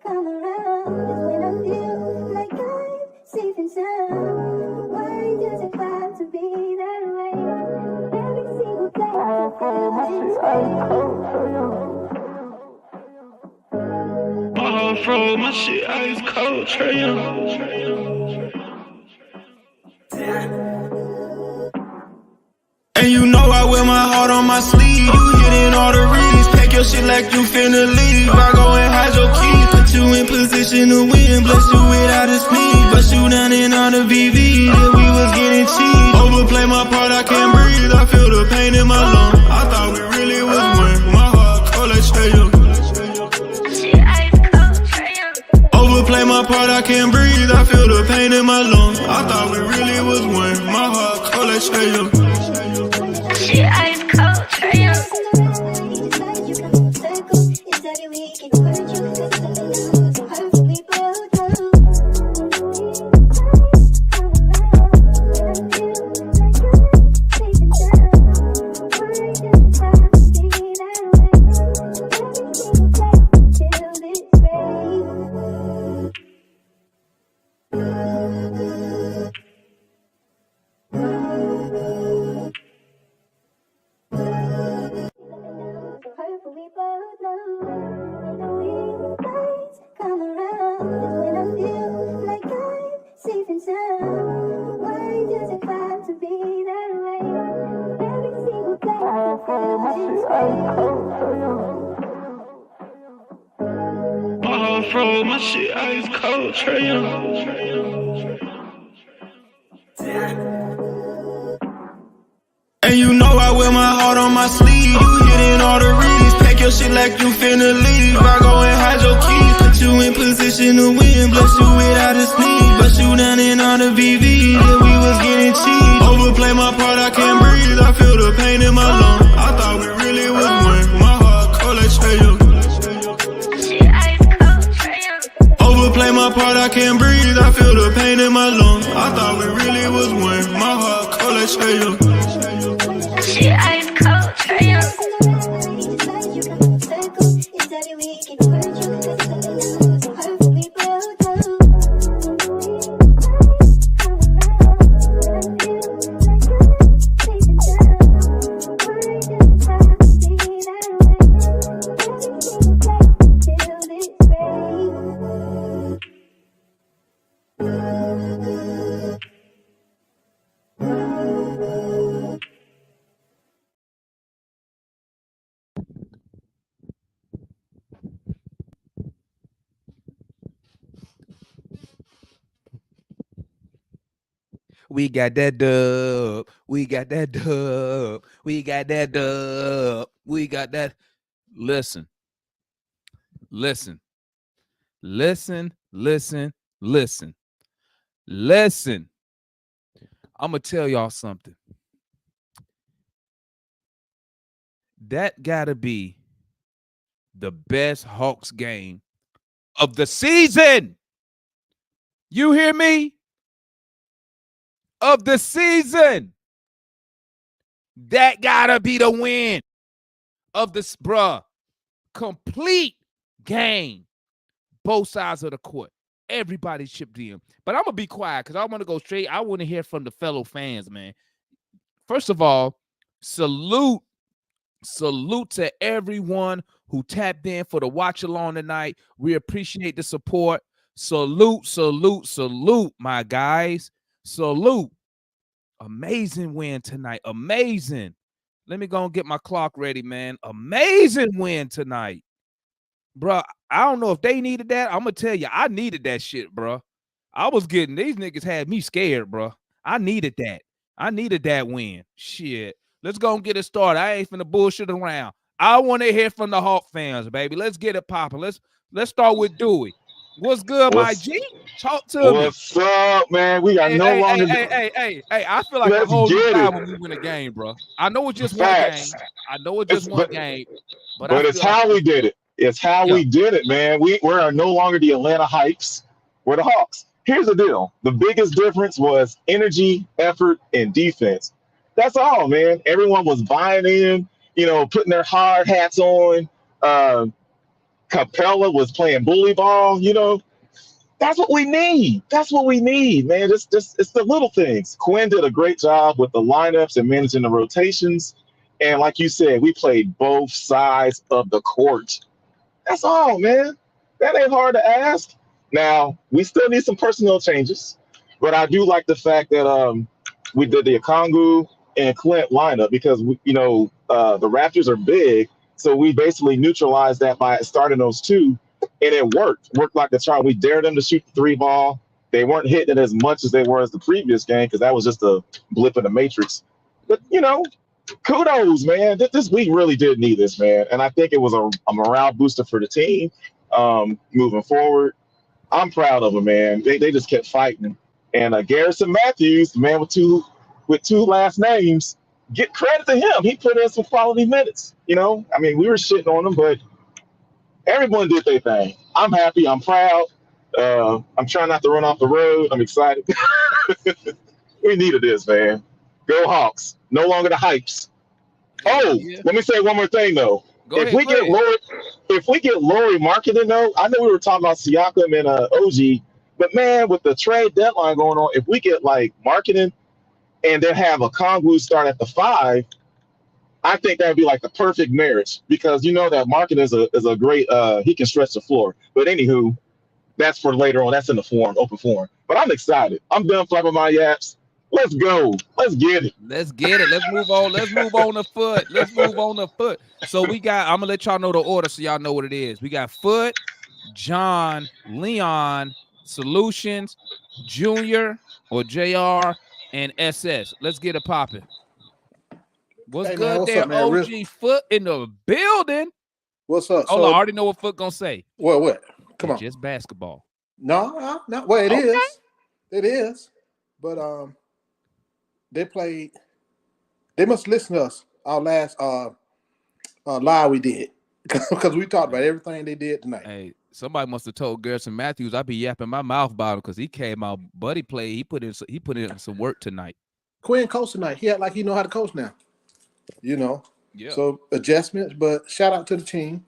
come around is when I feel like I'm safe and sound. Why does it have to be that way? Every single day I feel this way. My heart froze, my shit ice cold, Trae Young. And you know I wear my heart on my sleeve. You hitting all the reads. Pack your shit like you finna leave. I go and hide your keys. Put you in position to win. Bless you without a speed. Bust you down in all the VV. That we was getting cheap. Overplay my part, I can't breathe. I feel the pain in my lungs. I thought we really was one. My heart cold like Trae Young. Overplay my part, I can't breathe. I feel the pain in my lungs. I thought we really was one. My heart cold like Trae Young. She ice cold, Trae Young. My heart froze, my shit ice cold, Trae Young. And you know I wear my heart on my sleeve. You hitting all the reads. Pack your shit like you finna leave. I go and hide your keys. Put you in position to win. Bless you without a sneeze. Bust you down in all the VV. That we was getting cheap. Overplay my part, I can't breathe. I feel the pain in my lungs. I thought we really was one. My heart cold like Trae Young. Overplay my part, I can't breathe. I feel the pain in my lungs. I thought we really was one. My heart cold like Trae Young. She ice cold, Trae Young. We got that dub. We got that dub. We got that dub. We got that. Listen. Listen. Listen. Listen. Listen. Listen. I'm going to tell y'all something. That got to be the best Hawks game of the season. You hear me? Of the season. That gotta be the win of this, bruh. Complete game. Both sides of the court. Everybody chipped in. But I'm gonna be quiet because I want to go straight. I want to hear from the fellow fans, man. First of all, salute to everyone who tapped in for the watch along tonight. We appreciate the support. Salute, my guys. Salute. Amazing win tonight. Amazing. Let me go and get my clock ready, man. Amazing win tonight. Bro, I don't know if they needed that. I'm going to tell you, I needed that shit, bro. I was getting, these niggas had me scared, bro. I needed that. I needed that win. Shit. Let's go and get it started. I ain't finna bullshit around. I want to hear from the Hawk fans, baby. Let's get it popping. Let's start with Dewey. What's good, my G? Talk to me. What's up, man? We got no longer. Hey! I feel like a whole new guy when we win a game, bro. I know it's just one game. I know it's just one game, but it's how we did it. It's how we did it, man. We're no longer the Atlanta Hypes. We're the Hawks. Here's the deal: the biggest difference was energy, effort, and defense. That's all, man. Everyone was buying in, putting their hard hats on. Capella was playing bully ball. That's what we need. That's what we need, man. Just it's the little things. Quinn did a great job with the lineups and managing the rotations. And like you said, we played both sides of the court. That's all, man. That ain't hard to ask. Now, we still need some personnel changes, but I do like the fact that we did the Okongwu and Clint lineup because the Raptors are big, so we basically neutralized that by starting those two, and it worked. Worked like a charm. We dared them to shoot the three ball. They weren't hitting it as much as they were as the previous game because that was just a blip in the matrix. But kudos, man. We really did need this, man, and I think it was a morale booster for the team moving forward. I'm proud of them, man. They just kept fighting. And Garrison Matthews, the man with two last names, get credit to him. He put in some quality minutes. We were shitting on him, but everyone did their thing. I'm happy. I'm proud. I'm trying not to run off the road. I'm excited. We needed this, man. Go Hawks. No longer the hypes. Oh, yeah. Let me say one more thing, though. If we get Lauri Markkanen, though, I know we were talking about Siakam and OG, but man, with the trade deadline going on, if we get like Markkanen and then have Okongwu start at the 5, I think that'd be like the perfect marriage because that Markkanen is a great he can stretch the floor. But anywho, that's for later on. That's in the open forum. But I'm excited. I'm done flapping my yaps. Let's go. Let's get it. Let's get it. Let's move on. Let's move on the foot. Let's move on the foot. So I'm going to let y'all know the order so y'all know what it is. We got Foot, John, Leon, Solutions, Junior or JR, and SS. Let's get it popping. What's good, man? What's there, up, OG Foot in the building? What's up? Oh, I already know what Foot going to say. What? Come on. Just basketball. No. Well, it is. It is. But they must listen to us our last live we did because we talked about everything they did tonight. Hey, somebody must have told Garrison Matthews I'd be yapping my mouth about him because he came out, buddy played. He put in some work tonight. Quinn coached tonight. He act like he know how to coach now. Yeah. So adjustments, but shout out to the team.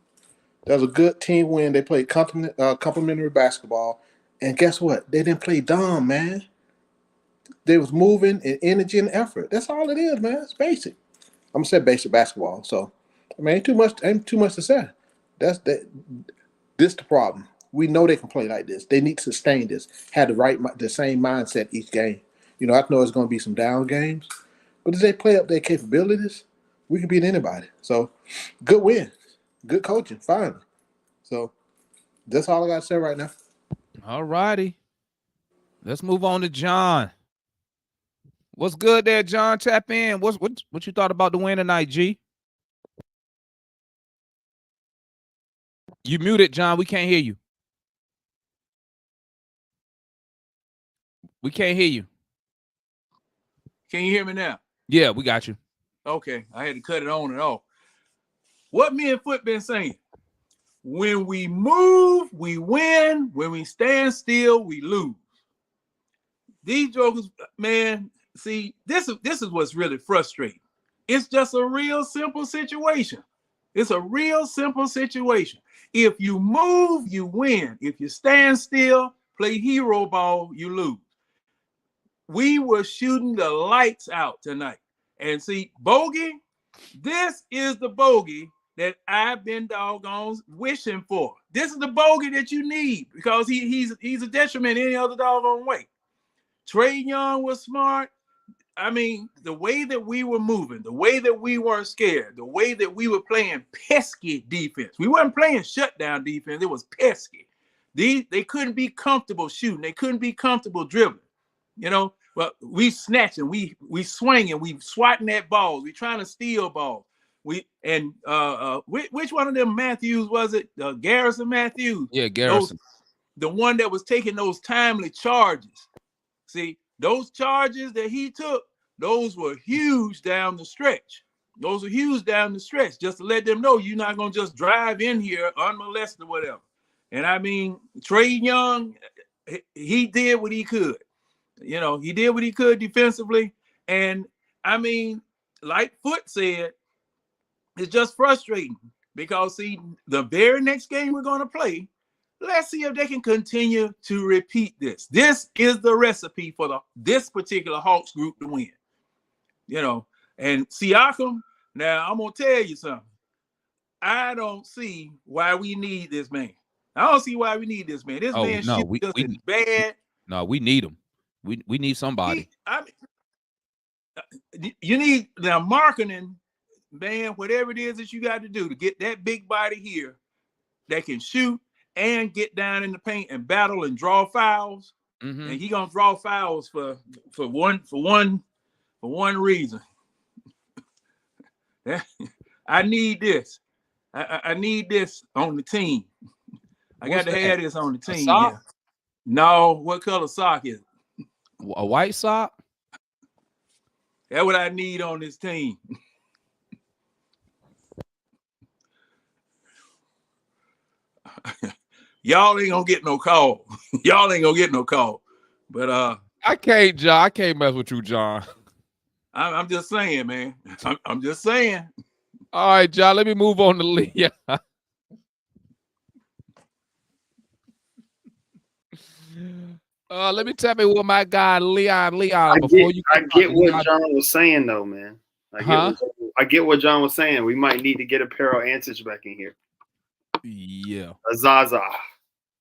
That was a good team win. They played complimentary basketball, and guess what? They didn't play dumb, man. They was moving and energy and effort. That's all it is, man. It's basic. I'm gonna say basic basketball. So, ain't too much to say. This the problem. We know they can play like this. They need to sustain this. Have the same mindset each game. I know it's gonna be some down games, but as they play up their capabilities, we can beat anybody. So, good win, good coaching, finally. So, that's all I got to say right now. All righty. Let's move on to John. What's good there, John? Tap in. What you thought about the win tonight, G? You muted, John. We can't hear you. We can't hear you. Can you hear me now? Yeah, we got you. Okay, I had to cut it on and off. What me and Foot been saying? When we move, we win. When we stand still, we lose. These jokers, man. See, this is what's really frustrating. It's just a real simple situation. It's a real simple situation. If you move, you win. If you stand still, play hero ball, you lose. We were shooting the lights out tonight. And see, bogey, this is the bogey that I've been doggone wishing for. This is the bogey that you need because he's a detriment any other doggone way. Trae Young was smart. I mean, the way that we were moving, the way that we weren't scared, the way that we were playing pesky defense. We weren't playing shutdown defense. It was pesky. They couldn't be comfortable shooting. They couldn't be comfortable dribbling. Well, we snatching, we swinging, we swatting at balls. We trying to steal balls. Which one of them Matthews was it? Garrison Matthews. Yeah, Garrison. The one that was taking those timely charges. See, those charges that he took, those were huge down the stretch. Those are huge down the stretch, just to let them know you're not going to just drive in here unmolested or whatever. And I mean, Trae Young, he did what he could. He did what he could defensively. And I mean, like Foot said, it's just frustrating. Because see, the very next game we're going to play, let's see if they can continue to repeat this. This is the recipe for this particular Hawks group to win. You know, and Siakam, now I'm going to tell you something. I don't see why we need this man. I don't see why we need this man. This man is bad. No, we need him. We need somebody. You need now marketing, man, whatever it is that you got to do to get that big body here that can shoot and get down in the paint and battle and draw fouls. Mm-hmm. And he gonna draw fouls for one reason. I need this. I need this on the team. I got to have this on the team. Yeah. No, what color sock is it? A white sock? That's what I need on this team. Y'all ain't gonna get no call. Y'all ain't gonna get no call. But I can't, John. I can't mess with you, John. I'm just saying, man. I'm just saying. All right, John. Let me move on to Leon. Let me tell me what my guy Leon. I get what John was saying, though, man. I get what John was saying. We might need to get a Pero Ansich back in here. Yeah. A Zaza.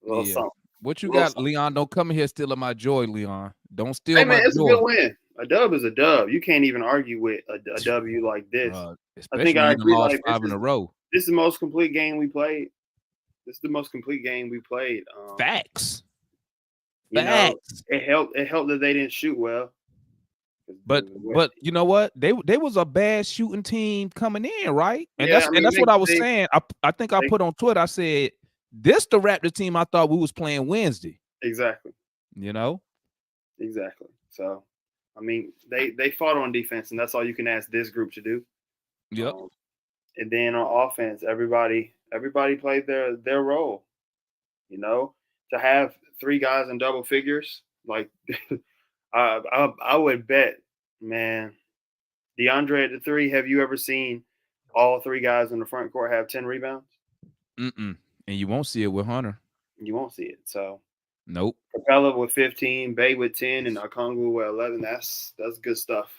Yeah. What you got, something. Leon? Don't come in here stealing my joy, Leon. Don't steal my joy. It's a good win. A dub is a dub. You can't even argue with a W like this. I think I agree. Like 5 in a row. This is the most complete game we played. Facts. Facts. It helped that they didn't shoot well. But you know what? They was a bad shooting team coming in, right? And that's what I was saying. I think I put on Twitter. I said this the Raptors team I thought we was playing Wednesday. Exactly. You know. Exactly. So, I mean, they fought on defense, and that's all you can ask this group to do. Yep. And then on offense, everybody played their role. You know, to have 3 guys in double figures, like I would bet, man, DeAndre at the 3. Have you ever seen all 3 guys in the front court have 10 rebounds? And you won't see it with Hunter. You won't see it. So nope. Capella with 15, Bay with 10, and Okongwu with 11. That's good stuff.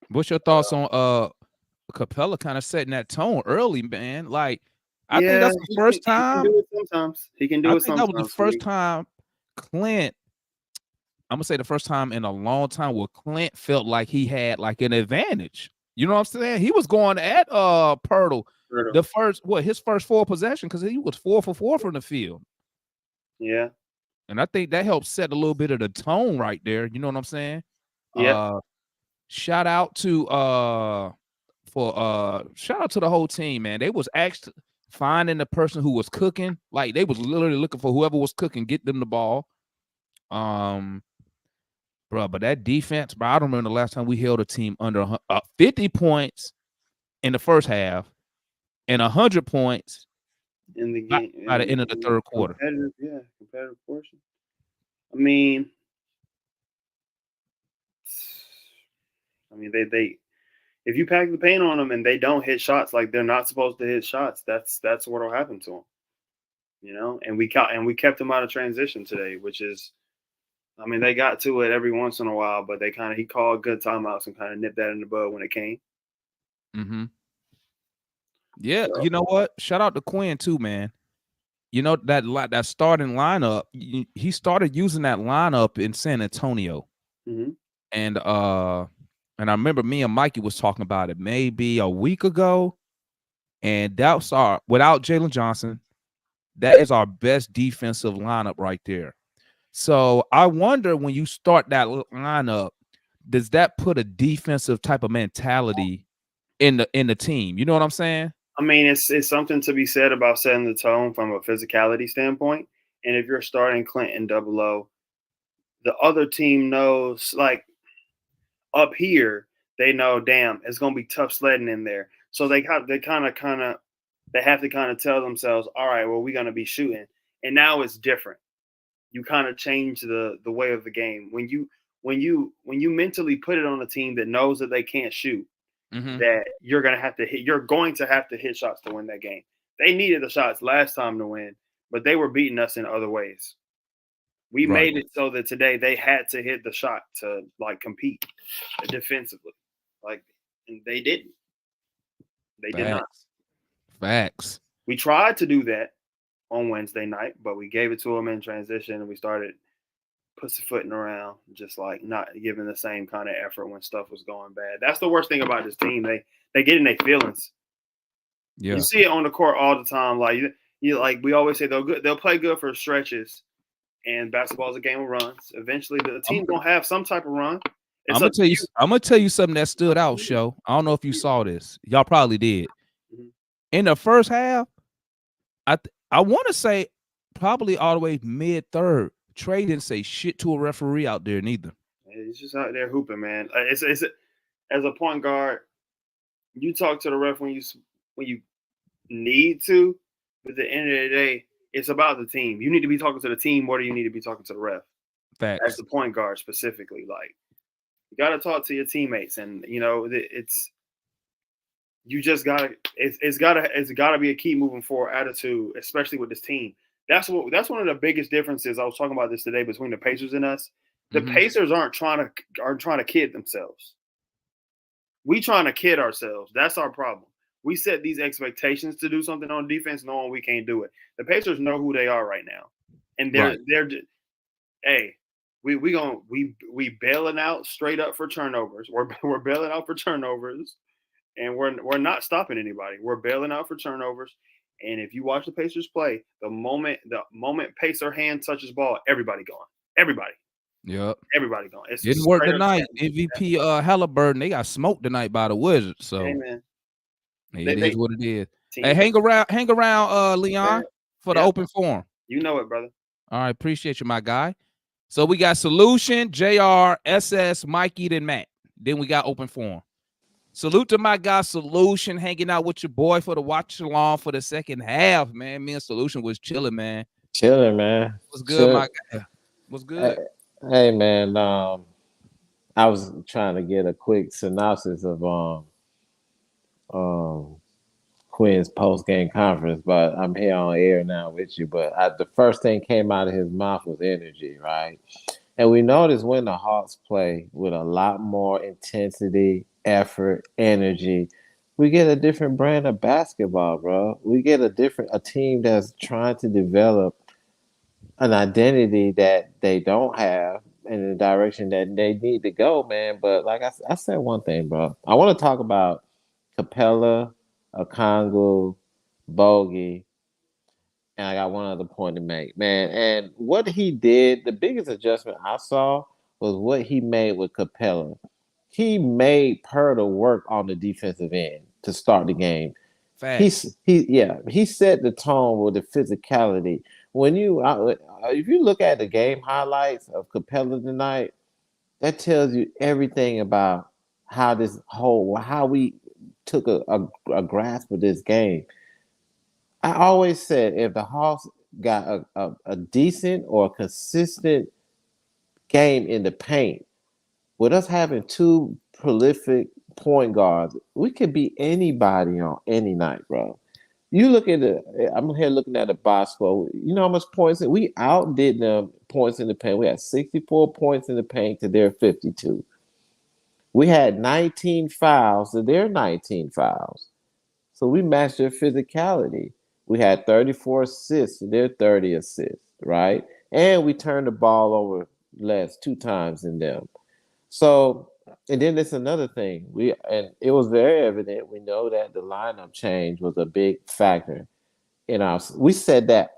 What's your thoughts on Capella kind of setting that tone early, man? Like, I think that's the first time. He can do it sometimes. He can do it sometimes. That was the first time Clint. I'm gonna say the first time in a long time where Clint felt like he had like an advantage. You know what I'm saying? He was going at Pirtle. His first 4 possession, because he was 4 for 4 from the field. Yeah. And I think that helped set a little bit of the tone right there. You know what I'm saying? Yeah. Shout out to the whole team, man. They was actually finding the person who was cooking. Like they was literally looking for whoever was cooking, get them the ball. But that defense, bro, I don't remember the last time we held a team under 50 points in the first half and 100 points in the game by the end of the third quarter. Competitive portion. I mean, they if you pack the paint on them and they don't hit shots like they're not supposed to hit shots, that's what'll happen to them. You know, and we kept them out of transition today, which is, I mean, they got to it every once in a while, but he called good timeouts and kind of nipped that in the bud when it came. Mm-hmm. Yeah, so, you know what? Shout out to Quinn too, man. You know that starting lineup. He started using that lineup in San Antonio, and I remember me and Mikey was talking about it maybe a week ago, and that's without Jalen Johnson, that is our best defensive lineup right there. So I wonder when you start that lineup, does that put a defensive type of mentality in the team? You know what I'm saying? I mean, it's something to be said about setting the tone from a physicality standpoint. And if you're starting Clint in 0-0, the other team knows, like up here, they know, damn, it's gonna be tough sledding in there. So they have to kind of tell themselves, all right, well, we're gonna be shooting. And now it's different. You kind of change the way of the game. When you mentally put it on a team that knows that they can't shoot, that you're going to have to hit shots to win that game. They needed the shots last time to win, but they were beating us in other ways. We made it so that today they had to hit the shot to like compete defensively. Like, and they didn't. They did not. Facts. We tried to do that on Wednesday night, but we gave it to them in transition and we started pussyfooting around, just like not giving the same kind of effort when stuff was going bad. That's the worst thing about this team. They get in their feelings. Yeah. You see it on the court all the time. Like you like we always say they'll play good for stretches, and basketball is a game of runs. Eventually the team gonna have some type of run. I'm gonna tell you something that stood out, Show. I don't know if you saw this. Y'all probably did. Mm-hmm. In the first half, I want to say probably all the way mid-third, Trey didn't say shit to a referee out there neither. He's just out there hooping, man. It's as a point guard, you talk to the ref when you need to, but at the end of the day, it's about the team. You need to be talking to the team more than you need to be talking to the ref. Facts. As the point guard specifically, like you got to talk to your teammates, and you know it's gotta be a key moving forward attitude, especially with this team. That's one of the biggest differences. I was talking about this today between the Pacers and us. The Pacers aren't trying to kid themselves. We trying to kid ourselves. That's our problem. We set these expectations to do something on defense, knowing we can't do it. The Pacers know who they are right now, and they're hey, we bailing out straight up for turnovers. We're bailing out for turnovers. And we're not stopping anybody. We're bailing out for turnovers. And if you watch the Pacers play, the moment Pacer hand touches ball, everybody gone. Everybody. Yep. Everybody gone. It didn't work tonight. MVP Halliburton, they got smoked tonight by the Wizards. So Amen. It is what it is. Hey, hang around, Leon, for the open forum. You know it, brother. All right, appreciate you, my guy. So we got Solution, JR, SS, Mikey, then Matt. Then we got open forum. Salute to my guy Solution, hanging out with your boy for the watch along for the second half, man. Me and Solution was chilling, man. Chilling, man. What's good, my guy? What's good? Hey, man. I was trying to get a quick synopsis of Quinn's post-game conference, but I'm here on air now with you. But the first thing came out of his mouth was energy, right? And we notice when the Hawks play with a lot more intensity, effort, energy, we get a different brand of basketball, bro. We get a team that's trying to develop an identity that they don't have in the direction that they need to go, man. But like I said one thing, bro. I want to talk about Capella, Okongwu, Bogey, and I got one other point to make, man. And what he did, the biggest adjustment I saw was what he made with Capella. He made Poeltl work on the defensive end to start the game. He set the tone with the physicality. When if you look at the game highlights of Capella tonight, that tells you everything about how we took a grasp of this game. I always said if the Hawks got a decent or consistent game in the paint, with us having two prolific point guards, we could beat anybody on any night, bro. You look at I'm here looking at the box score. You know how much points? We outdid them points in the paint. We had 64 points in the paint to their 52. We had 19 fouls to their 19 fouls. So we matched their physicality. We had 34 assists to their 30 assists, right? And we turned the ball over less 2 times than them. So, and then there's another thing. And it was very evident. We know that the lineup change was a big factor in we said that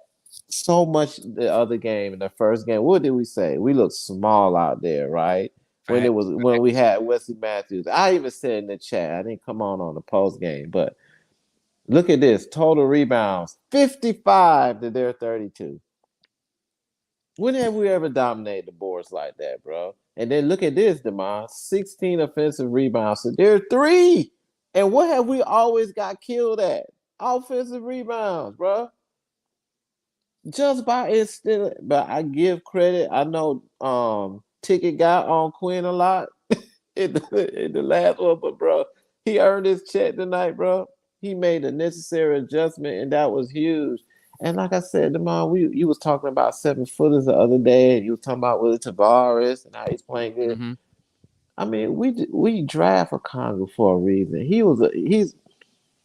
so much the other game, in the first game. What did we say? We looked small out there, right? When we had Wesley Matthews. I even said in the chat, I didn't come on the post game, but look at this. Total rebounds, 55 to their 32. When have we ever dominated the boards like that, bro? And then look at this, DeMond. 16 offensive rebounds to their 3. And what have we always got killed at? Offensive rebounds, bro. Just by instant, but I give credit. I know Ticket got on Quinn a lot in the last one, but bro, he earned his check tonight, bro. He made the necessary adjustment, and that was huge. And like I said, Demond, you was talking about 7-footers the other day, and you was talking about Willie Tavares and how he's playing good. Mm-hmm. I mean, we draft Okongwu for a reason.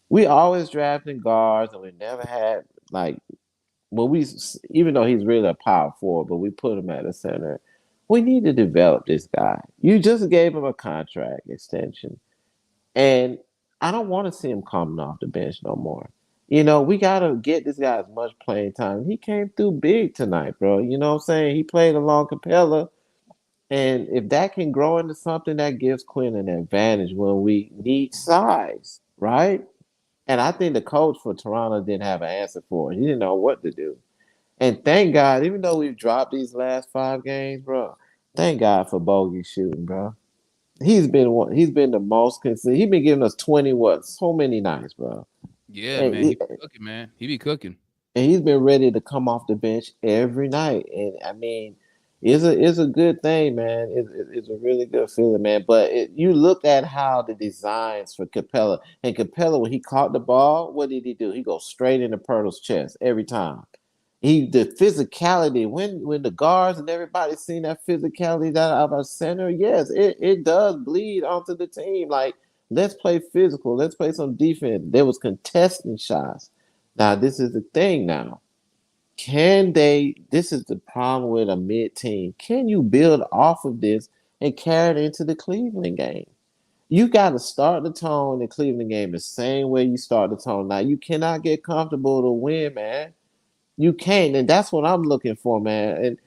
We always drafting guards, and we never had like even though he's really a power forward, but we put him at the center. We need to develop this guy. You just gave him a contract extension, and I don't want to see him coming off the bench no more. We got to get this guy as much playing time. He came through big tonight, bro. You know what I'm saying? He played along Capella. And if that can grow into something, that gives Quinn an advantage when we need size, right? And I think the coach for Toronto didn't have an answer for it. He didn't know what to do. And thank God, even though we've dropped these last 5 games, bro, thank God for Bogey shooting, bro. He's been the most consistent. He's been giving us 20 so many nights, bro. Yeah, and man. He be cooking, man. He be cooking. And he's been ready to come off the bench every night. And I mean, it's a good thing, man. It's a really good feeling, man. But you look at how the designs for Capella, and Capella, when he caught the ball, what did he do? He goes straight into Pirtle's chest every time. The physicality, when the guards and everybody seen that physicality out of our center, yes, it does bleed onto the team. Like, let's play physical, let's play some defense. There was contesting shots. Now, this is the thing now. This is the problem with a mid-team. Can you build off of this and carry it into the Cleveland game? You got to start the tone in the Cleveland game the same way you start the tone. Now, you cannot get comfortable to win, man. You can't, and that's what I'm looking for, man. And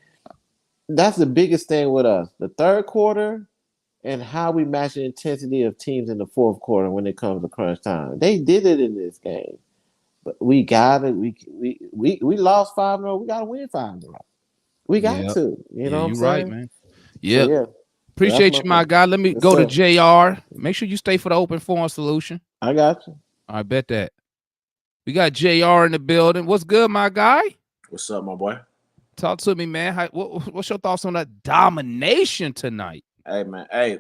that's the biggest thing with us. The third quarter and how we match the intensity of teams in the fourth quarter when it comes to crunch time. They did it in this game. But we got it. We lost 5 in a row. We got to win 5 in a row. We got to. You know what I'm saying? Right, man. Yep. So, yeah. Appreciate you, my guy. Let me go to JR. Make sure you stay for the open forum solution. I got you. I bet that. We got JR in the building. What's good, my guy? What's up, my boy? Talk to me, man. What's your thoughts on that domination tonight? Hey, man. Hey,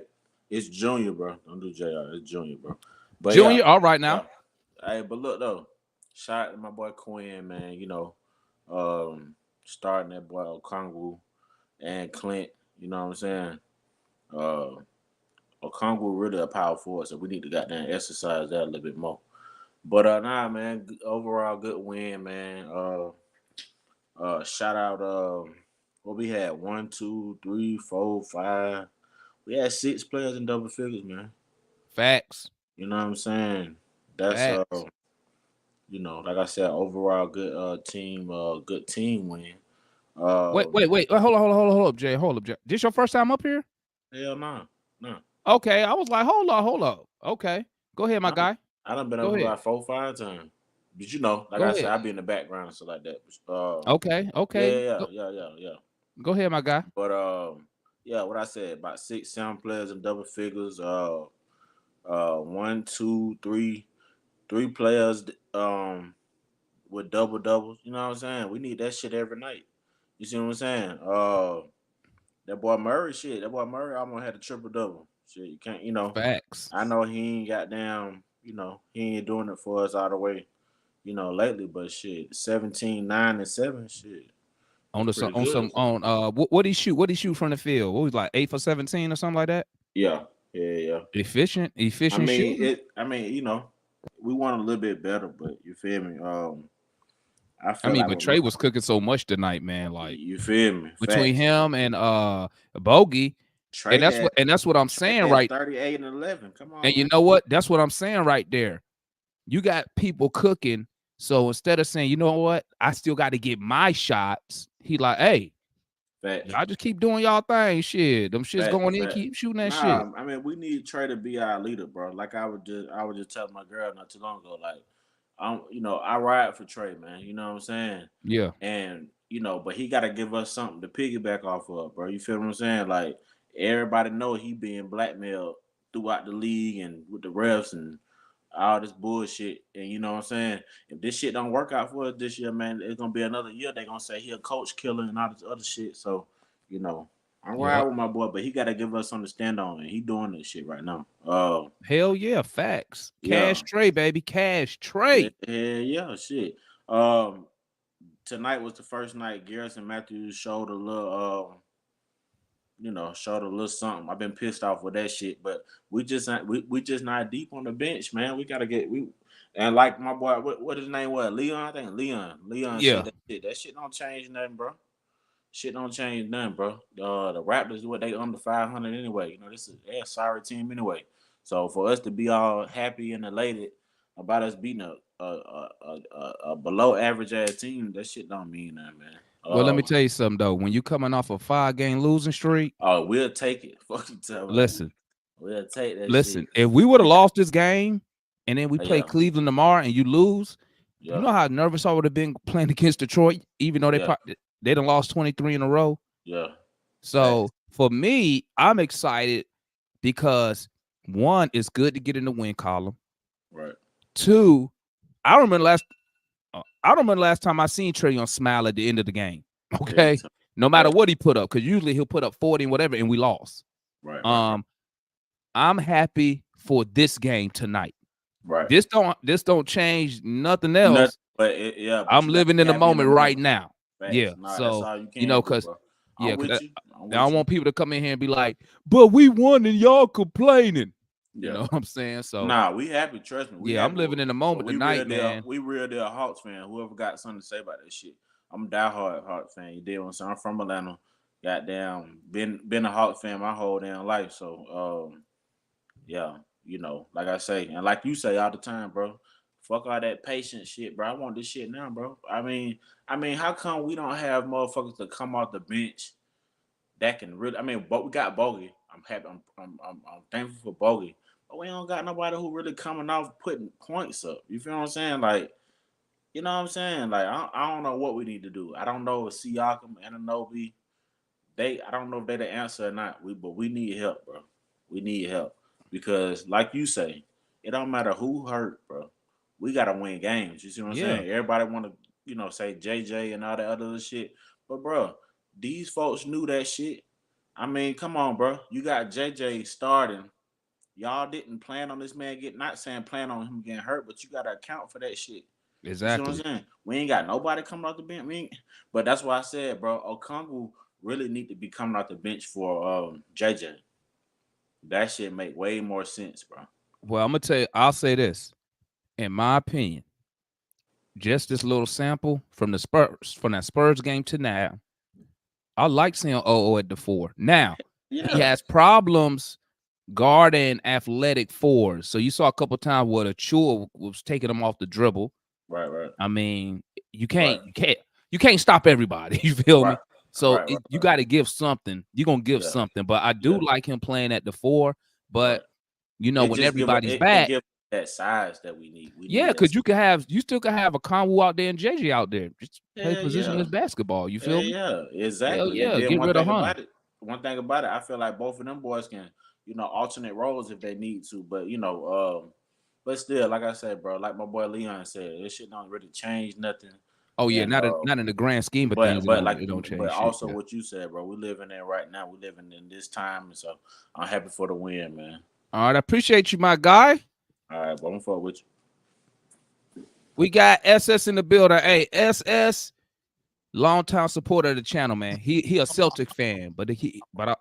it's Junior, bro. Don't do JR. It's Junior, bro. But Junior, yeah, all right now. Hey, but look, though. Shout out to my boy Quinn, man. Starting that boy Okongwu and Clint. You know what I'm saying? Okongwu really a power forward, so we need to goddamn exercise that a little bit more. But nah, man. Overall, good win, man. Shout out. What we had 1, 2, 3, 4, 5. We had 6 players in double figures, man. Facts. You know what I'm saying? That's like I said, overall good team win. Wait. Hold up, Jay. This your first time up here? Hell no. Okay, I was like, hold up. Okay, go ahead, my guy. I done been up here like 4 or 5 times. But like I said, I be in the background and stuff like that. Okay. Yeah. Go ahead, my guy. But what I said, about 6, 7 players in double figures. 1, 2, 3 players with double-doubles. You know what I'm saying? We need that shit every night. You see what I'm saying? That boy Murray almost had a triple-double. Shit, you can't, Facts. I know he ain't he ain't doing it for us all the way, lately, but shit, 17, 9, and 7, shit. What did he shoot? What did he shoot from the field? What was like 8 for 17 or something like that? Yeah. Efficient. I mean, shooting. We want a little bit better, but you feel me? But Trey was cooking so much tonight, man. Like, you feel me? Between him and Bogey, Trey that's what I'm saying, right? 38 and 11. Come on. And you know what? That's what I'm saying right there. You got people cooking. So instead of saying, you know what, I still got to get my shots, he like, hey, y'all just keep doing y'all thing. Shit, them shit's going in, keep shooting that shit. I mean, we need Trey to be our leader, bro. Like I was just telling my girl not too long ago, like, I ride for Trey, man. You know what I'm saying? Yeah. And but he got to give us something to piggyback off of, bro. You feel what I'm saying? Like, everybody know he being blackmailed throughout the league and with the refs and all this bullshit. And you know what I'm saying? If this shit don't work out for us this year, man, it's gonna be another year. They're gonna say he a coach killer and all this other shit. So, I'm riding with my boy, but he got to give us something to stand on, and he doing this shit right now. Hell yeah, facts. Cash Trey, baby, Cash Trey. Yeah, shit. Tonight was the first night Garrison Matthews showed a little, showed a little something. I've been pissed off with that shit, but we just not deep on the bench, man. We gotta get and like my boy, what his name was? Leon, I think Leon. Yeah. Said that shit don't change nothing, bro. Shit don't change nothing, bro. The Raptors, what they under 500 anyway. They're a sorry team anyway. So for us to be all happy and elated about us beating a below average ass team, that shit don't mean nothing, man. Well, let me tell you something though. When you coming off a 5-game losing streak, we'll take it. Fucking tell me. Listen, we'll take that. Listen, shit. If we would have lost this game and then we play Cleveland tomorrow and you lose, you know how nervous I would have been playing against Detroit, even though they done lost 23 in a row. Yeah. So for me, I'm excited because 1, it's good to get in the win column. Right. 2, I don't remember last time I seen Trae Young smile at the end of the game. Okay, no matter what he put up, because usually he'll put up 40 and whatever, and we lost. Right. I'm happy for this game tonight. Right. This don't change nothing else. But I'm living in the moment right now. Facts. Yeah. Nah, so because I don't want people to come in here and be like, "But we won and y'all complaining." Yeah. You know what I'm saying? So we happy. Trust me. I'm living in the moment tonight, man. We real deal Hawks fan. Whoever got something to say about that shit, I'm a diehard Hawks fan. You did what I'm saying? I'm from Atlanta. Goddamn, been a Hawks fan my whole damn life. So like I say, and like you say all the time, bro. Fuck all that patient shit, bro. I want this shit now, bro. I mean, how come we don't have motherfuckers to come off the bench that can really? But we got Bogey. I'm happy. I'm thankful for Bogey. But we don't got nobody who really coming off putting points up. You feel what I'm saying? Like, you know what I'm saying? Like, I don't know what we need to do. I don't know if Siakam, Anunoby, I don't know if they're the answer or not. But we need help, bro. We need help because, like you say, it don't matter who hurt, bro. We gotta win games. You see what I'm saying? Everybody want to, say JJ and all that other shit. But bro, these folks knew that shit. Come on, bro. You got JJ starting. Y'all didn't plan on this man not saying plan on him getting hurt, but you gotta account for that shit. Exactly. You see what I'm saying? We ain't got nobody coming off the bench. But that's why I said, bro, Okongwu really need to be coming off the bench for JJ. That shit make way more sense, bro. Well, I'm gonna tell you, I'll say this. In my opinion, just this little sample from that Spurs game to now, I like seeing OO at the 4. Now, he has problems guarding athletic 4s. So you saw a couple times where Achua was taking him off the dribble. Right. You can't stop everybody. You feel me? So you got to give something. You're gonna give something. But I do like him playing at the 4. But when everybody's back. That size that we need. Because you still can have a Okongwu out there and JJ out there. Just play positionless basketball. You feel me? Yeah, exactly. Get rid of Hunt. One thing about it, I feel like both of them boys can, alternate roles if they need to. But but still, like I said, bro, like my boy Leon said, this shit don't really change nothing. Oh yeah, not in the grand scheme of things. But it don't change. But also what you said, bro, we living in right now. We living in this time, and so I'm happy for the win, man. All right, I appreciate you, my guy. All right, but I'm fuck with you. We got SS in the building. Hey, SS, longtime supporter of the channel, man. He a Celtic fan, but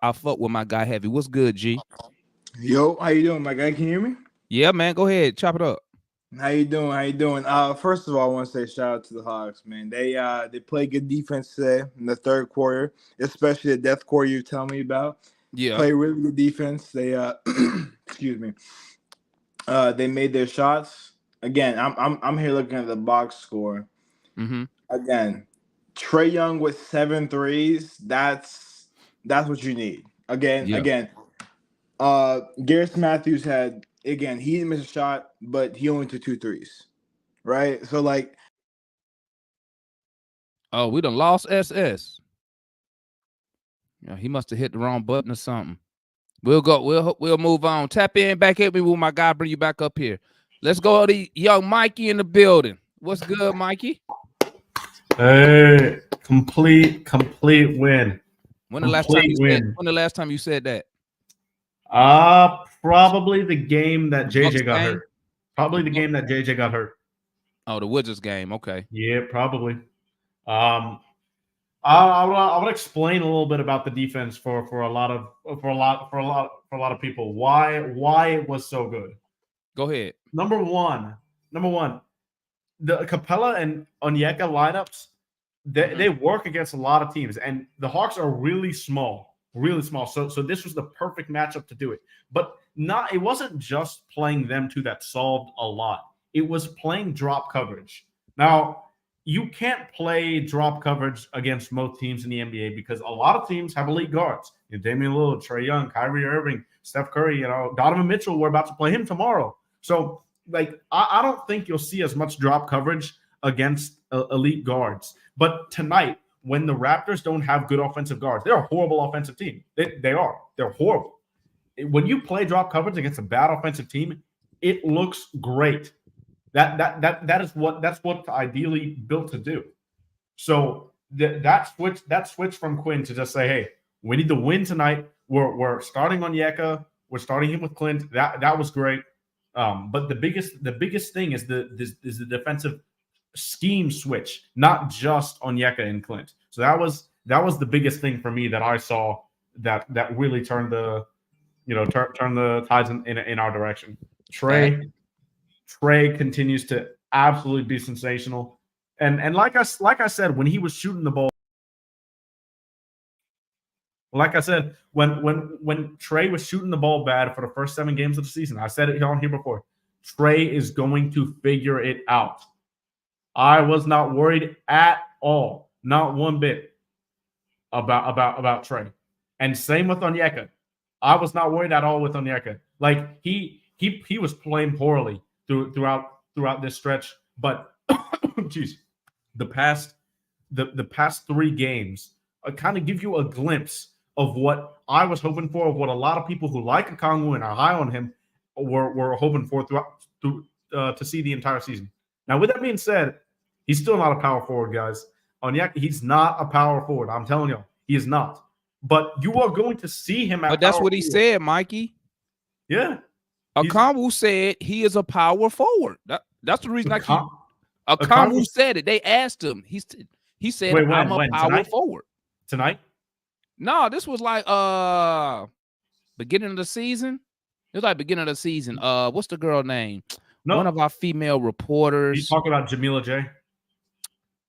I fuck with my guy Heavy. What's good, G? Yo, how you doing, my guy? Can you hear me? Yeah, man. Go ahead, chop it up. How you doing? First of all, I want to say shout out to the Hawks, man. They play good defense today in the third quarter, especially the death quarter you're telling me about. Yeah, play really good defense. They excuse me. They made their shots. Again, I'm here looking at the box score. Mm-hmm. Again, Trae Young with 7 threes. That's what you need. Again, Garrison Matthews had, again, he didn't miss a shot, but he only took 2 threes. Right? So like, oh, we done lost SS. Yeah, he must have hit the wrong button or something. We'll move on. Tap in back at me with my guy. Bring you back up here. Let's go to young Mikey in the building. What's good, Mikey? Hey, complete win. When the last time you said that? Probably the game that JJ got hurt. Probably the game that JJ got hurt. Oh, the Wizards game. Okay. Yeah, probably. I would explain a little bit about the defense for a lot of people. Why it was so good. Go ahead. Number one, the Capella and Onyeka lineups, they work against a lot of teams, and the Hawks are really small. So this was the perfect matchup to do it. But it wasn't just playing them two that solved a lot. It was playing drop coverage. Now, you can't play drop coverage against most teams in the NBA because a lot of teams have elite guards. Damian Lillard, Trae Young, Kyrie Irving, Steph Curry, Donovan Mitchell. We're about to play him tomorrow. So, I don't think you'll see as much drop coverage against elite guards. But tonight, when the Raptors don't have good offensive guards, they're a horrible offensive team. They are. They're horrible. When you play drop coverage against a bad offensive team, it looks great. That's what ideally built to do. So that switch from Quinn to just say, hey, we need to win tonight. We're starting Onyeka. We're starting him with Clint. That was great. But the biggest thing is the defensive scheme switch, not just Onyeka and Clint. So that was the biggest thing for me that I saw that really turned the turn the tides in our direction. Trae continues to absolutely be sensational, and like I said, when he was shooting the ball, like I said, when Trae was shooting the ball bad for the first 7 games of the season, I said it on here before. Trae is going to figure it out. I was not worried at all, not one bit, about Trae, and same with Onyeka. I was not worried at all with Onyeka. Like he was playing poorly throughout this stretch, but geez, the past 3 games kind of give you a glimpse of what I was hoping for, of what a lot of people who like Okongwu and are high on him were hoping for to see the entire season. Now, with that being said, he's still not a power forward, guys. Onyeka, he's not a power forward. I'm telling you, he is not. But you are going to see him. But that's what he said, Mikey. Yeah. Okongwu said he is a power forward. That's the reason Okongwu said it. They asked him. He said, I'm a power forward. Tonight? No, this was like beginning of the season. It was like beginning of the season. What's the girl name? No. One of our female reporters. He's talking about Jamila J.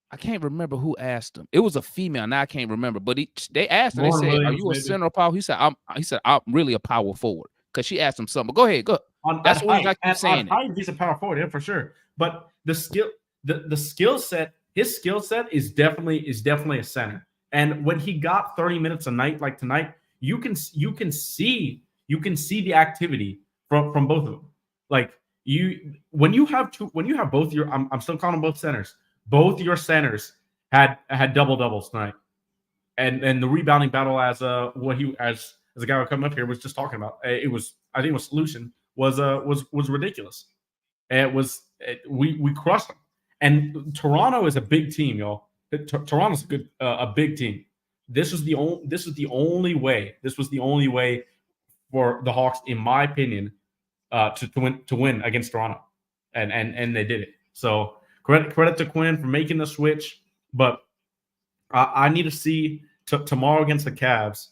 I can't remember who asked him. It was a female. Now I can't remember. But they asked him. They said, "Are you a center power?" He said, "I'm really a power forward." Because she asked him something. But go ahead, go. That's what I keep saying. He's a power forward, yeah, for sure. But the skill set, his skill set is definitely a center. And when he got 30 minutes a night, like tonight, you can see the activity from both of them. Like when you have both your, I'm still calling them both centers. Both your centers had double doubles tonight, and the rebounding battle as a guy who come up here was just talking about. I think it was Solution was ridiculous. We crushed them, and Toronto is a big team, y'all. Toronto's a big team. This was the only way for the Hawks, in my opinion, to win against Toronto, and they did it. So. Credit to Quinn for making the switch, but I need to see tomorrow against the Cavs.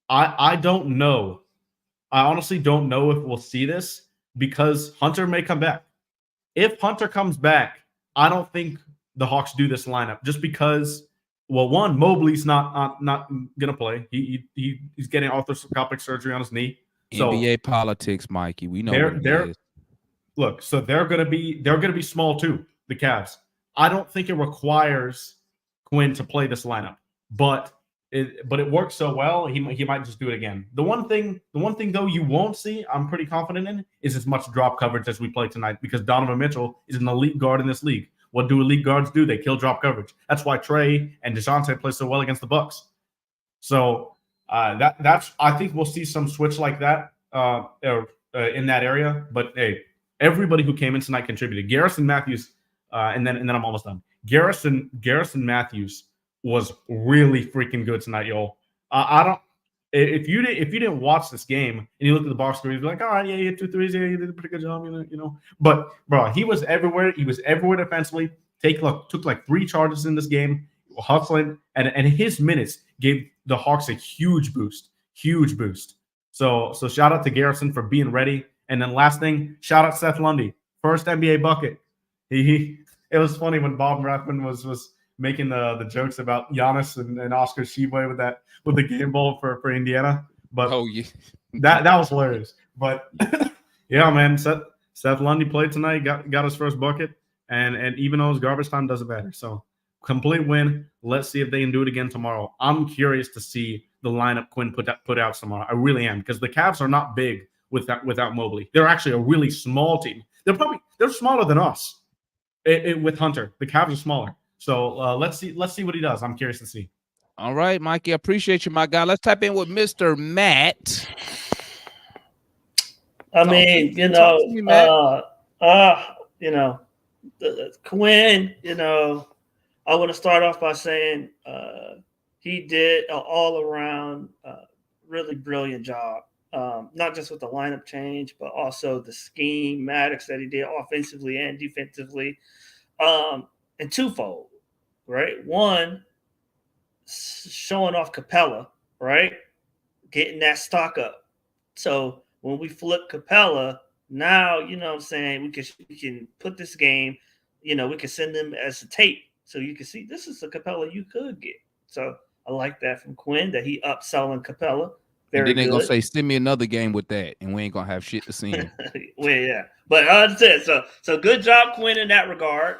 I don't know. I honestly don't know if we'll see this because Hunter may come back. If Hunter comes back, I don't think the Hawks do this lineup just because, well, one, Mobley's not gonna play. He's getting arthroscopic surgery on his knee. So NBA politics, Mikey. We know what it is. Look, so they're gonna be small too. The Cavs. I don't think it requires Quinn to play this lineup, but it works so well. He might just do it again. The one thing though you won't see, I'm pretty confident in, is as much drop coverage as we play tonight because Donovan Mitchell is an elite guard in this league. What do elite guards do? They kill drop coverage. That's why Trae and DeJounte play so well against the Bucks. So that's I think we'll see some switch like that in that area. But hey, everybody who came in tonight contributed. Garrison Matthews. And then I'm almost done. Garrison Matthews was really freaking good tonight, y'all. I don't. If you didn't watch this game and you look at the box score, you'd be like, all right, yeah, you had 2 threes, yeah, you did a pretty good job, you know. But bro, he was everywhere. He was everywhere defensively. Took like 3 charges in this game, hustling, and his minutes gave the Hawks a huge boost. So shout out to Garrison for being ready. And then last thing, shout out Seth Lundy, first NBA bucket. It was funny when Bob Rathman was making the jokes about Giannis and Oscar Tshiebwe with the game ball for Indiana. But that was hilarious. But yeah, man, Seth Lundy played tonight, got his first bucket, and even though it's garbage time, doesn't matter. So complete win. Let's see if they can do it again tomorrow. I'm curious to see the lineup Quinn put out tomorrow. I really am, because the Cavs are not big without Mobley. They're actually a really small team. They're smaller than us. With Hunter, the Cavs are smaller. So let's see what he does. I'm curious to see. All right, Mikey, I appreciate you, my guy. Let's tap in with Mr. Matt. I mean, Quinn, I want to start off by saying he did an all-around really brilliant job, not just with the lineup change, but also the schematics that he did offensively and defensively, and twofold, right? One, showing off Capella, right? Getting that stock up. So when we flip Capella, now, you know what I'm saying, we can put this game, we can send them as a tape so you can see this is a Capella you could get. So I like that from Quinn, that he upselling Capella. Very and then they're going to say, send me another game with that, and we ain't going to have shit to see him. Well, yeah. But that's it. So good job, Quinn, in that regard.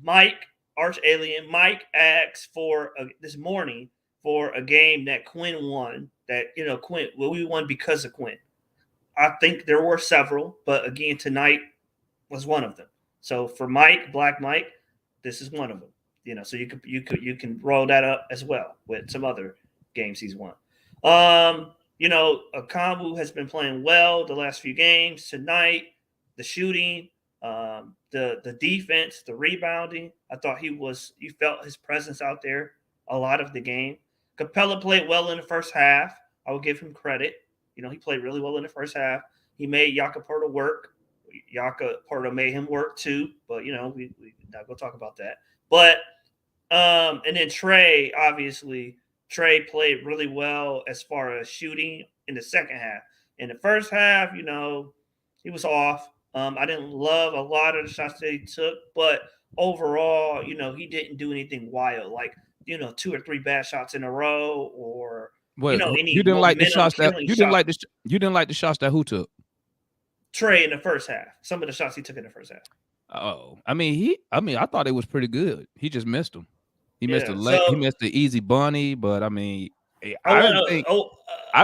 Mike, Arch Alien, Mike asked for this morning for a game that Quinn won, that, we won because of Quinn. I think there were several, but again, tonight was one of them. So for Mike, Black Mike, this is one of them. So you can roll that up as well with some other games he's won. Okongwu has been playing well the last few games. Tonight, the shooting, the defense, the rebounding. I thought you felt his presence out there a lot of the game. Capella played well in the first half. I will give him credit. He played really well in the first half. He made Jakob Poeltl work. Jakob Poeltl made him work too, but we not gonna talk about that. But and then Trey, obviously, played really well as far as shooting in the second half. In the first half, he was off. I didn't love a lot of the shots that he took, but overall, he didn't do anything wild, like 2 or 3 bad shots in a row, or you didn't like the shots that you didn't like the shots that who took? Trey in the first half. Some of the shots he took in the first half. Oh, I thought it was pretty good. He just missed them. He missed he missed the easy bunny, but I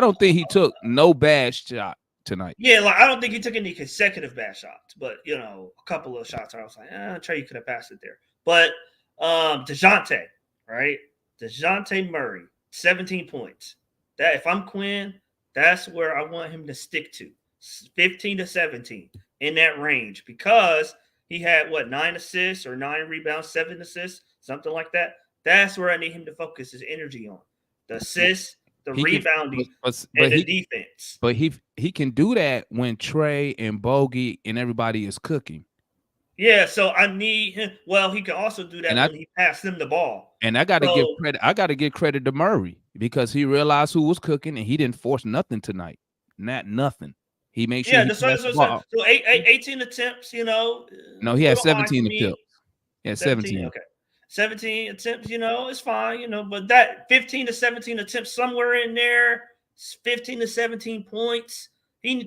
don't think he took no bad shot tonight. Yeah, I don't think he took any consecutive bad shots, but a couple of shots I was like, Trey, you could have passed it there. But DeJounte, right? DeJounte Murray, 17 points. That if I'm Quinn, that's where I want him to stick to. 15 to 17 in that range, because he had 9 assists or 9 rebounds, 7 assists, something like that. That's where I need him to focus his energy on. The assists, the rebounding, and the defense. But he can do that when Trey and Bogey and everybody is cooking. Yeah, so I need him. Well, he can also do that when he passed them the ball. And I got to give credit. I got to give credit to Murray, because he realized who was cooking and he didn't force nothing tonight. Nothing. He made sure. Yeah, so 18 attempts. No, he had 17 attempts. Yeah, 17. Okay. 17 attempts, it's fine, but that 15 to 17 attempts, somewhere in there, 15 to 17 points,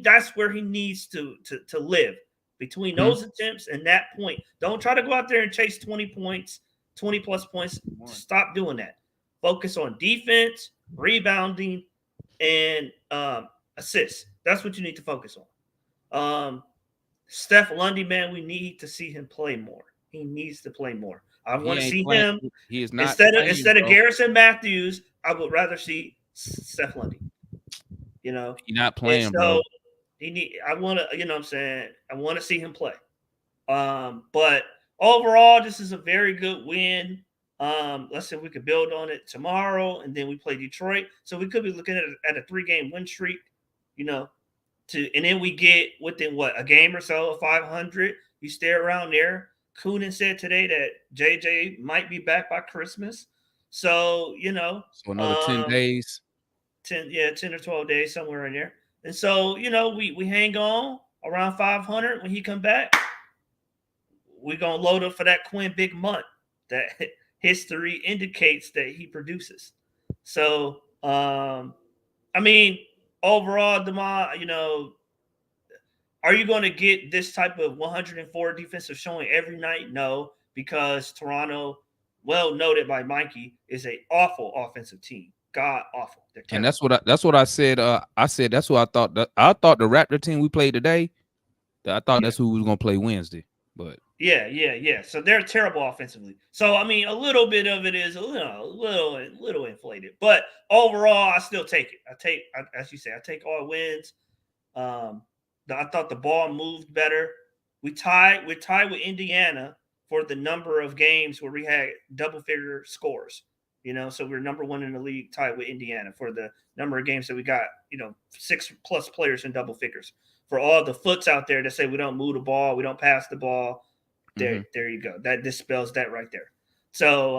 that's where he needs to live, between those attempts and that point. Don't try to go out there and chase 20 points, 20 plus points. Stop doing that. Focus on defense, rebounding, and assists. That's what you need to focus on. Steph Lundy, man, we need to see him play more. He needs to play more. I want to see him. He is not instead of Garrison Matthews. I would rather see Steph Lundy. He's not playing, bro. I want to. What I'm saying, I want to see him play. But overall, this is a very good win. Let's say we could build on it tomorrow, and then we play Detroit. So we could be looking at a 3-game win streak, and then we get within a game or so of 500. You stay around there. Coonan said today that JJ might be back by Christmas. So, so another 10 days. 10 or 12 days, somewhere in there. And so, we hang on around 500. When he come back, we're going to load up for that Quinn big month that history indicates that he produces. So, overall, DeMond, are you going to get this type of 104 defensive showing every night? No, because Toronto, well noted by Mikey, is an awful offensive team. God awful. And that's what I said. I said that's what I thought. I thought the Raptor team we played today, I thought that's who we was going to play Wednesday. But yeah. So they're terrible offensively. So a little bit of it is a little inflated. But overall, I still take it. As you say, I take all wins. I thought the ball moved better. We're tied with Indiana for the number of games where we had double-figure scores. So we're number 1 in the league, tied with Indiana for the number of games that we got. 6+ players in double figures. For all the foots out there that say we don't move the ball, we don't pass the ball, there you go. That dispels that right there. So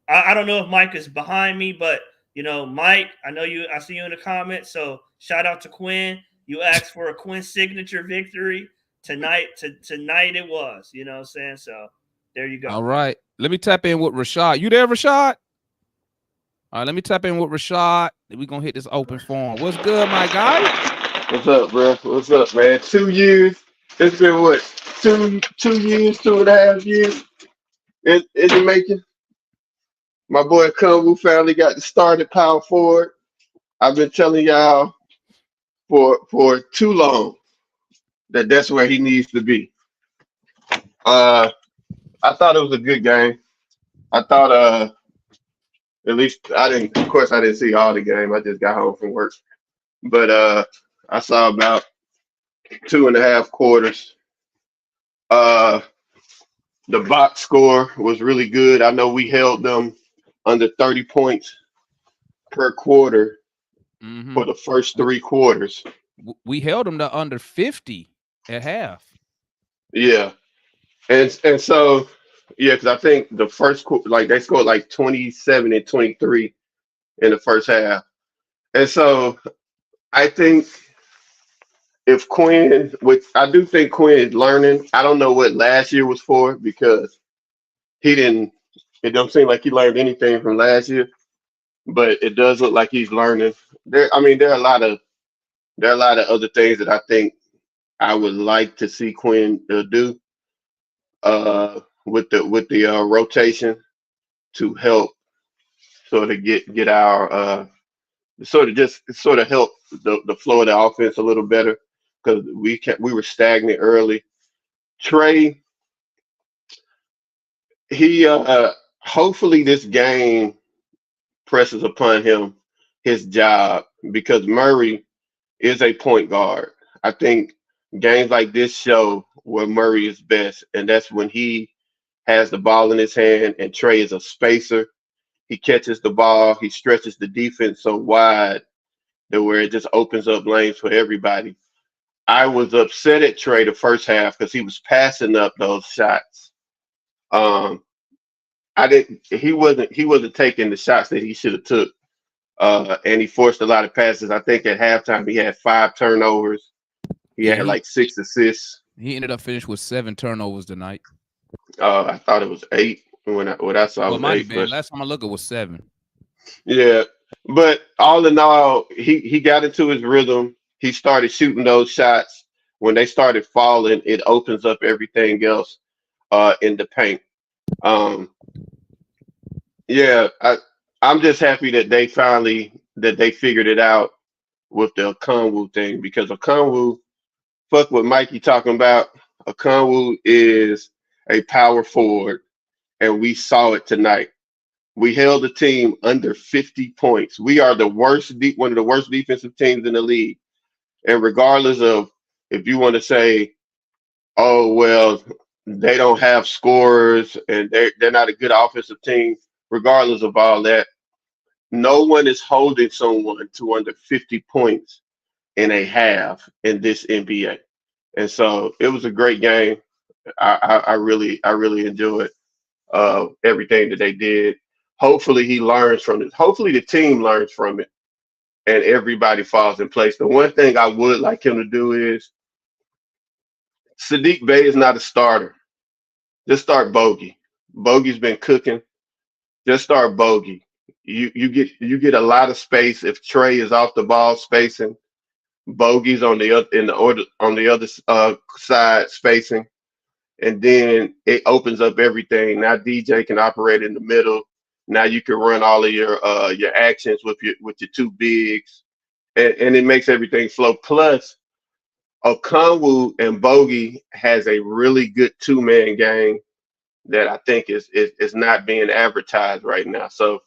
I don't know if Mike is behind me, but Mike, I see you in the comments. So shout out to Quinn. You asked for a Quinn signature victory tonight. Tonight it was, what I'm saying? So there you go. All right. Let me tap in with Rashad. You there, Rashad? All right, let me tap in with Rashad. We're going to hit this open forum. What's good, my guy? What's up, bro? What's up, man? 2 years. It's been what? 2 years, 2.5 years in the making. My boy Kumbu finally got the start at power forward. I've been telling y'all for too long that's where he needs to be. I thought it was a good game. I thought at least I didn't see all the game. I just got home from work. But I saw about 2.5 quarters. The box score was really good. I know we held them under 30 points per quarter for the first 3 quarters. We held them to under 50 at half. Yeah. And so, because I think the first they scored like 27 and 23 in the first half. And so I think if Quinn, I do think Quinn is learning. I don't know what last year was for because it don't seem like he learned anything from last year, but it does look like he's learning. There are a lot of other things that I think I would like to see Quinn do with the rotation to help sort of get our sort of help the flow of the offense a little better because we were stagnant early. Trey, he hopefully this game presses upon him his job because Murray is a point guard. I think games like this show where Murray is best, and that's when he has the ball in his hand and Trey is a spacer. He catches the ball, he stretches the defense so wide that where it just opens up lanes for everybody. I was upset at Trey the first half because he was passing up those shots. He wasn't taking the shots that he should have took. And he forced a lot of passes. I think at halftime he had 5 turnovers. He had like 6 assists. He ended up finished with 7 turnovers tonight. I thought it was 8 when I saw. Well, might be. Last time I looked, it was 7. Yeah, but all in all, he got into his rhythm. He started shooting those shots. When they started falling, it opens up everything else in the paint. I'm just happy that they figured it out with the Okongwu thing because Okongwu, fuck what Mikey talking about. Okongwu is a power forward, and we saw it tonight. We held the team under 50 points. We are one of the worst defensive teams in the league. And regardless of if you want to say, oh, well, they don't have scorers and they're not a good offensive team. Regardless of all that, no one is holding someone to under 50 points in a half in this NBA. And so it was a great game. I really enjoyed everything that they did. Hopefully he learns from it. Hopefully the team learns from it and everybody falls in place. The one thing I would like him to do is Sadiq Bey is not a starter. Just start Bogey. Bogey's been cooking. Just start Bogey. You get a lot of space if Trey is off the ball spacing. Bogey's on the other on the other side spacing, and then it opens up everything. Now DJ can operate in the middle. Now you can run all of your actions with your two bigs, and it makes everything flow. Plus, Okongwu and Bogey has a really good two-man game that I think is not being advertised right now. So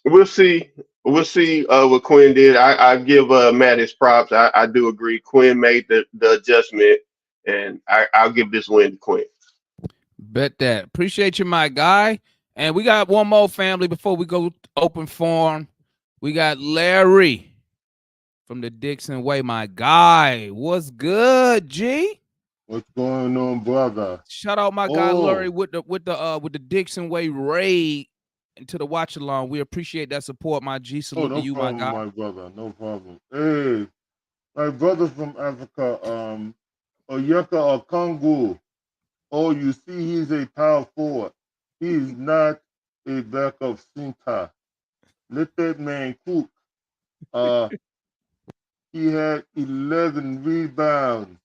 we'll see. We'll see what Quinn did. I give Matt his props. I do agree. Quinn made the adjustment, and I'll give this win to Quinn. Bet that. Appreciate you, my guy. And we got one more family before we go open forum. We got Larry from the Dixon Way, my guy. What's good, G? What's going on, brother? Shout out my guy Larry with the Dixon Way raid into the watch along. We appreciate that support, my G. Salute no to you, problem, my guy. my brother. No problem. Hey, my brother from Africa, Onyeka Okongwu. Oh, you see, he's a power forward. He's not a backup center. Let that man cook. He had 11 rebounds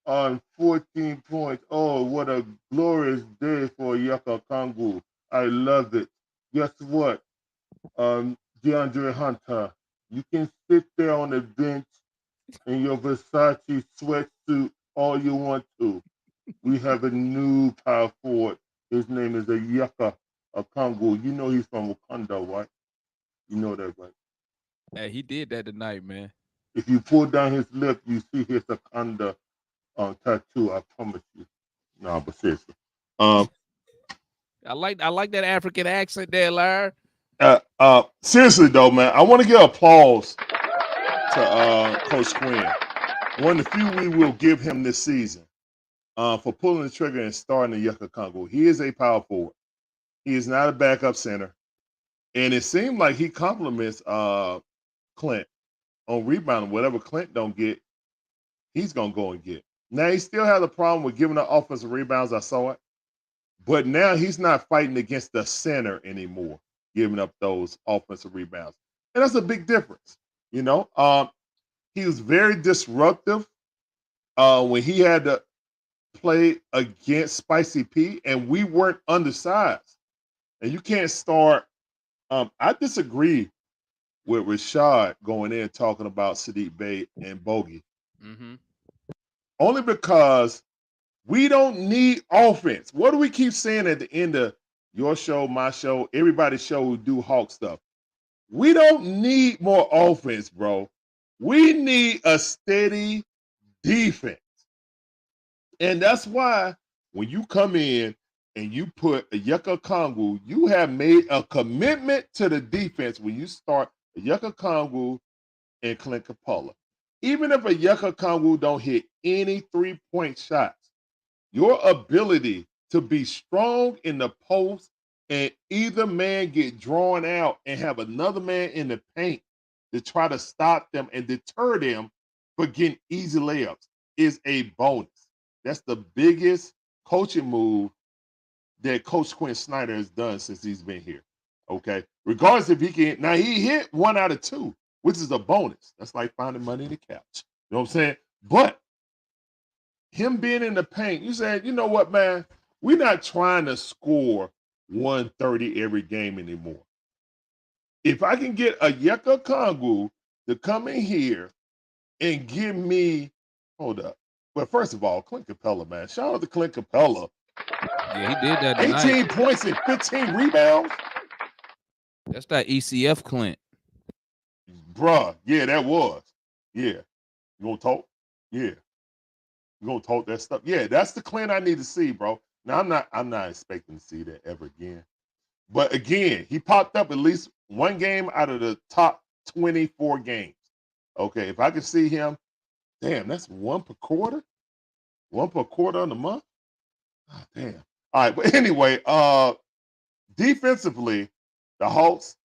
on 14 points. Oh, what a glorious day for Onyeka Okongwu. I love it. Guess what? DeAndre Hunter, you can sit there on the bench in your Versace sweatsuit all you want to. We have a new power forward. His name is Onyeka Okongwu. You know he's from Wakanda, right? You know that, right? Hey, he did that tonight, man. If you pull down his lip, you see his Wakanda tattoo. I promise you. No, but seriously. I like that African accent there, Larry. Seriously though, man, I want to give applause to Coach Quinn. One of the few we will give him this season for pulling the trigger and starting Onyeka Okongwu. He is a power forward. He is not a backup center, and it seemed like he compliments Clint on rebounding. Whatever Clint don't get, he's gonna go and get. Now he still has a problem with giving up offensive rebounds. I saw it. But now he's not fighting against the center anymore, giving up those offensive rebounds. And that's a big difference. You know, he was very disruptive when he had to play against Spicy P, and we weren't undersized. And you can't start. I disagree with Rashad going in talking about Sadiq Bey and Bogey. Mm-hmm. Only because we don't need offense. What do we keep saying at the end of your show, my show, everybody's show who do Hawk stuff? We don't need more offense, bro. We need a steady defense. And that's why when you come in and you put Onyeka Okongwu, you have made a commitment to the defense when you start Onyeka Okongwu and Clint Capella. Even if Onyeka Okongwu don't hit any three-point shots, your ability to be strong in the post and either man get drawn out and have another man in the paint to try to stop them and deter them for getting easy layups is a bonus. That's the biggest coaching move that Coach Quinn Snyder has done since he's been here. Okay. Regardless if he can, now he hit 1 out of 2, which is a bonus. That's like finding money in the couch. You know what I'm saying? But him being in the paint, you said, you know what, man? We're not trying to score 130 every game anymore. If I can get Onyeka Okongwu to come in here and give me, hold up. Well, first of all, Clint Capella, man. Shout out to Clint Capella. Yeah, he did that 18 tonight. points and 15 rebounds. That's that ECF Clint. Bruh, yeah, that was. Yeah. You want to talk? Yeah. We're gonna talk that stuff. Yeah, that's the Clint I need to see, bro. Now I'm not expecting to see that ever again. But again, he popped up at least one game out of the top 24 games. Okay, if I could see him, damn, that's one per quarter. One per quarter on the month. Oh, damn. All right, but anyway, defensively, the Hawks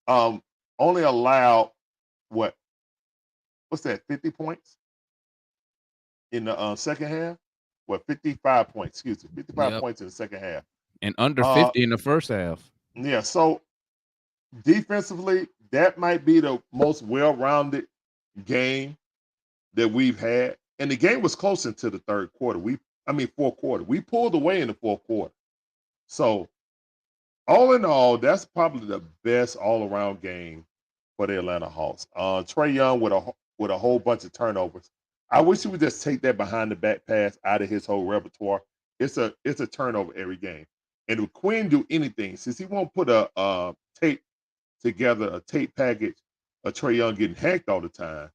only allowed what's that, 50 points in the second half? 55 points, excuse me, 55 Yep. points in the second half. And under 50 in the first half. Yeah, so defensively, that might be the most well-rounded game that we've had. And the game was close into the fourth quarter. We pulled away in the fourth quarter. So all in all, that's probably the best all-around game for the Atlanta Hawks. Trae Young with a whole bunch of turnovers. I wish he would just take that behind the back pass out of his whole repertoire. It's a turnover every game. And if Quinn do anything, since he won't put a tape together, a tape package of Trae Young getting hacked all the time,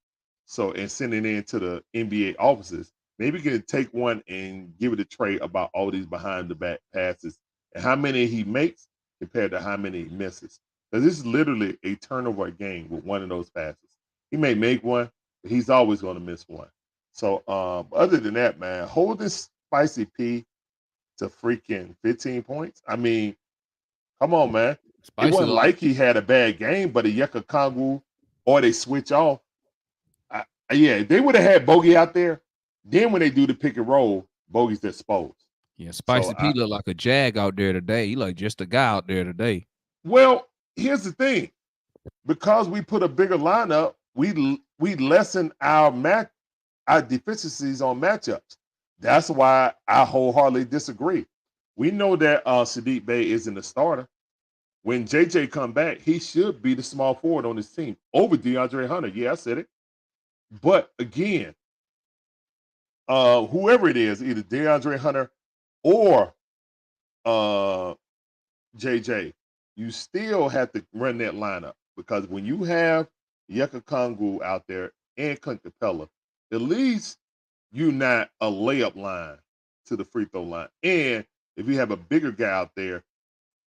and sending it into the NBA offices, maybe he can take one and give it to Trae about all these behind the back passes and how many he makes compared to how many he misses. Because this is literally a turnover game with one of those passes. He may make one, but he's always going to miss one. So other than that, man, holding Spicy P to freaking 15 points. I mean, come on, man. It wasn't like he had a bad game, but a Yeka Kongu or they switch off. Yeah, if they would have had Bogey out there, then when they do the pick and roll, Bogey's exposed. Yeah, Spicy P look like a jag out there today. He like just a guy out there today. Well, here's the thing. Because we put a bigger lineup, we lessen our deficiencies on matchups. That's why I wholeheartedly disagree. We know that Sadiq Bey isn't a starter. When JJ come back, he should be the small forward on this team over DeAndre Hunter. Yeah, I said it. But again, whoever it is, either DeAndre Hunter or JJ, you still have to run that lineup because when you have Yeka Kongu out there and Clint Capella, at least you're not a layup line to the free throw line. And if you have a bigger guy out there,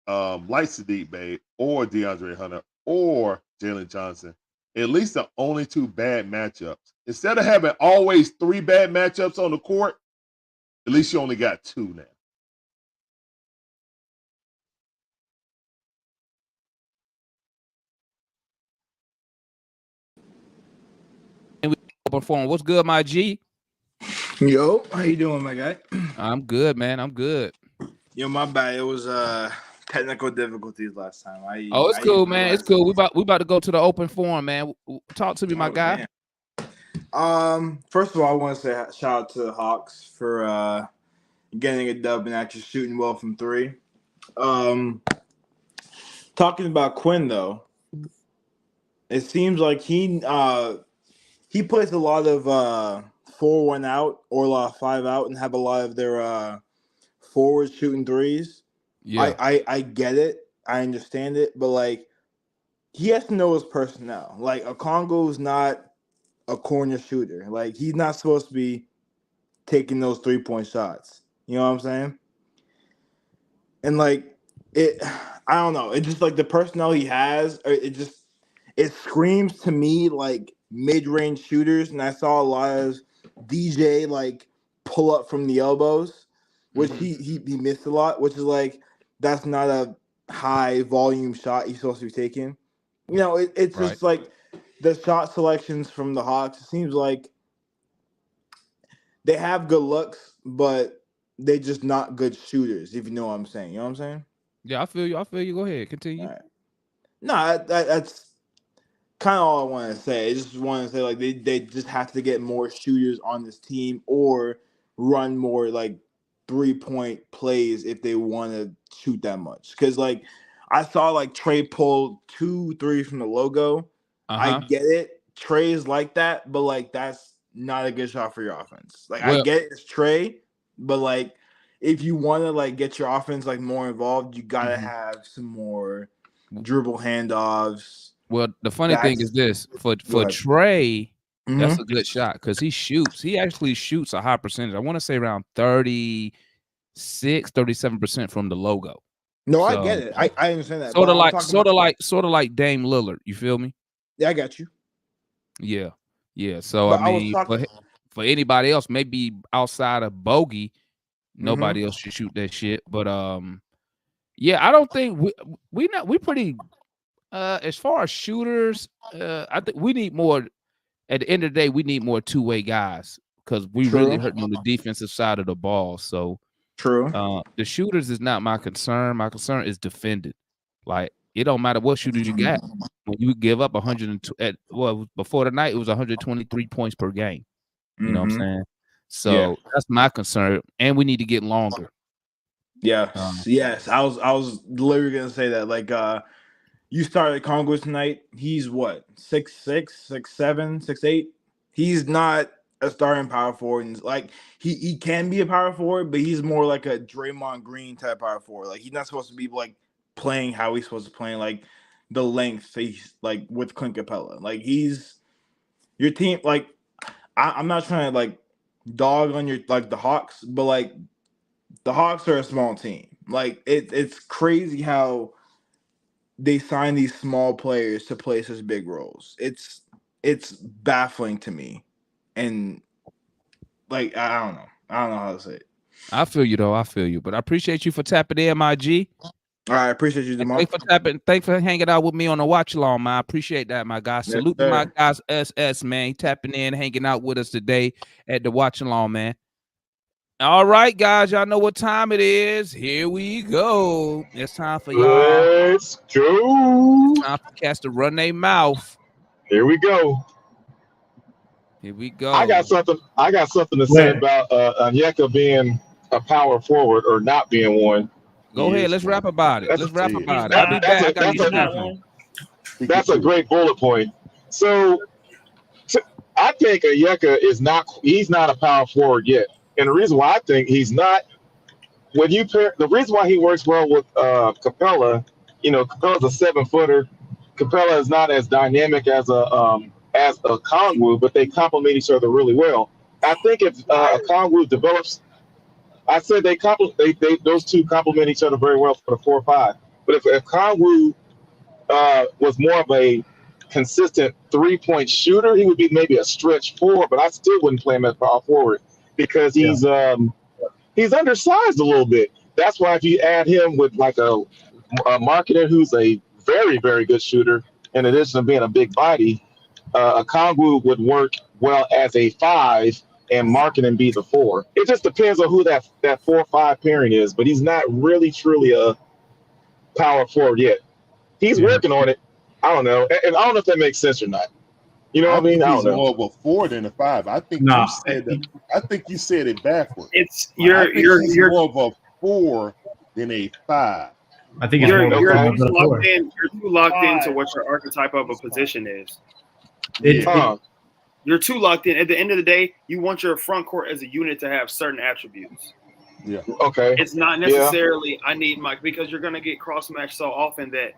like Sadiq Bey or DeAndre Hunter or Jalen Johnson, at least the only two bad matchups. Instead of having always three bad matchups on the court, at least you only got two now. And we perform. What's good, my G? Yo, how you doing, my guy? I'm good, man. I'm good. Yo, my bad. It was technical difficulties last time. It's cool, man. It's cool. We about to go to the open forum, man. Talk to me, my guy. Man. First of all, I want to say shout out to the Hawks for getting a dub and actually shooting well from three. Talking about Quinn though, it seems like he plays a lot of 4-1 out or a lot of 5 out and have a lot of their forwards shooting threes. Yeah, I get it. I understand it, but like he has to know his personnel. Like Okongo's not a corner shooter. Like he's not supposed to be taking those 3-point shots. You know what I'm saying? And like I don't know. It's just like the personnel he has. It screams to me like mid-range shooters, and I saw a lot of DJ like pull up from the elbows, which he missed a lot. Which is like that's not a high volume shot he's supposed to be taking. You know, it's just like the shot selections from the Hawks. It seems like they have good looks, but they're just not good shooters. If you know what I'm saying, you know what I'm saying? Yeah, I feel you. Go ahead, continue. Right. No, that's kind of all I want to say. I just want to say like they just have to get more shooters on this team or run more like 3-point plays if they want to shoot that much. Because like I saw like Trae pull 2 3s from the logo. I get it. Trae is like that, but like that's not a good shot for your offense. Like I get it, it's Trae, but like if you want to like get your offense like more involved, you gotta have some more dribble handoffs. Well, the funny thing is this for Trae, That's a good shot because he shoots. He actually shoots a high percentage. I want to say around 36, 37% from the logo. No, I So, get it. I understand that. Sort but of I'm like, talking sort of about- like, sort of like Dame Lillard. You feel me? Yeah, I got you. Yeah, yeah. So But I mean, for anybody else, maybe outside of Bogey, nobody else should shoot that shit. But yeah, I don't think we pretty as far as shooters. I think we need more. At the end of the day, we need more two-way guys because we really hurting on the defensive side of the ball. So true. The shooters is not my concern. My concern is defending. Like it don't matter what shooters you got. When you give up 102 before the night, it was 123 points per game. You know what I'm saying? So that's my concern. And we need to get longer. Yes. I was literally gonna say that. Like you started Congo tonight. He's what 6'6", 6'7", 6'8". He's not a starting power forward. And like he can be a power forward, but he's more like a Draymond Green type power forward. Like he's not supposed to be like playing how he's supposed to play, like the length he's like with Clint Capella. Like he's your team. Like I'm not trying to like dog on your like the Hawks, but like the Hawks are a small team. Like it's crazy how they sign these small players to play such big roles. It's baffling to me. And like I don't know how to say it. I feel you though. I feel you. But I appreciate you for tapping in, my G. All right, I appreciate you, Jamal. Thanks for hanging out with me on the watch along, man. I appreciate that, my guy. Salute to my guys, SS, man. He tapping in, hanging out with us today at the watch along, man. All right, guys, y'all know what time it is. Here we go. It's time for y'all. Let's go. It's time for cats to run their mouth. Here we go. Here we go. I got something to say about Onyeka being a power forward or not being one. Go ahead. Let's rap about it. Let's rap about it. I'll be back. That's a great bullet point. So I think Onyeka he's not a power forward yet. And the reason why I think he's not, the reason why he works well with Capella, Capella's a 7-footer. Capella is not as dynamic as a Kongwu, but they complement each other really well. I think if Kongwu develops, I said those two complement each other very well for the 4-5. But if Kongwu was more of a consistent 3-point shooter, he would be maybe a stretch 4, but I still wouldn't play him as power forward because he's undersized a little bit. That's why if you add him with like a marketer who's a very, very good shooter, in addition to being a big body, a Kongwu would work well as a 5 and marketing be the 4. It just depends on who that 4-5 pairing is, but he's not really truly a power forward yet. He's working on it. I don't know. And I don't know if that makes sense or not. You know what I mean? I don't know. More of a 4 than a 5. I think you said that. I think you said it backwards. You're more of a 4 than a 5. I think you're too locked into what your archetype of a position is. You're too locked in. At the end of the day, you want your front court as a unit to have certain attributes. Yeah. Okay. It's not necessarily I need Mike because you're gonna get cross matched so often that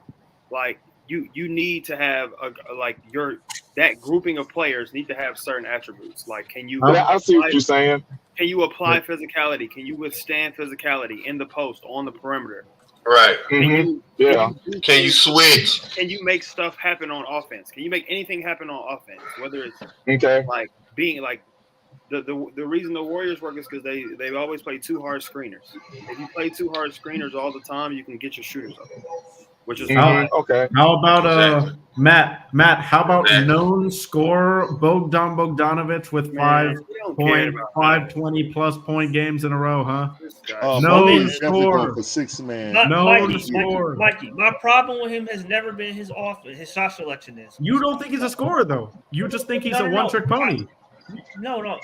like you need to have that grouping of players need to have certain attributes. Like can you I see what you're saying. Can you apply physicality? Can you withstand physicality in the post, on the perimeter? Right. Mm-hmm. Can you switch? Can you make stuff happen on offense? Can you make anything happen on offense? Whether it's like being like the reason the Warriors work is because they always play 2 hard screeners. If you play 2 hard screeners all the time, you can get your shooters up. Which is okay. How about Matt? How about known scorer Bogdan Bogdanovic with 5 plus point games in a row, huh? Known scorer for 6-man. Mikey, my problem with him has never been his his shot selection is. You don't think he's a scorer though. You just think he's a one-trick pony. No. Yeah,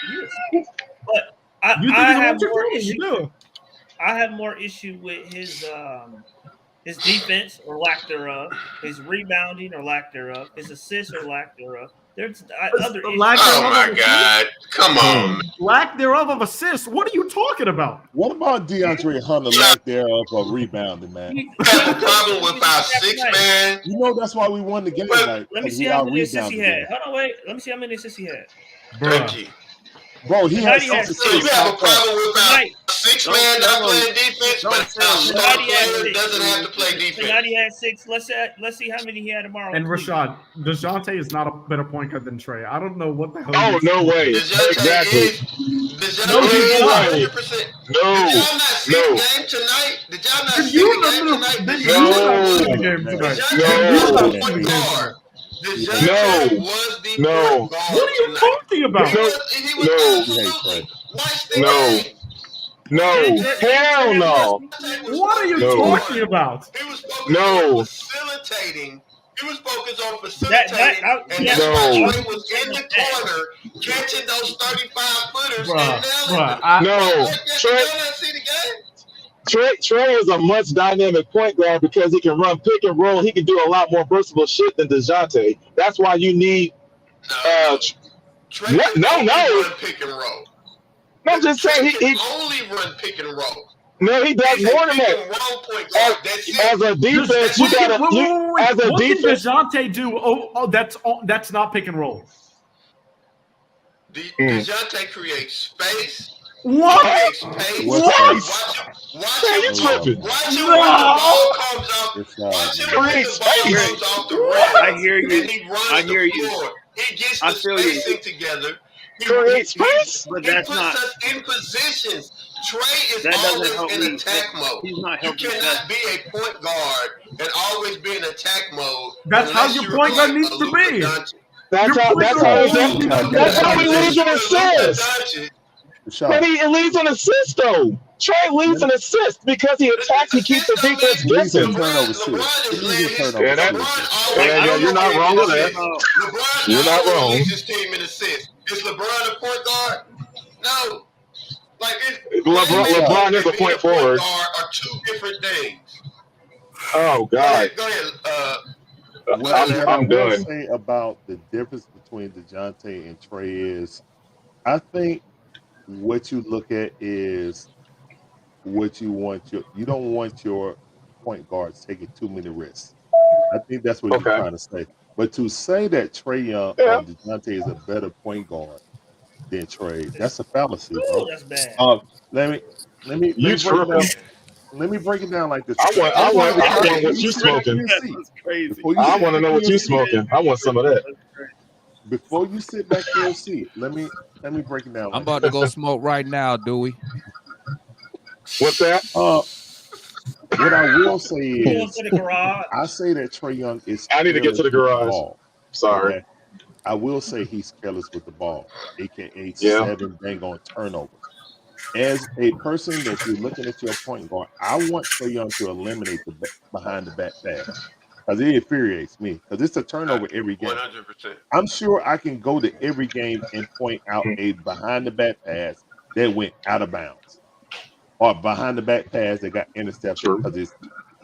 he is. But I have more issue with his defense or lack thereof, his rebounding or lack thereof, his assists or lack thereof. There's other The lack Oh thereof my of God! Come on, man. lack thereof of assists. What are you talking about? What about DeAndre Hunter lack thereof of rebounding, man? You have a problem with our six man. You know that's why we won the game tonight. Let me because see we how many assists he out-rebounded had. them. Hold on, wait. Let me see how many assists he had. Thank you. Bro, he had Tonight he had six So you assists. have a problem with our Tonight, six man not playing defense, but our star tonight he had player six. doesn't have to play Tonight defense. he had 6. Let's see how many he had tomorrow. And Rashad, DeJounte is not a better point guard than Trey. I don't know what the hell. Oh, no way. Exactly. DeJounte is 100%. No. Did y'all not see No. the game tonight? Did y'all not Then see you the not game know- tonight? then DeJounte you not was see the game tonight. DeJounte Then you was not the see point the game guard. tonight. DeJounte was the No. point guard. What are you tonight. talking about? He was No. absolutely watch the No. game. No. Hell no. What are you No. talking about? He was focused No. on facilitating. He was focused on That- facilitating, and that's yeah. why Trey was in the corner catching those 35-footers. Bruh, No. Trey, See the game? Trey is a much dynamic point guard because he can run pick and roll. He can do a lot more versatile shit than DeJounte. That's why you need. Trey What? can No, only no. run pick and roll. No, I'm just saying Trey he can only run pick and roll. no, he does He's a more than pick that. and roll point guard. That's it. As a defense, you gotta as a What can defense. DeJounte do? That's not pick and roll. DeJounte creates space. What? Creates pace. What? Watch Man, you him tripping. when the ball comes off. It's Watch him Create when the ball space. comes off the rim. I hear you. And he runs I hear the you. floor. He gets I the feel you. spacing together. Create space? But He that's puts not. us in positions. Trey is That doesn't always help in me. attack mode. He's not You helping cannot be a point guard and always be in attack mode. That's how unless your you're point guard like needs a to Luka be. Doncic. That's how we lose an assist. But he leads an assist though. Trey leads an assist because he attacks. He keeps the defense guessing. Yeah, you're not wrong with that. LeBron You're not wrong. leads his team in assists. Is LeBron a point guard? No. Like LeBron is a point forward. Guard are two different things. Oh God. Go ahead. What I I'm will done. say about the difference between DeJounte and Trey is, I think what you look at is what you want you don't want your point guards taking too many risks. I think that's what you're trying to say. But to say that Trae Young or DeJounte is a better point guard than Trey, that's a fallacy, bro. Ooh, that's bad. Let me break it down like this. I want what you smoking. I want to know what you smoking. I want some of that. Before you sit back here and see, let me break it down. I'm about to go smoke right now, Dewey. What's that? What I will say Going is, to the garage. I say that Trae Young is. I need to get to the careless with garage. ball. Sorry. Okay? I will say he's careless with the ball, aka Yeah. 7 dang on turnovers. As a person that you're looking at your point guard, I want Trae Young to eliminate the behind the back pass because it infuriates me because it's a turnover every game. 100%. I'm sure I can go to every game and point out a behind the back pass that went out of bounds or behind the back pass that got intercepted because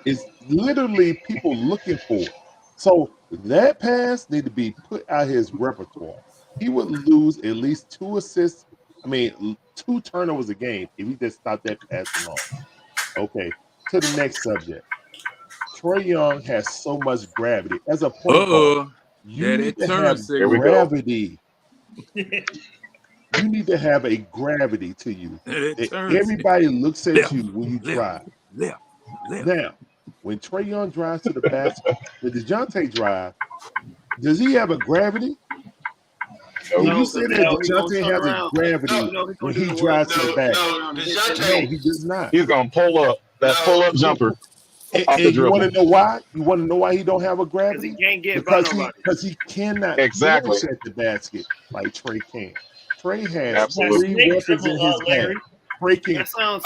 it's literally people looking for it. So that pass need to be put out his repertoire. He would lose at least 2 assists. 2 turnovers a game if he just stopped that pass alone. Okay, to the next subject. Trae Young has so much gravity as a point guard. You need to have gravity. You need to have a gravity to you. That everybody looks at you when you drive. Now, when Trae Young drives to the basket, the DeJounte drive, does he have a gravity? No, you say that DeJounte has a gravity when he drives to the basket. No, he does not. He's gonna pull up that pull up jumper. And you want to know why? You want to know why he don't have a gravity? He can't get by nobody. Because he cannot Exactly finish at the basket like Trae can. Trae has Absolutely. 3 weapons in his bag. Trae can.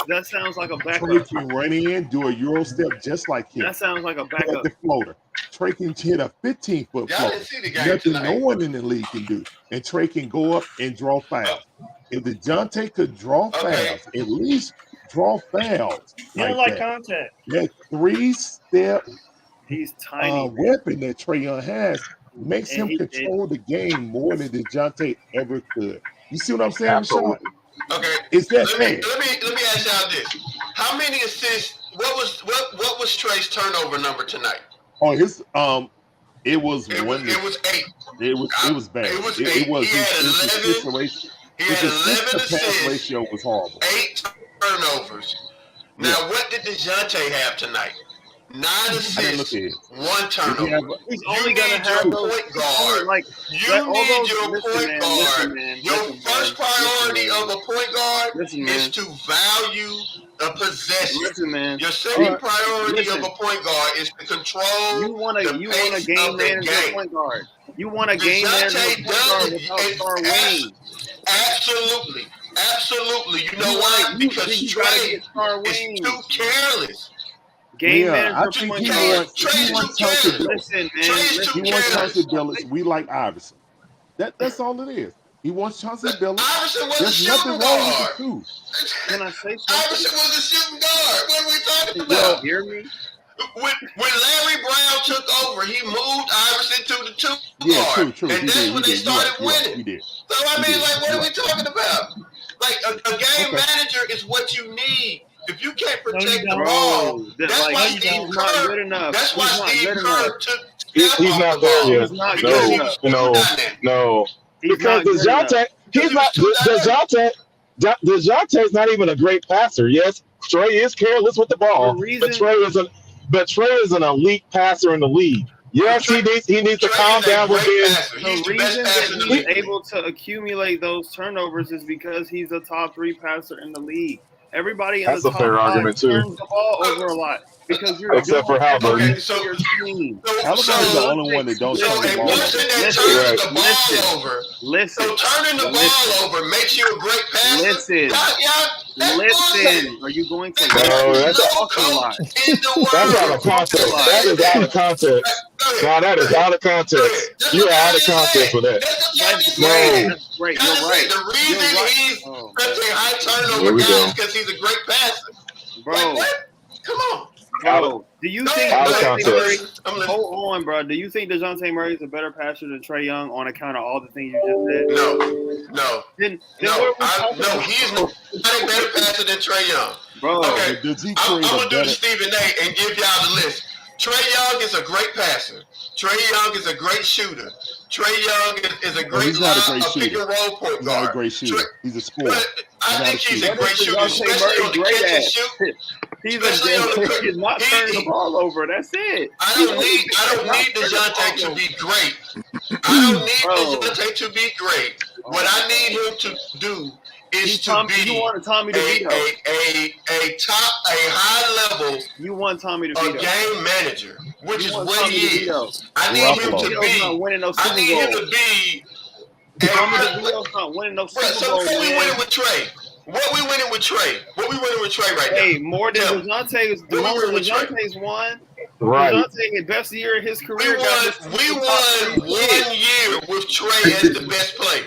That sounds like a backup. Trae can run in, do a Euro step just like him. That sounds like a Hit backup. the floater. Trae can hit a 15-foot Y'all floater. didn't see the game Nothing tonight. no one in the league can do. And Trae can go up and draw fouls. If DeJounte could draw fouls, at least draw fouls. You don't like that. contact. That 3-step He's tiny. weapon that Trae Young has makes And him he control the game more than DeJounte ever could. You see what I'm saying, Sean? Absolutely. Okay. It's that Let me thing. ask y'all this. How many assists? What was Trey's turnover number tonight? On his it was It one. was 8. It was bad. It was It 8. was He had his 11. assist ratio. He His had assist 11 to pass assists, ratio was horrible. 8 turnovers. Now, what did DeJounte have tonight? 9 I didn't look assists, at it. 1 turnover. He's You only gonna need have your those. point guard. Like You all need those. your Listen, point man. guard. Listen, man. Your Listen, first man. priority Listen, of a point guard Listen, is man. to value a possession. Listen, man. Your second priority Listen. of a point guard is to control You want the a pace game of the manager game. point guard. You want a game manager DeJounte point guard does without it. star winning. Absolutely. Absolutely. You know why? Because You gotta Trey get star is wings. too careless. Game Yeah, I manager think point he guard. wants Chauncey Billups. Listen, man. Trey's He too wants Chauncey careless. Billups. We like Iverson. That's all it is. He wants Chauncey Billups. Iverson was a There's nothing shooting wrong with guard. the two. Can I say something? Iverson was a shooting guard. What are we talking You don't about? hear me? When Larry Brown took over, he moved Iverson to the 2 Yeah, guard. true. And He that's did. when He they did. You're started right. You're right. winning. He did. So, I He mean, did. like, what You're are we right. talking about? Like, a game Okay. manager is what you need. If you can't No, you protect the don't. ball, Bro, that's like, why you Steve don't. he's not good Kerr. enough. That's why He's not Steve good Kerr enough. took He's Steph off not the there ball yet. He's not because good he enough. was too dynamic. No. He's Because not good enough. DeJounte, Because he was too dynamic. DeJounte's not even a great passer. Yes, Trey is careless with the The ball, reason but Trey is an elite passer in the league. Yes, he needs to Trey calm is a down with great being. passer. the He's the best reason passer in that the he's league. able to accumulate those turnovers is because he's a top 3 passer in the league. Everybody in That's the a top fair 5 argument too. turns the ball over a lot because you're Except for doing everything Halliburton. Okay, so for your team. Halliburton's the only one that don't So turn the a ball over. person that Listen, turns Right. the ball over, Listen, so turning the ball over makes you a great passer. listen, Y'all, that's bullshit. listen. Are you going to No, There's that's no talk a lot? coach in the out world. of context. Lie. That is out of context. Go No, ahead. that is out of Go context. ahead. That's You what are out y'all of just context for said. that. That's what y'all That's just great. said. That's great. Y'all You're just right. said the reason You're right. he's Oh, such a high Here turnover we guy go. is because he's a great passer. bro, Like what? Come on. bro. Do you Go think ahead. Out of Go ahead. DeJounte Murray? context. I'm listening. Hold on, bro. Do you think DeJounte Murray is a better passer than Trae Young on account of all the things you just said? No. Then No, what are we talking no, about? he's not a better passer than Trey Young. Bro, Okay, Does he I'm trade gonna a do the better? Stephen A. and give y'all the list. Trey Young is a great passer. Trey Young is a great shooter. Trey Young is a No, great he's not a line, great a pick shooter. and roll point He's not a guard. great shooter. Trey, He's a scorer. but I He's not a think he's a shooter. what great is shooter, DeJounte especially Murray on the great catch and at? shoot. He's Especially on the he's not turning the ball over. That's it. I don't need DeJounte to be great. I don't need DeJounte to be great. What I need him to do is to be You want Tommy DeVito. a high level You want Tommy a DeVito. game manager, which You is want what Tommy he DeVito. is. I need him to DeVito's not winning no be. I Super need him Bowl. to be. Tommy DeVito's not winning no Super So Bowl, what we man. winning with Trey? What we winning with Trey? What we winning with Trey right now? Hey, more than Tell me. DeJounte's What we winning with Trey? DeJounte's won. Right. DeJounte, his best year of his We career. won 1 year with Trey as the best player.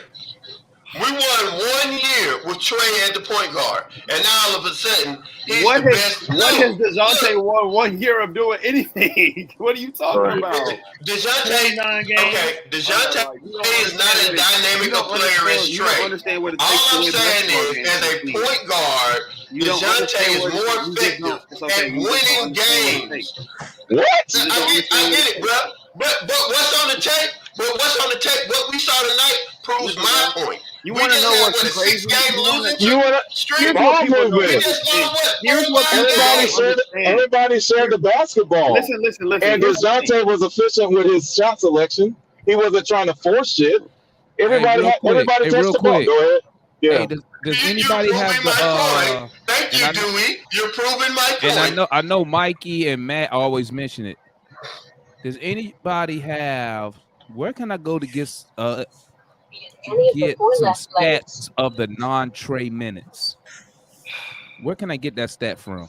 We won 1 year with Trey at the point guard, and now all of a sudden he's What the has best. what has DeJounte won 1 year of doing anything? What are you talking about? DeJounte, 29 games. okay, DeJounte is not as dynamic a player as You don't Trey. understand what it All takes to I'm win saying basketball is, games. as a point guard, You don't DeJounte understand is what more you just effective don't- it's okay. at You just don't winning understand what it games. takes. What? I get it, bro. But what's on the tape? But what's on the tape? What we saw tonight proves my point. You We want to just know had, what's what, a crazy? 6-game losing You want streak? Here's ball what people don't movement? We just lost what? Here's what 45 Everybody games? shared. Everybody shared the basketball. Listen. And Here's the thing. DeJounte was efficient with his shot selection. He wasn't trying to force shit. Everybody, real quick. everybody Hey, touched real the ball. quick. Go ahead. Yeah. Hey, does anybody have the point. Thank and you, I know- Dewey. You're proving my point. and I know Mikey and Matt always mention it. Does anybody have where can I go to get some stats of the non-Trey minutes? Where can I get that stat from?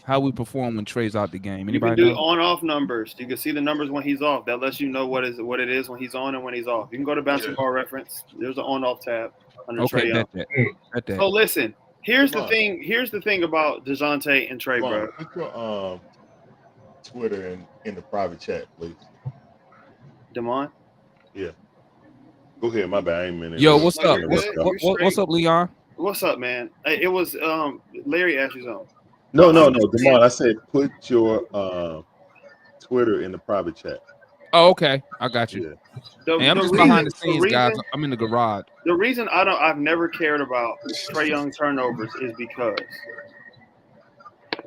How we perform when Trey's out the game? You can Anybody do know? on-off numbers. You can see the numbers when he's off. That lets you know what it is when he's on and when he's off. You can go to Basketball Reference. There's an on-off tab under Trey Okay, Young. bet that. So listen, here's the Come on. thing. Here's the thing about DeJounte and Trey, Come on, bro. put your Twitter in the private chat, please. Damon, Yeah. Go ahead, my bad. I ain't minute. Yo, what's No, up? you're What's good. what, You're what's straight. up, Leon? What's up, man? It was Larry Ashley's on. No, I'm just saying. Demond. I said put your Twitter in the private chat. Oh, okay, I got you. Yeah. Hey, I'm The just behind the reason, scenes, guys. I'm in the garage. the reason I've never cared about Trae Young turnovers is because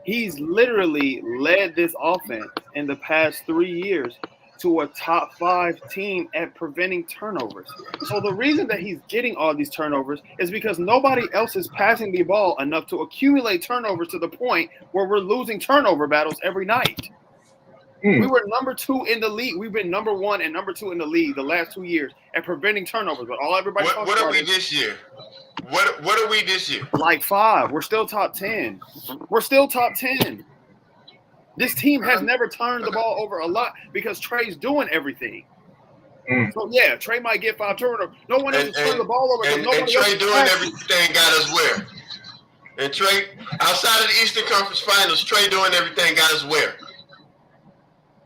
he's literally led this offense in the past 3 years to a top 5 team at preventing turnovers. So the reason that he's getting all these turnovers is because nobody else is passing the ball enough to accumulate turnovers to the point where we're losing turnover battles every night. We were number 2 in the league. We've been number 1 and number 2 in the league the last 2 years at preventing turnovers. But all everybody talks What are about we is this year? What are we this year? like 5. We're still top 10. We're still top 10. This team has never turned the ball over a lot because Trey's doing everything. So yeah, Trey might get 5 turnovers. No one else is turning the ball over. And Trey doing everything got us where? And Trey, outside of the Eastern Conference Finals, Trey doing everything got us where?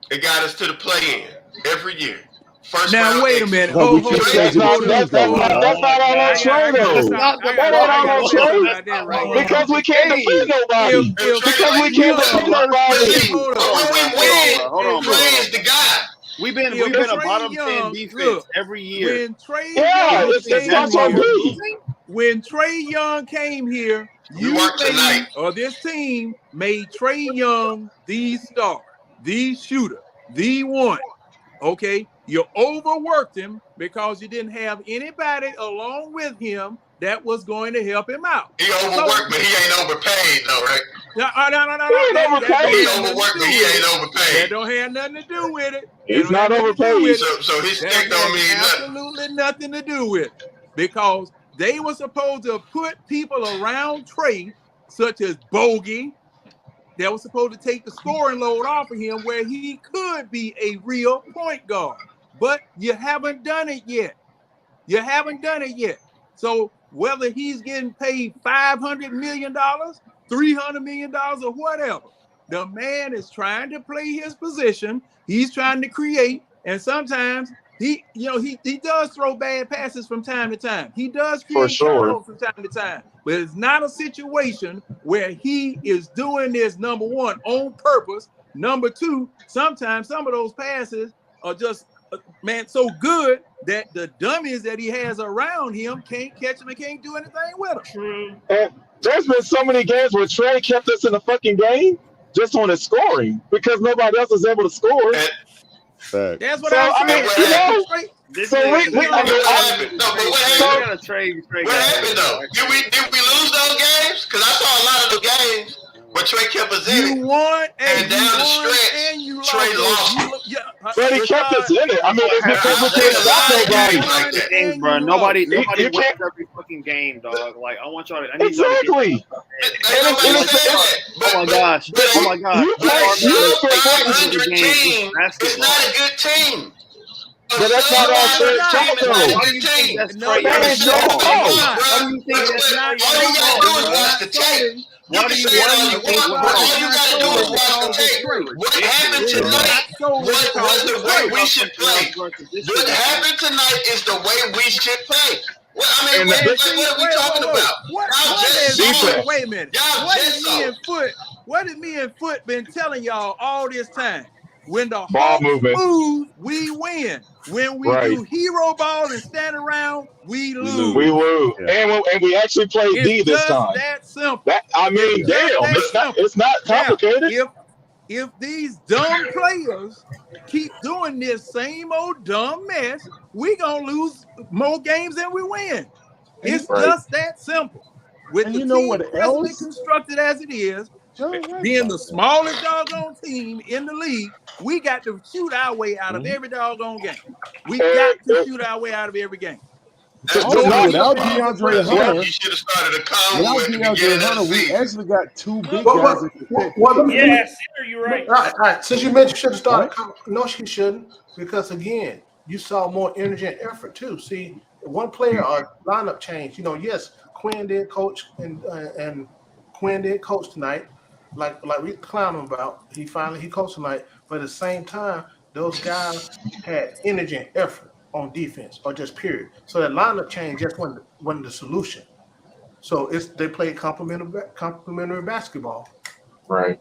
It got us to the play-in every year. First Now round wait a exit. minute. But we Hold keep on. changing Hold the on. teams, though. That's not all on Trey, though. That ain't all on Trey. Because we can't defend nobody. Because we can't defend nobody. Hold on, bro. Trey is the guy. We've been If a Trae bottom 10 Young, defense look, every year. when Trae Yeah, Young it's came starts on here, B. when Trae Young came here, We work tonight. this team made Trae Young the star, the shooter, the one. Okay, you overworked him because you didn't have anybody along with him that was going to help him out. He overworked, but he ain't overpaid, though, right? No. He overpaid. He overworked, but he ain't That overpaid. don't have nothing to do with it. He's not overpaid. So his That stick don't mean has nothing. absolutely nothing to do with it because they were supposed to put people around Trey, such as Bogey, that was supposed to take the scoring load off of him where he could be a real point guard. But you haven't done it yet. You haven't done it yet. So whether he's getting paid $500 million, $300 million, or whatever, the man is trying to play his position. He's trying to create, and sometimes he does throw bad passes from time to time. He does create turnovers from time to time, but it's not a situation where he is doing this, number one, on purpose. Number two, sometimes some of those passes are just, so good that the dummies that he has around him can't catch him and can't do anything with him. True. And there's been so many games where Trey kept us in the fucking game just on his scoring because nobody else was able to score. That's what So, I I mean, said. you know, This so nigga- we What happened? No, but what happened? gotta trade What happened though? Did we lose those games? Because I saw a lot of the games where Trey kept us in it. You won And down the stretch, and you Trey lost. but he kept us in it. I mean, it's because we can't stop nobody. Games, bro. Nobody You wins can't- every fucking game, dog. Like I want y'all to. I need Exactly. Y'all to get, oh my gosh! Oh my gosh! You can't shoot for 500 games team. with It's basketball. not a good team. But that's not all Trey's fault, though. Why do you think that's No, Trey that Young's ain't your fault? fault. Why do you think that's not All you gotta do is watch the tape. You Why can do you say it all why you do you think want, but all you gotta do is Why watch the tape. What happened tonight was the way we should play. What happened tonight is the way we should play. Well, I mean, And what this- are we talking about? Y'all just saw it. Wait a minute. Y'all What just is saw me it. and Foot? What has me and Foot been telling y'all all this time? When the Ball Hawks movement. move, we win. When we Right. do hero ball and stand around, we lose. We lose, and we actually played D It's this just time. that simple. I mean, It's just damn, that it's not Now, complicated. if these dumb players keep doing this same old dumb mess, we gonna lose more games than we win. It's Right. just that simple. With And the you know team what presently else? constructed as it is, being the smallest doggone team in the league, we got to shoot our way out of every doggone game. We got to shoot our way out of every game. Also, without DeAndre Hunter, You should have started a convo without at the DeAndre beginning of Hunter, the we season. actually got two big What- guys what- that can fit. What- Yeah, Cedar, you're right. All right. Since you mentioned should have started, no, she shouldn't, because again, you saw more energy and effort too. See, one player or lineup change. Yes, Quinn did coach and Quinn did coach tonight, like we clown him about. He coached tonight, but at the same time, those guys had energy and effort on defense or just period. So that lineup change just wasn't the solution. So they played complementary basketball. Right.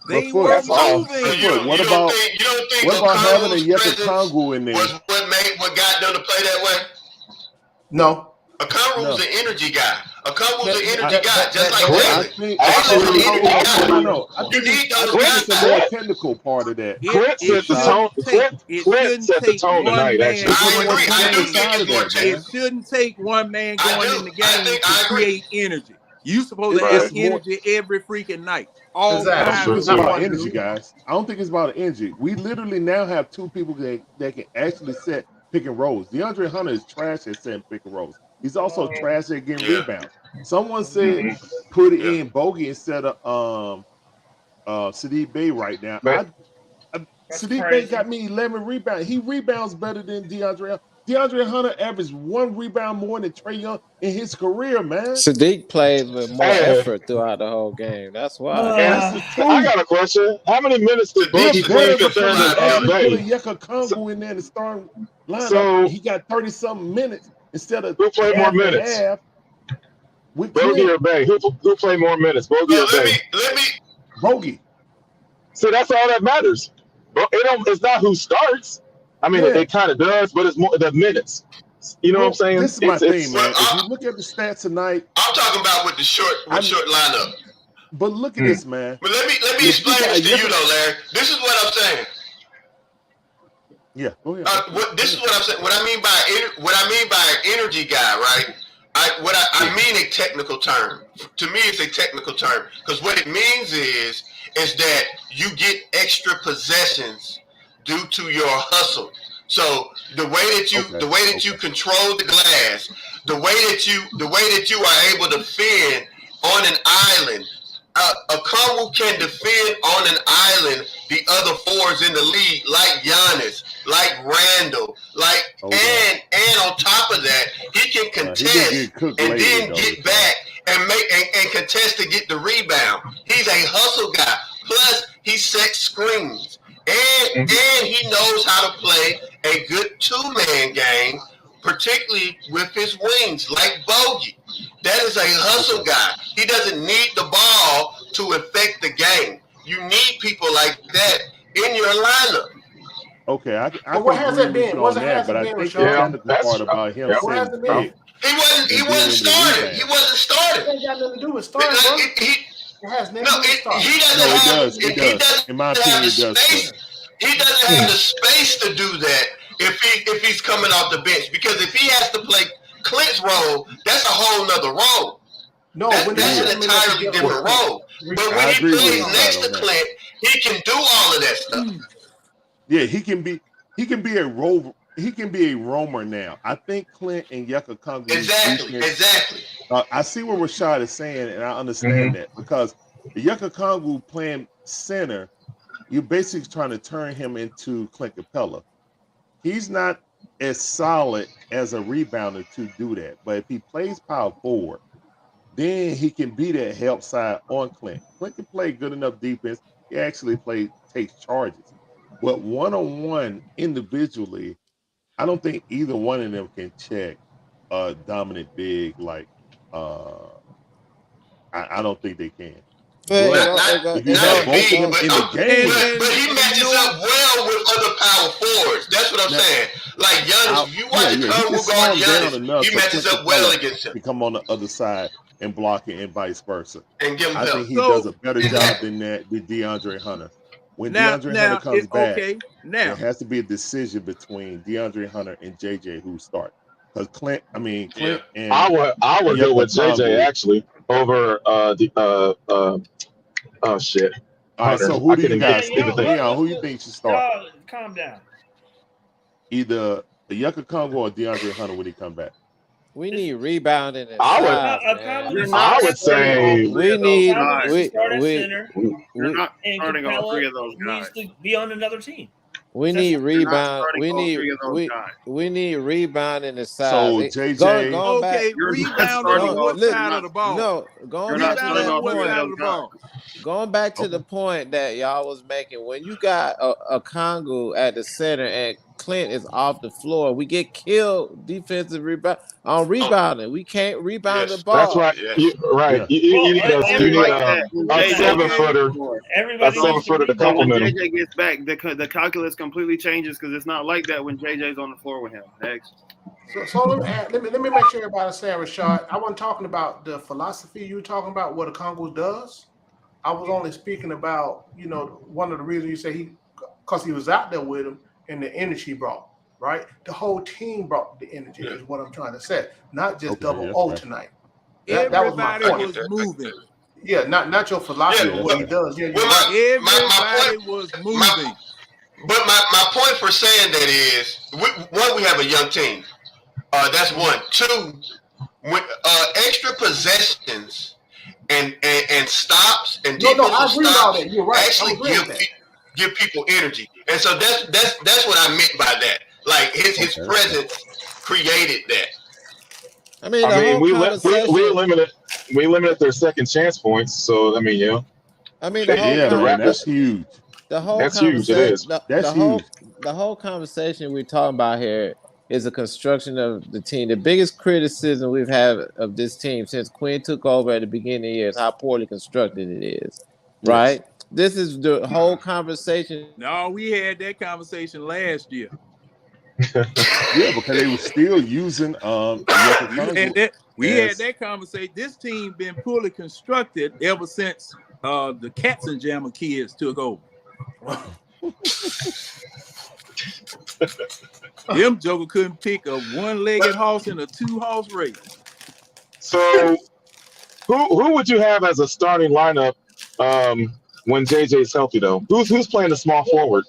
They But were Foot, moving. what about having a Yeka Kongu in there? Was what got them to play that way? No. Okongwu was an energy guy. Okongwu's an energy guy, just like I David. think You need those guys. it's a more technical part of that. It shouldn't take one man It shouldn't take one man going in the game to create energy. You supposed to have energy every freaking night. I don't think it's about energy, guys. I don't think it's about energy. We literally now have two people that can actually set pick and rolls. DeAndre Hunter is trash at setting pick and rolls. He's also trash at getting rebounds. Someone said put in Bogey instead of Sadiq Bey right now. Sadiq Bey got me 11 rebounds. He rebounds better than DeAndre. DeAndre Hunter averaged 1 rebound more than Trae Young in his career, man. Sadiq plays with more effort throughout the whole game. That's why. I got a question. How many minutes did Bogey play compared to Bey? Put Yeka Kongu in there in the starting lineup. So he got 30-something minutes instead of who played more minutes? Bogey or Bey? Who played more minutes? Bogey or Bey? Let me. Bogey. So that's all that matters. It's not who starts. I mean, it kind of does, but it's more the minutes. You know what I'm saying? This is my thing, man. If you look at the stats tonight, I'm talking about with the short lineup. But look at this, man. But let me explain this to you, though, Larry. This is what I'm saying. Yeah. Oh, yeah. This is what I'm saying. What I mean by an energy guy, right? I mean a technical term. To me, it's a technical term because what it means is that you get extra possessions due to your hustle. So the way that you control the glass, the way that you are able to defend on an island. Okongwu can defend on an island the other fours in the league, like Giannis, like Randall, and on top of that, he can contest and then get back and contest to get the rebound. He's a hustle guy. Plus, he sets screens. And he knows how to play a good two-man game, particularly with his wings, like Bogey. That is a hustle guy. He doesn't need the ball to affect the game. You need people like that in your lineup. Okay, I what has it been? But I think the technical part about him saying big. He wasn't starting. He wasn't starting. It ain't got nothing to do with starting, bro. It has nothing to do with starting. It does. In my opinion, it does. He doesn't have the space to do that if he's coming off the bench. Because if he has to play Clint's role, that's a whole nother role. No, that's an entirely different role. But when he plays next to Clint, he can do all of that stuff. Yeah, he can be a rover. He can be a roamer now. I think Clint and Yeka Kongu. Exactly. I see what Rashad is saying, and I understand that because Yeka Kongu playing center, you're basically trying to turn him into Clint Capella. He's not as solid as a rebounder to do that. But if he plays power forward, then he can be that help side on Clint. Clint can play good enough defense. He actually takes charges. But one-on-one individually, I don't think either one of them can check a dominant big like I don't think they can. But he matches up well with other power forwards. That's what I'm saying. Like Giannis, if you watch Okongwu guard Giannis, he matches up well against him. To come on the other side and block it and vice versa. And give him I think he does a better job than that with DeAndre Hunter. When DeAndre Hunter comes back, there has to be a decision between DeAndre Hunter and JJ who start. Because Clint and I would go with JJ actually over oh shit. All right, so who do you guys think? Leon, who you think should start? Calm down. Either Yeka Kongu or DeAndre Hunter when he come back. We need rebounding. I would say we need. You're not starting all three of those guys. Needs to be on another team. We need rebound. We need rebound in the side. So JJ, going back. Rebound on what side of the ball? No, going back to the point. Going back to the point that y'all was making when you got a Kongu at the center and Clint is off the floor, we get killed defensive rebounding. We can't rebound the ball. That's right. Yeah. You need a 7-footer. Everybody a 7-footer to complement when him. JJ gets back, the calculus completely changes because it's not like that when JJ's on the floor with him. Next. So let me make sure everybody understand, Rashad. I wasn't talking about the philosophy you were talking about, what the Congo does. I was only speaking about, one of the reasons you say because he was out there with him and the energy he brought, right? The whole team brought the energy is what I'm trying to say, not just double O tonight. That was my point. Everybody was moving. Yeah, not your philosophy, but what he does. Yeah, you're right. Everybody was moving. But my point for saying that is, one, we have a young team. That's one. Two, when, extra possessions and stops and I defensive agree with all that. stops You're right. actually give people energy. And so that's what I meant by that. Like his presence created that. I mean, we limited their second chance points. So I mean, that's huge. That's huge. It is. That's huge. The whole conversation we're talking about here is a construction of the team. The biggest criticism we've had of this team since Quinn took over at the beginning of the year is how poorly constructed it is. Right? Yes. This is the whole conversation. No, we had that conversation last year. Yeah, because they were still using we had that conversation. This team been poorly constructed ever since the Katzenjammer kids took over. Them joker couldn't pick a one-legged horse in a two-horse race. So who would you have as a starting lineup when JJ's healthy though? Who's playing the small forward?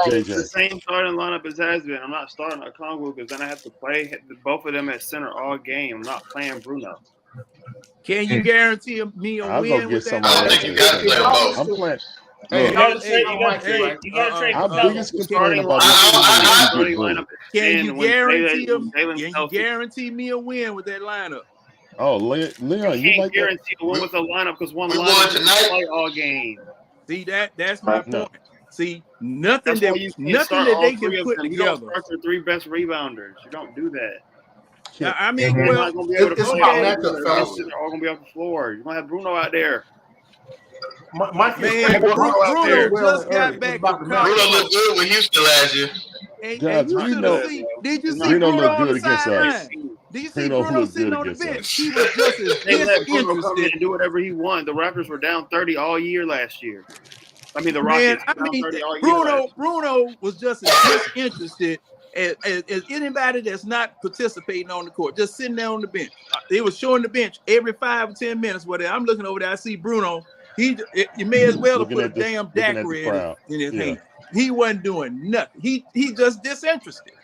It's the same starting lineup as has been. I'm not starting a Congo because then I have to play both of them at center all game. I'm not playing Bruno. Can you guarantee me a win with that? I don't think you got to play both. I'm playing. You gotta trade Can you guarantee him? Can you guarantee me a win with that lineup? Oh, Leon, you can't guarantee a win with a lineup because one lineup won tonight. Play all game. See that's my point. See, nothing that they can put together. You don't start your three best rebounders. You don't do that. I mean, you're not gonna be able to it's play. about matchup, fellas. They're all gonna be off the floor. You're gonna have Bruno out there. My man, Bruno just got back. Bruno looked good with Houston last year. Did you see Bruno Bruno looked on good the against us. sideline? Did you see Bruno sitting on the bench? He was just as They let Bruno come in disinterested. and do whatever he wanted. The Raptors were down 30 all year last year. I mean, the Man, Rockets I were down mean, 30 all year. Bruno was just as disinterested as anybody that's not participating on the court, just sitting there on the bench. They were showing the bench every 5 or 10 minutes. Where I'm looking over there, I see Bruno. You may as well have put a damn daiquiri in his hand. He wasn't doing nothing. He just disinterested.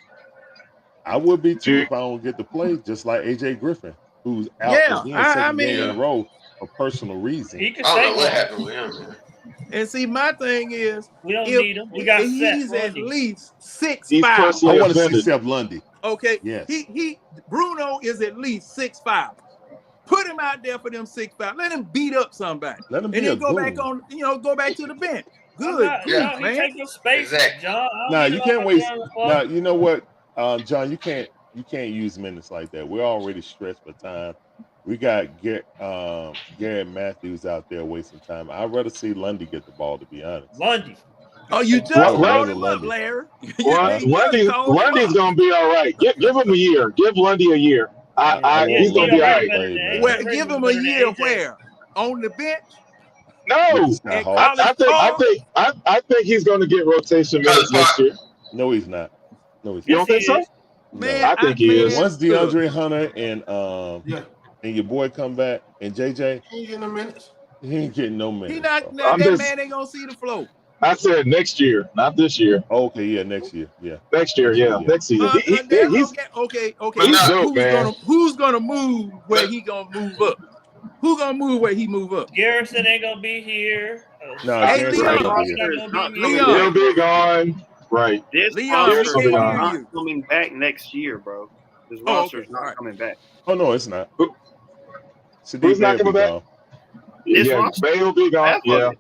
I would be too if I don't get to play, just like AJ Griffin, who's out game in a row for personal reasons. He can I don't know say what that. happened with him, man. And see, my thing is, We don't need him. We got he's Seth at Lundy. least 6'5". He's I personally want to see offended. Seth Lundy. Okay, Yes. he Bruno is at least 6'5". Put him out there for them 6'5". Let him beat up somebody. Let him and be then a go goon. back on, go back to the bench. Good, He man. take your space, Exactly. John. Nah, you can't waste. Nah, Now you know what, John, you can't use minutes like that. We're already stretched for time. We got Garrett Matthews out there wasting time. I'd rather see Lundy get the ball, to be honest. Lundy. Oh, you just Well, called him up, Lundy. Larry. Lundy's gonna be all right. Give him a year. Give Lundy a year. He's gonna be all right. Well, give him a year where? On the bench? No, Not hard. I think he's gonna get rotation minutes next year. No, he's not. No, he's You not. don't think so? Man, I think he is. Once DeAndre Hunter and your boy come back and JJ, He ain't getting a minute. he ain't getting no minutes. He not bro. that man ain't gonna see the flow. I said next year, not this year. Okay, yeah, next year, yeah. Next year, yeah, next season. Okay. He's dope, man. Who's gonna move where he gonna move up? Who gonna move where he move up? Garrison ain't gonna be here. No, Hey, Garrison ain't gonna be here. He'll be gone. Right. This Leon, roster we is can't hear not you. coming back next year, bro. This Oh, roster is okay. not All right. coming back. Oh no, it's not. Who's not coming back? This Yeah, roster, Bay will be gone. half of Yeah. it.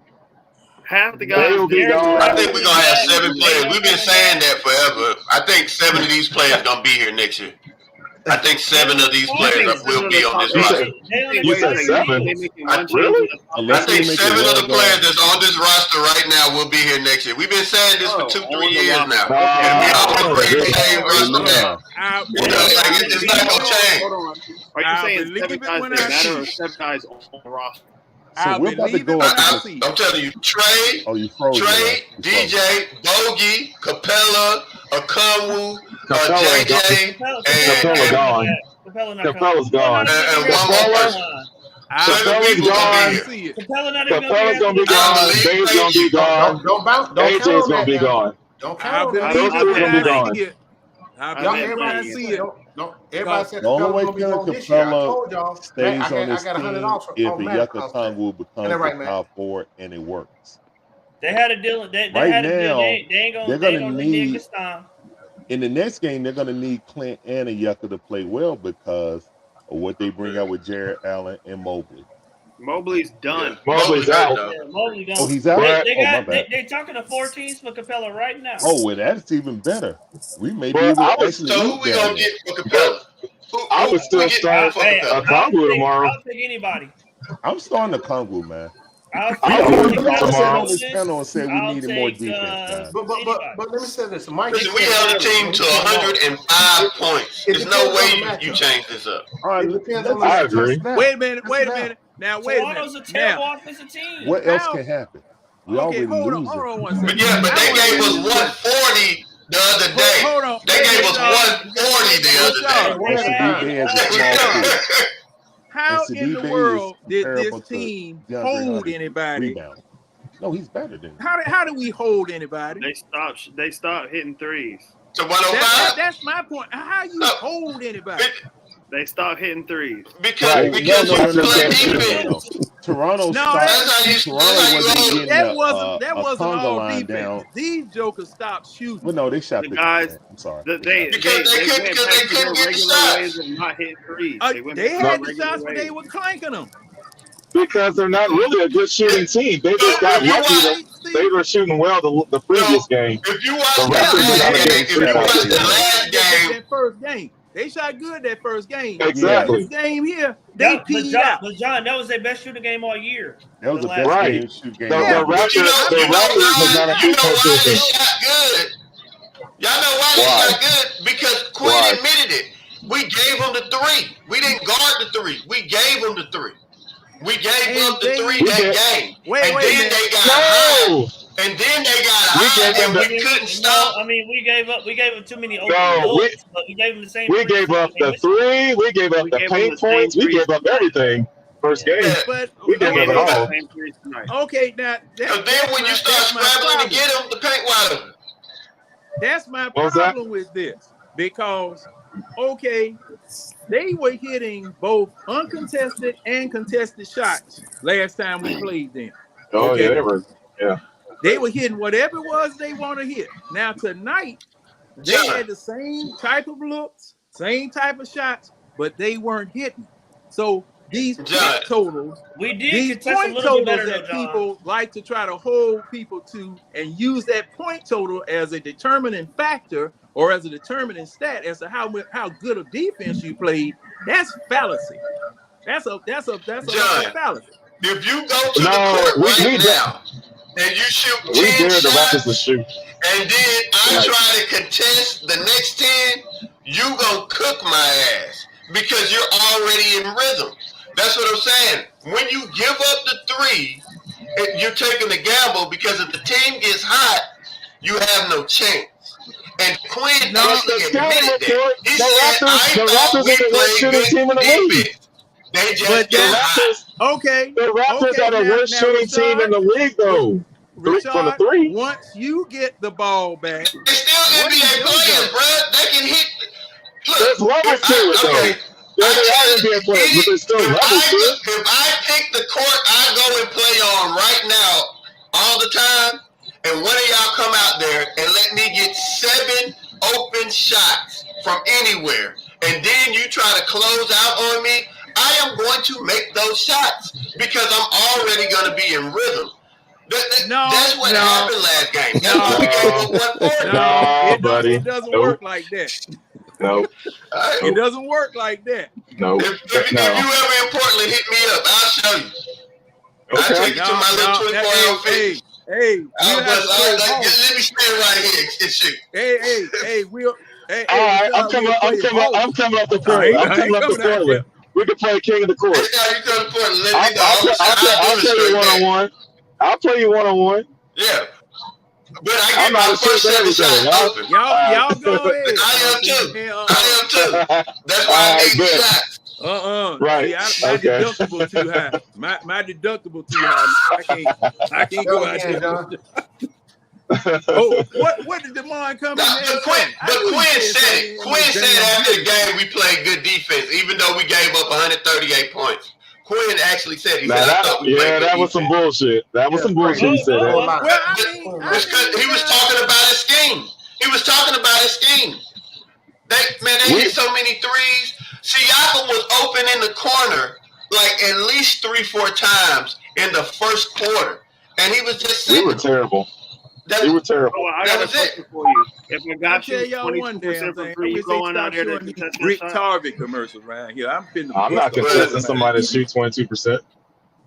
Half the They guys. will be gone. I think we're gonna have 7 players. We've been saying that forever. I think 7 of these players gonna be here next year. I think 7 of these players will be on this roster. You said 7? Really? I think 7 of the players that's on this roster right now will be here next year. We've been saying this for 2-3 years now. And we always bring the same roster now. It's not gonna change. Are you saying 7 guys that matter or 7 guys on the roster? So we're about to go up. I'm telling you, Trey, DJ, Bogey, Capella, Akonwu, JJ, Capella gone. Capella's gone. And one more person. Capella's gone. Capella's gonna be gone. Dave's gonna be gone. AJ's gonna be gone. Don't count on Those two gonna be gone. Everybody see it. Everybody said The only way Capella gonna be Kenneth this year. I Capella told y'all. stays I on this got team $100 if on Matt Onyeka Okongwu becomes right, the man. power forward and it works. They had a deal. They Right had a deal. now, They ain't they're gonna gonna renege need this time. in the next game. They're gonna need Clint and Onyeka to play well because of what they bring out with Jared Allen and Mobley. Mobley's done. Mobley's out. Yeah, Mobley done. Oh, he's out? They Oh, my got. bad. They talking to 4 teams for Capella right now. Oh, well, that's even better. We may be Well, able I to was actually So who eat we that. gonna get for Capella? I would still start Okongwu tomorrow. I'll take anybody. I'm starting the Okongwu, man. I'll I take would Y'all said tomorrow. on this panel and said we I'll needed more take, defense, guys. But let me say this. Mike, Listen, we held the team to 105 points. There's no way you change this up. All right, It depends on I the agree. snap. Wait a minute. Now, wait a Toronto's a minute. terrible Now, offensive team. What else How- can happen? We okay, already hold losing. on one But second. yeah, but they How gave us are we losing? 140 the other day. Hold on. They gave us 140 the other day. And Saddiq Bey is a small kid. How And in Saddiq the Bey world is did comparable this to team DeAndre hold Hunter. anybody? Rebound. No, he's better than. How do we hold anybody? They stopped hitting threes. To 105? That's my point. How you hold anybody? They stopped hitting threes. Because we play defense. Toronto No, stopped. Toronto wasn't getting that wasn't conga all line defense. down. These jokers stopped shooting. Well, no, they shot The 50%. guys, I'm sorry. They Because they couldn't went back to their get the regular shots. ways of not hitting threes. Went They back to had their the shots, regular but they ways. were clanking them. Because they're not really a good shooting team. They just got lucky that they were shooting well the previous game. If you watch The the Raptors are not a last good game, if you shooting watch team. the last game, That first game. They shot good that first game. Exactly. This game here, they peed out. But John, that was their best shooting game all year. That was the last best Right. game shoot game. The ever. Raptors, you know the Raptors have not a you know defense why they defense. shot good? Y'all know why they Why? shot good? Because Quinn Why? admitted it. We gave them the 3. We didn't guard the 3. We gave them the 3. We gave And up the they- 3 We that did. game. Wait and a then minute. they got high. No! And then they got We high gave them and we the- couldn't stop. I mean, we gave up too many open No, looks, but we gave them the same. We gave up the 3. We gave up We the gave them paint the same points. We three. gave up everything. First game. Yeah. But We gave okay, up it all. Same threes tonight. okay, now So then when you start scrambling to get them, the paint wide open. that's my What was that? problem with this. Because okay, they were hitting both uncontested and contested shots last time we played them. Oh, Okay. yeah, they were. Yeah. They were hitting whatever it was they want to hit. Now tonight, they John. had the same type of looks, same type of shots, but they weren't hitting. So these John. point totals, We did these contest a point little bit totals better, that though, John. people like to try to hold people to and use that point total as a determining factor or as a determining stat as to how good of defense you played, that's fallacy. That's a John. fallacy. If you go to No, the court we right dare- now and you shoot We 10 dared the Raptors shots to shoot. and then I Right. try to contest the next 10, you gonna cook my ass because you're already in rhythm. That's what I'm saying. When you give up the 3, you're taking the gamble because if the team gets hot, you have no chance. And Quinn No, actually the scouting admitted that. report, He the said, Raptors- I the thought Raptors we are the worst played shooting good team in the league. defense. They just But got that's- hot. Okay. The Raptors okay, are the now- worst now, shooting team in the league, though. Rashad, From the 3. once you get the ball back, They still NBA players, bro. They can hit. There's Look, levels to it, though. Yeah, they are NBA players, but there's still levels to it. If I pick the court I go and play on right now all the time, and one of y'all come out there and let me get 7 open shots from anywhere, and then you try to close out on me, I am going to make those shots because I'm already going to be in rhythm. That's what happened last game. That's why we gave up 140. No, buddy. it doesn't work like that. No. It doesn't work like that. No. If you ever importantly hit me up, I'll show you. I'll take you to my little 24-hour fix. Hey, let me stand right here and shoot. Hey, we'll. Hey, all right, I'm coming up to Portland. I'm coming up to Portland. We can play King of the Court. I'll play you one-on-one. I'll play you one-on-one. Yeah. But I get my first 7 shots open. Y'all go ahead. I am too. That's why I make shots. Right. See, my deductible too high. My deductible too high. I can't go out there. Oh, what did DeMond come in there? But Quinn said it. Quinn said after the game we played good defense, even though we gave up 138 points. Quinn actually said he said, that was some bullshit. That was some bullshit. He said that. He was talking about his scheme. He was talking about his scheme. They hit so many threes. Siakam was open in the corner like at least 3-4 times in the first quarter, and he was just sitting. We were terrible. We were terrible. Oh, I got a question for you. If I got you 22% for free, you going out there to contest Rick that shot? Tarvik commercials around here. I'm not contesting somebody that shoots 22%.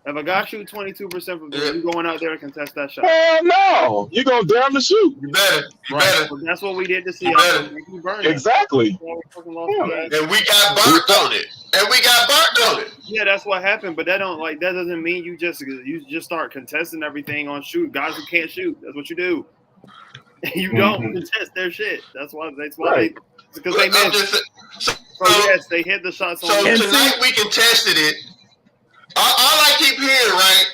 If I got you 22% for free, you going out there to contest that shot? Hell no! You're gonna dare him to shoot. You better. Well, that's what we did to see. Exactly. And we got burnt on it. Yeah, that's what happened. But that doesn't mean you just start contesting everything on shoot. Guys who can't shoot, that's what you do. You don't contest their shit. That's why because they missed. Yes, they hit the shots. So tonight we contested it. All I keep hearing, right,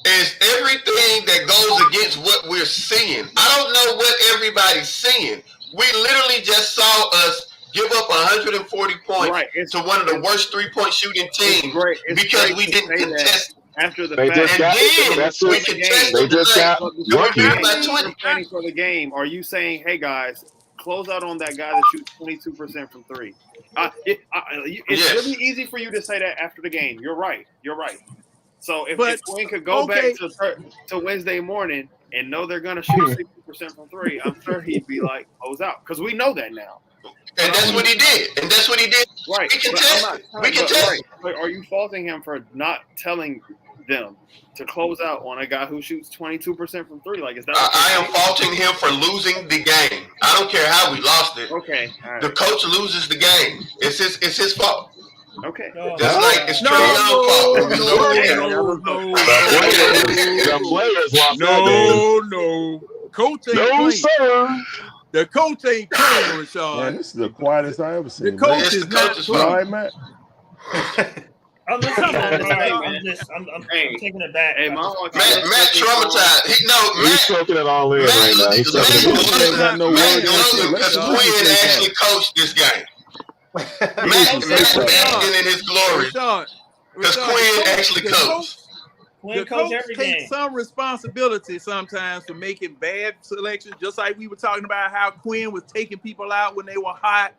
is everything that goes against what we're seeing. I don't know what everybody's seeing. We literally just saw us give up 140 points to one of the worst three-point shooting teams because we didn't contest after the fact. They just got planning for the game. Are you saying, hey guys, close out on that guy that shoots 22% from three? It's really easy for you to say that after the game. You're right. So if Quinn could go back to Wednesday morning and know they're going to shoot 60% from three, I'm sure he'd be like, close out. Because we know that now. And that's what he did. Right. We contested. But are you faulting him for not telling them to close out on a guy who shoots 22% from three? Like, is that? I am faulting him for losing the game. I don't care how we lost it. Okay. Right. The coach loses the game. It's his fault. Okay. Just like it's Trae Young's fault. No. Coach ain't playing. Sir. The coach ain't playing, Rashad. Man, this is the quietest I ever seen. The coach is not playing. All right, Matt. I'm taking it back. Hey, Matt traumatized. He's soaking it all in right now. He's soaking it all in. Because Quinn actually coached this game. Matt basking in his glory. Because Quinn actually coached. The coach takes some responsibility sometimes for making bad selections, just like we were talking about how Quinn was taking people out when they were hot,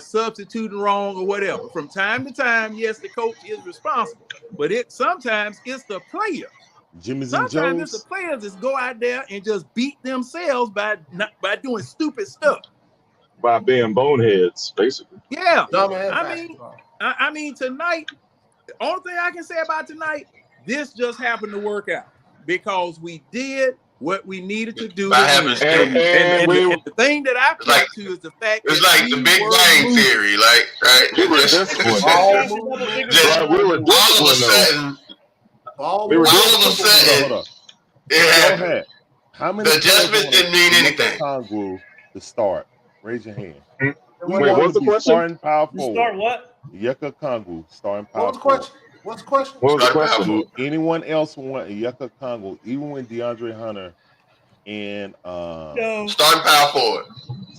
substituting wrong or whatever. From time to time, yes, the coach is responsible, but sometimes it's the players. Sometimes it's the players that go out there and just beat themselves by doing stupid stuff. By being boneheads, basically. Yeah. I mean, tonight, the only thing I can say about tonight, this just happened to work out because we did what we needed to do. And the thing that I point to is the fact it's like the Big Bang Theory, right? We were all of a sudden, it happened. How many the adjustments didn't mean anything. Kongwu to start. Raise your hand. Wait, what's the question? Starting power forward. Start what? Onyeka Kongwu starting power forward. What's the question? What was the question? Do anyone else want Onyeka Kongwu, even when DeAndre Hunter and starting power forward?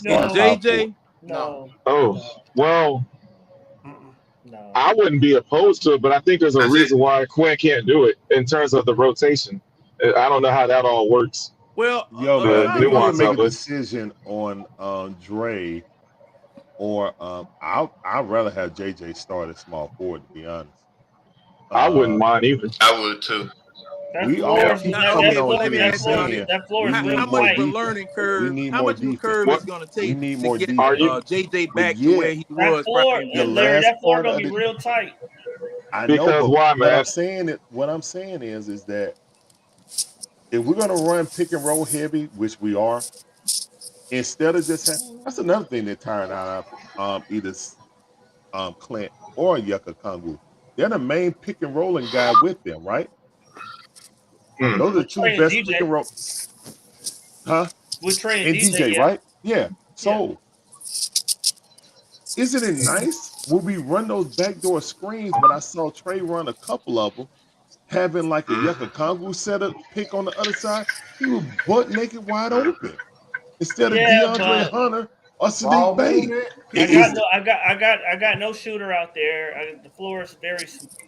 JJ? No. Oh, well, I wouldn't be opposed to it, but I think there's a reason why Quinn can't do it in terms of the rotation. I don't know how that all works. Well, man, they want to make a decision on Dre, or I'd rather have JJ start at small forward, to be honest. I wouldn't mind either. I would too. We all keep coming on here and saying that floor is we real need more tight. learning defense. curve? We need How more much of a defense. curve What is going to We take need to more get are defense. you? JJ But back to where yet, he That was floor, probably in the game? Larry, last that floor part gonna of be the real tight. I know, Because but why, what man? I'm saying is that if we're gonna run pick and roll heavy, which we are, instead of just that's another thing that tired out of either Clint or Yucca Kongu. They're the main pick and rolling guy with them, right? Those are the two Trey and best pick DJ. and roll, huh? With Trey and And DJ, DJ, yeah. right? Yeah. So isn't it nice when we run those backdoor screens? But I saw Trey run a couple of them, having like a Yucca Kongu setup pick on the other side. He was butt naked wide open instead of Yeah, DeAndre but Hunter or Sadiq Bey. I got no shooter out there. The floor is very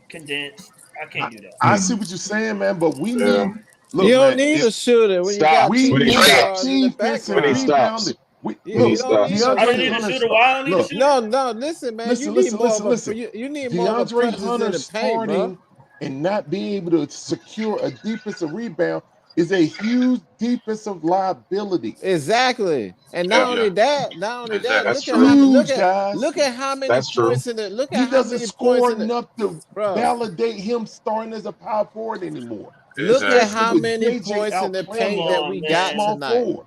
condensed. I can't do that. I see what you're saying, man, but we Yeah. need look, You don't man. need a shooter when you Stop. got We two We need need point stops. guards in the defensive We need background. stops. rebounding. You, We Look, need you don't need stops. no I don't DeAndre need a Hunter. shooter. Why I don't need a Look, shooter? No, listen, man. You need more of a you need more of a DeAndre presence in Hunter the paint, bro. starting and not being able to secure a defensive rebound is a huge defensive liability. Exactly. And Yeah, not only that, that's look at true. how Huge, guys. look at how many That's true. points in the look He at how doesn't many points score in the enough to bro. validate him starting as a power forward anymore. Look at Especially how with many JJ points in the outplaying paint him that at we the got small tonight. forward.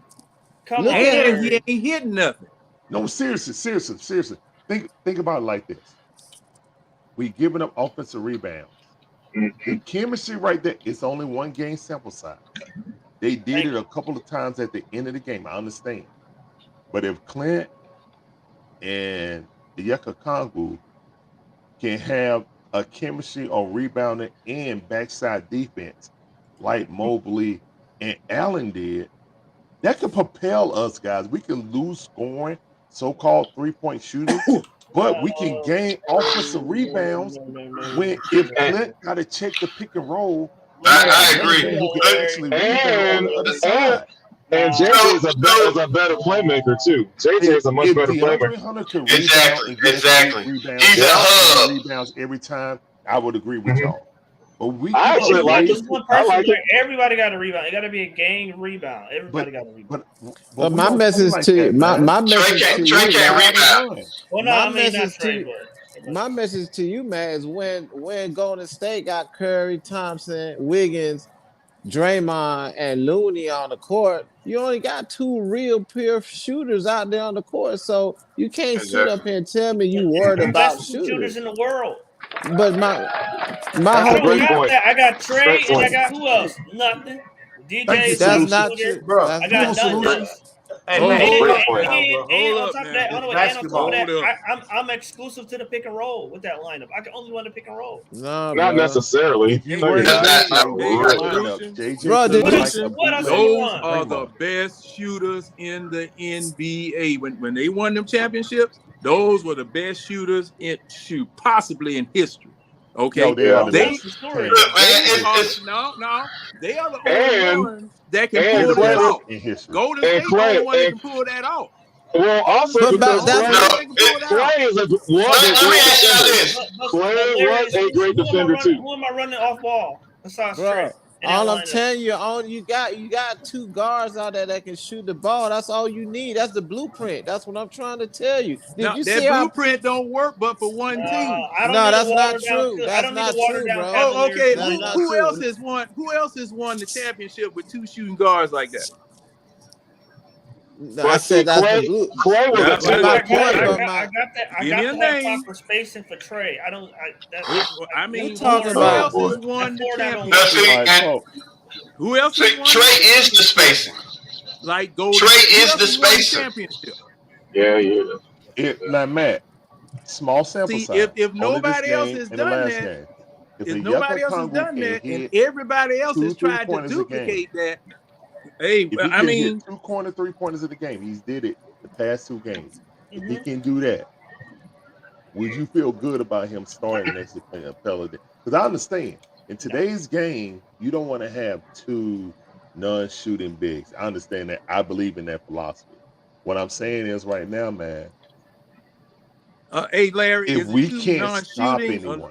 Come Look on, at And Larry. he ain't hitting nothing. No, seriously. Think about it like this. We giving up offensive rebounds. The chemistry right there, it's only one game sample size. They did it a couple of times at the end of the game. I understand. But if Clint and Yucca Kongu can have a chemistry on rebounding and backside defense like Mobley and Allen did, that could propel us, guys. We can lose scoring, so-called three-point shooters, but we can gain offensive rebounds when if Clint got to check the pick and roll. I agree. Who can actually rebound on the other side. And JJ is a better playmaker too. JJ is a much better DeAndre playmaker. Hunter could rebound and get rebounds, He's a hub. rebounds every time, I would agree with y'all. But we I actually like just it. one I person. like it. Everybody got a rebound. It got to be a gang rebound. Everybody got a rebound. But my message to you, my message to you, Well, no, my I mean not message Trey, to but my message to you, man, is when Golden State got Curry, Thompson, Wiggins, Draymond, and Looney on the court, you only got two real pure shooters out there on the court. So you can't sit up here and tell me you worried about best shooters. shooters in the world. But my I whole don't got that. I got Trey Great and I point. got who else? Nothing. DJ Thank you, is That's a not shooter. true, bro. I got nothing. Hey, And, man, and, hold and, up, and, man. and on Hold top up, of that, man. and on top of that, Hold up. I'm exclusive to the pick and roll with that lineup. I can only run the pick and roll. No, Not bro. necessarily. You No, run you're not. That's not JJ right. lineup. Bro, JJ did plays you- like a What else bootleg you Those run? are the best shooters in the NBA. When they won them championships, those were the best shooters possibly in history. Okay, No, they are the they best. Man, are they are the And- only ones that can and pull that Clay- off. in history. Golden And State Clay- the only one that and- can pull that off. Well, also But because that's- Clay is a Let me ask y'all this. Clay was a great defender too. Who am I running off ball besides Bro, Trey? in that all I'm lineup? telling you, you got two guards out there that can shoot the ball. That's all you need. That's the blueprint. That's what I'm trying to tell you. Did Now, you that see how? blueprint don't work, but for one team. I don't No, need that's to not water down- true. I That's don't need not to water true, down bro. Oh, okay. That's not Who true. else has won? Who else has won the championship with two shooting guards like that? No, I said that's the blue. Clay was Yeah, a but two. my I point, got but that. my- I got Give to me a have name. proper spacing for Trey. I don't. I mean, You talking who about- else has won the That four Now, championship? see, All right, and Pope. Who else has won? Trey is the spacing. Like Golden. Trey Who is else the has won spacer. championship? Yeah. Now, Matt, small sample See, size. if Only nobody this else game has and the done last that, game. if a nobody Yucca else has Kongu done can that, and hit everybody else has 2 tried to three-pointers a game. duplicate that, hey, If he I can mean, hit 2 corner 3-pointers of the game, he's did it the past 2 games. If he can do that, would you feel good about him starting next to Pelicans? Because I understand in today's game, you don't want to have 2 non-shooting bigs. I understand that. I believe in that philosophy. What I'm saying is right now, man, hey, Larry, if is we it 2 can't stop non-shooting? anyone,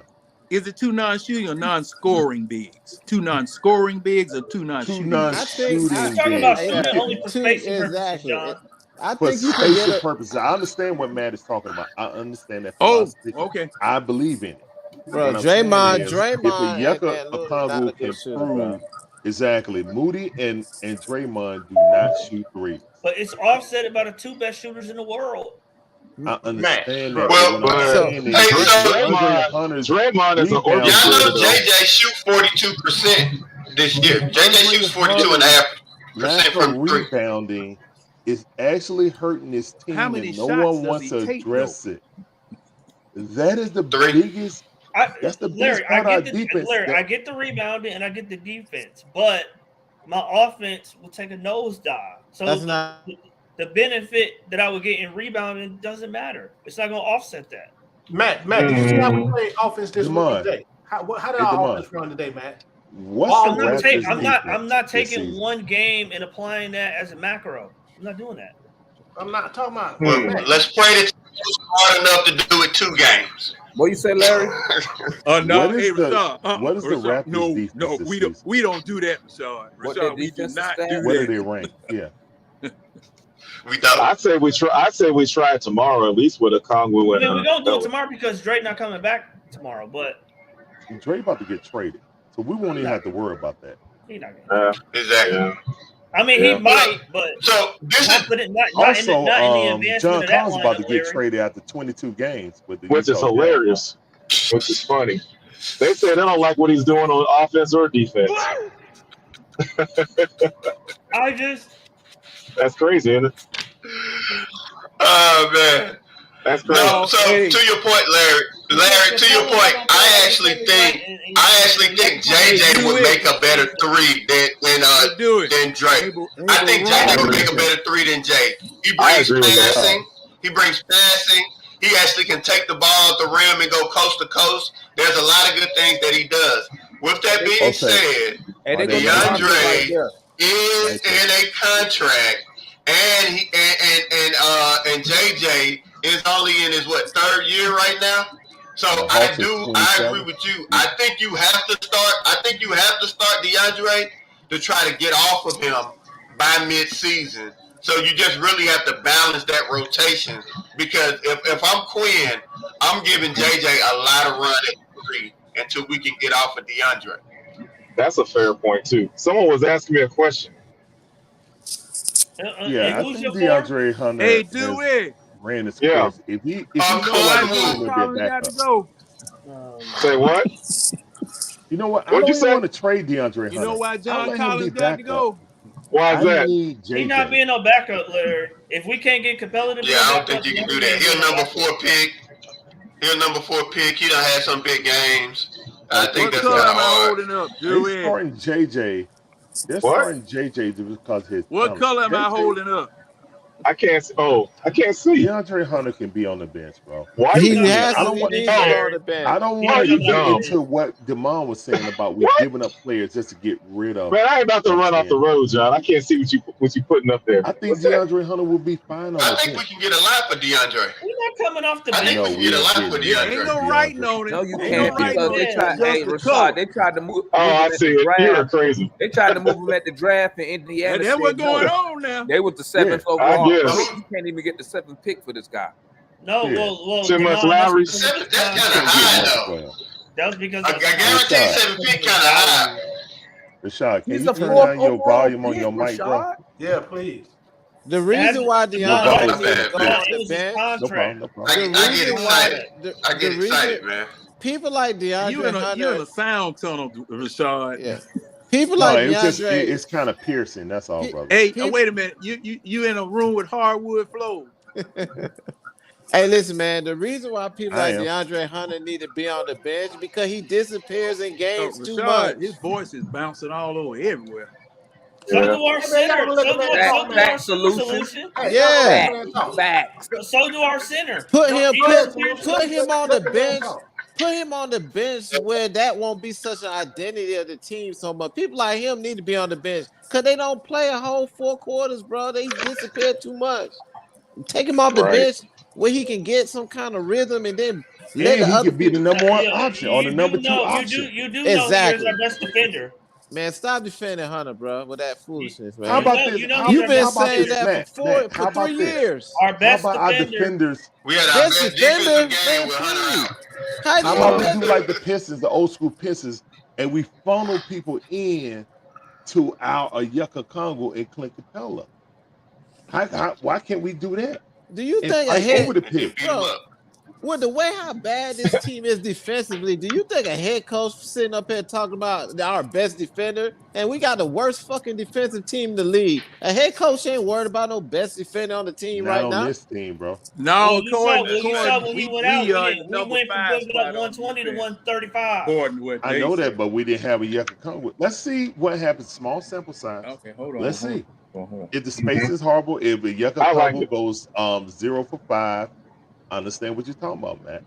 Is it two non-shooting or non-scoring bigs? Two non-scoring bigs or two non-shooting? non-shooting He's talking about bigs. shooting only for spacing purposes, Exactly. John. I For think you can get spatial it. purposes, I understand what Matt is talking about. I understand that Oh, philosophy. okay. I believe in it. Bro, What I'm saying Draymond, is, Draymond, if and Onyeka Lillard not a Okongwu can good shooter, bro. prove exactly, Moody and Draymond do not shoot threes. But it's offset by the two best shooters in the world. I understand that. Well, but what I'm saying is, hey, so DeAndre Hunter's Draymond is an y'all know orchestrator. JJ shoot 42% this year. JJ shoots 42.5% from three. rebounding is actually hurting this team, How many and no shots one does wants he to take, address it. That is the biggest. That's the biggest Larry, part of I our get the defense. Larry, I get the rebounding and I get the defense, but my offense will take a nosedive. So That's not. the benefit that I would get in rebounding doesn't matter. It's not going to offset that. Matt, did you see how we played offense this Demond. today? How did Hey, our Demond. offense run today, Matt? What's the I'm Raptors' not defense this taking season? one game and applying that as a macro. I'm not doing that. I'm not talking about. Let's pray that you're smart enough to do it 2 games. What you say, Larry? No, What is hey, the- Rashad. what is the Rashad, Raptors' defense No, this we season? don't do that, Rashad. What their Rashad, we do defensive not stats? do What are that. they ranked? Yeah. We don't. I say we try it tomorrow, at least with a Okongwu I mean, we're and going to do it tomorrow because Drake not coming back tomorrow, but Dre about to get traded, so we won't even have to worry about that. he's not going to. Exactly. I mean, he might, but So this is confident not Also, in the advancement John of that Collins about to lineup, get Larry. traded after 22 games with the which is Utah Jazz. hilarious, which is funny. They say they don't like what he's doing on offense or defense. That's crazy, isn't it? Oh man. That's crazy. No, so to your point, Larry, to your point, I actually think JJ would make a better 3 than Drake. I think JJ would make a better 3 than Jay. He brings passing. He brings passing. He actually can take the ball at the rim and go coast to coast. There's a lot of good things that he does. With that being said, DeAndre is in a contract, and and JJ is only in his 3rd year right now. So I agree with you. I think you have to start DeAndre to try to get off of him by mid-season. So you just really have to balance that rotation, because if I'm Quinn, I'm giving JJ a lot of run at 3 until we can get off of DeAndre. That's a fair point too. Someone was asking me a question. Yeah, I think DeAndre Hunter ran his course. If he feel like he's gonna be a backup. Say what? You know what? I What'd don't you even say? want to trade DeAndre Hunter. You know why I'll John let him Collins be got to backup. go? Why is that? He's not being no backup, Larry. If we can't get Capella to be Yeah, I a don't backup, think you can do that. He's a number 4 pick. He done had some big games. I think that's color not am I hard. holding up, They're Joey? starting JJ. They're starting JJ because his What color am I holding up? I can't see. DeAndre Hunter can be on the bench, bro. Why? He you has I to don't be want on the bench. I don't Why want to you get dumb? into what Demond was saying about we giving up players just to get rid of. Man, I ain't about to run off the road, John. I can't see what you putting up there. I think DeAndre Hunter will be fine on I the think we bench. can get a lot for DeAndre. We're not coming off the I bench. think we can get a lot for DeAndre. Ain't no writing on it. No, you Ain't can't, no because they writing tried. on it. Hey, Just the color. Rashad, they tried to move. Oh, move him I at the see it. draft. You're crazy. They tried to move him at the draft, and Indiana. And that's what's said going no. on now. They was the 7th I overall. guess. You can't even get the 7th pick for this guy. No, Yeah. well, Too much Demond, Lowry. that's That's because kind of high, though. that was because I guarantee 7 pick kind of high. Rashad, can He's you a turn 4th down your overall volume on pick, your mic, bro? Rashad. Yeah, please. The reason why DeAndre No, needs to go man. off it the was his bench, No contract. problem, no problem. I get excited. I get excited, man. people like You DeAndre in a Hunter, sound tunnel, Rashad. yeah, people No, like it's just DeAndre. it's kind of piercing. That's all, brother. Hey, People- wait a minute. You in a room with hardwood floors. Hey, listen, man. The reason why people I like am. DeAndre Hunter need to be on the bench because he disappears in games too Rashad, much. his voice is bouncing all over everywhere. So do our center. So do our Back solution. solution. Yeah, Facts. So do our center. put So him either- put him on the bench. Put him on the bench where that won't be such an identity of the team so much. People like him need to be on the bench because they don't play a whole 4 quarters, bro. They disappear too much. Take him off the Right. bench. where he can get some kind of rhythm and then And let the he other could be the number one Yeah, option or the number two option. You do know he is Exactly. our best defender. Man, stop defending Hunter, bro, with that foolishness, man. How about this? You've been saying that for How about 3 this? years. Our How best about our defender. defenders? We had our Best best defender, defensive game man, with Hunter out. How How you about gonna we do like the Pistons, the old school Pistons, and we funnel people in to our Yucca Congo and Clint Capella? Why can't we do that? do you And think a fight head, over the pick. bro? With the way how bad this team is defensively, do you think a head coach sitting up here talking about our best defender and we got the worst fucking defensive team in the league? A head coach ain't worried about no best defender on the team Not right on now. this team, bro. No, You saw when he went out, we number went from 5 giving up spot on 120 to defense. 135. According to what I they know said. that, but we didn't have a Yucca Congo. Let's see what happens. Small sample size. Okay, hold on. Let's hold see. on, hold on. If the space is horrible, if the Yucca I like Congo it. goes 0 for 5, I understand what you're talking about, Matt.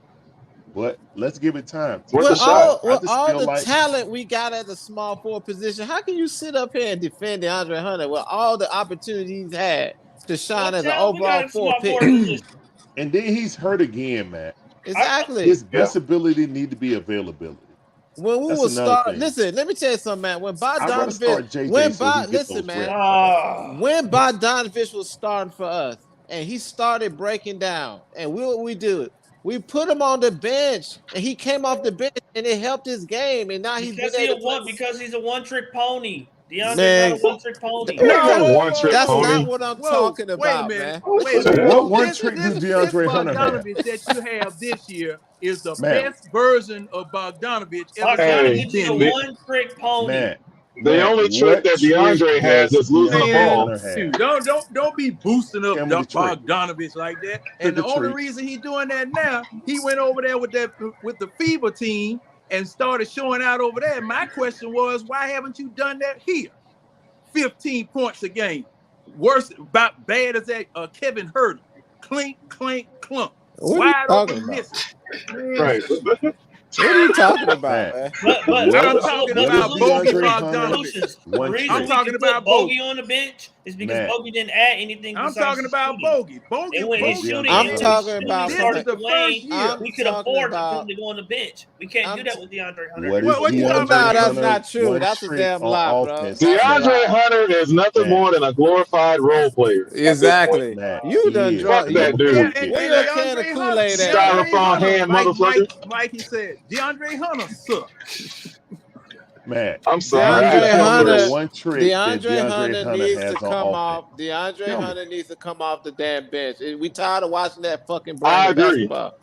But let's give it time. What's the With shot? all, I with just all feel the like talent we got at the small forward position, how can you sit up here and defend DeAndre Hunter with all the opportunities he's had to shine as an overall 4 pick? and then he's hurt again, Matt. Exactly. His best ability need to be availability. When we That's will another start, thing. listen, let me tell you something, man. When I'd rather start JJ Bogdanovich, so he gets listen, those man, reps. when Bogdanovich was starting for us and he started breaking down, and we do? We put him on the bench, and he came off the bench, and it helped his game, and now he's been able to play. Because he's a one-trick pony. DeAndre's Man, not a one-trick pony. That's not what I'm talking about, wait a man. minute. Wait a So minute. what one trick do This DeAndre Hunter have? Bogdanovich that you have this year is the Man. best version of Bogdanovich ever Bogdanovich seen. is a one-trick pony. Man, The only trick that DeAndre has is losing the ball. Man, don't be boosting up Tell me the trick. Bogdanovich like that. And the the only trick. reason he's doing that now, he went over there with the FIBA team and started showing out over there. My question was, why haven't you done that here? 15 points a game, worse, about bad as that Kevin Herter. Clink, clink, clunk. What are you Wide talking open about? missing. Right. What are you talking about, man? But I'm talking about Bogey DeAndre Bogdanovich. The One reason trick. I'm we talking can about put Bogey Bogey. on the bench is because Man. Bogey didn't add anything. I'm besides talking his about shooting. Bogey. Bogey. And when his Bogey shooting, on I'm the when bench. talking about This from is the, the first year. we could talking afford about- for him to go on the bench. We can't I'm do that with DeAndre Hunter. What is What you talking DeAndre about? No, that's Hunter not true. one That's a trick damn on lie, bro. offense? That's a DeAndre lie. Hunter is nothing Man. more than a glorified role player. at this point. Exactly. Man, You he done is. draw. Fuck that dude. And Where your DeAndre can of Hunter- Kool-Aid at? DeAndre Styrofoam Hunter, hand, like motherfucker. Mikey said, DeAndre Hunter sucks. Man, I'm sorry. Tell me DeAndre Hunter, one trick that DeAndre Hunter needs has to on come offense. off. DeAndre Tell me. Hunter needs to come off the damn bench. We tired of watching that fucking I brand of agree. basketball.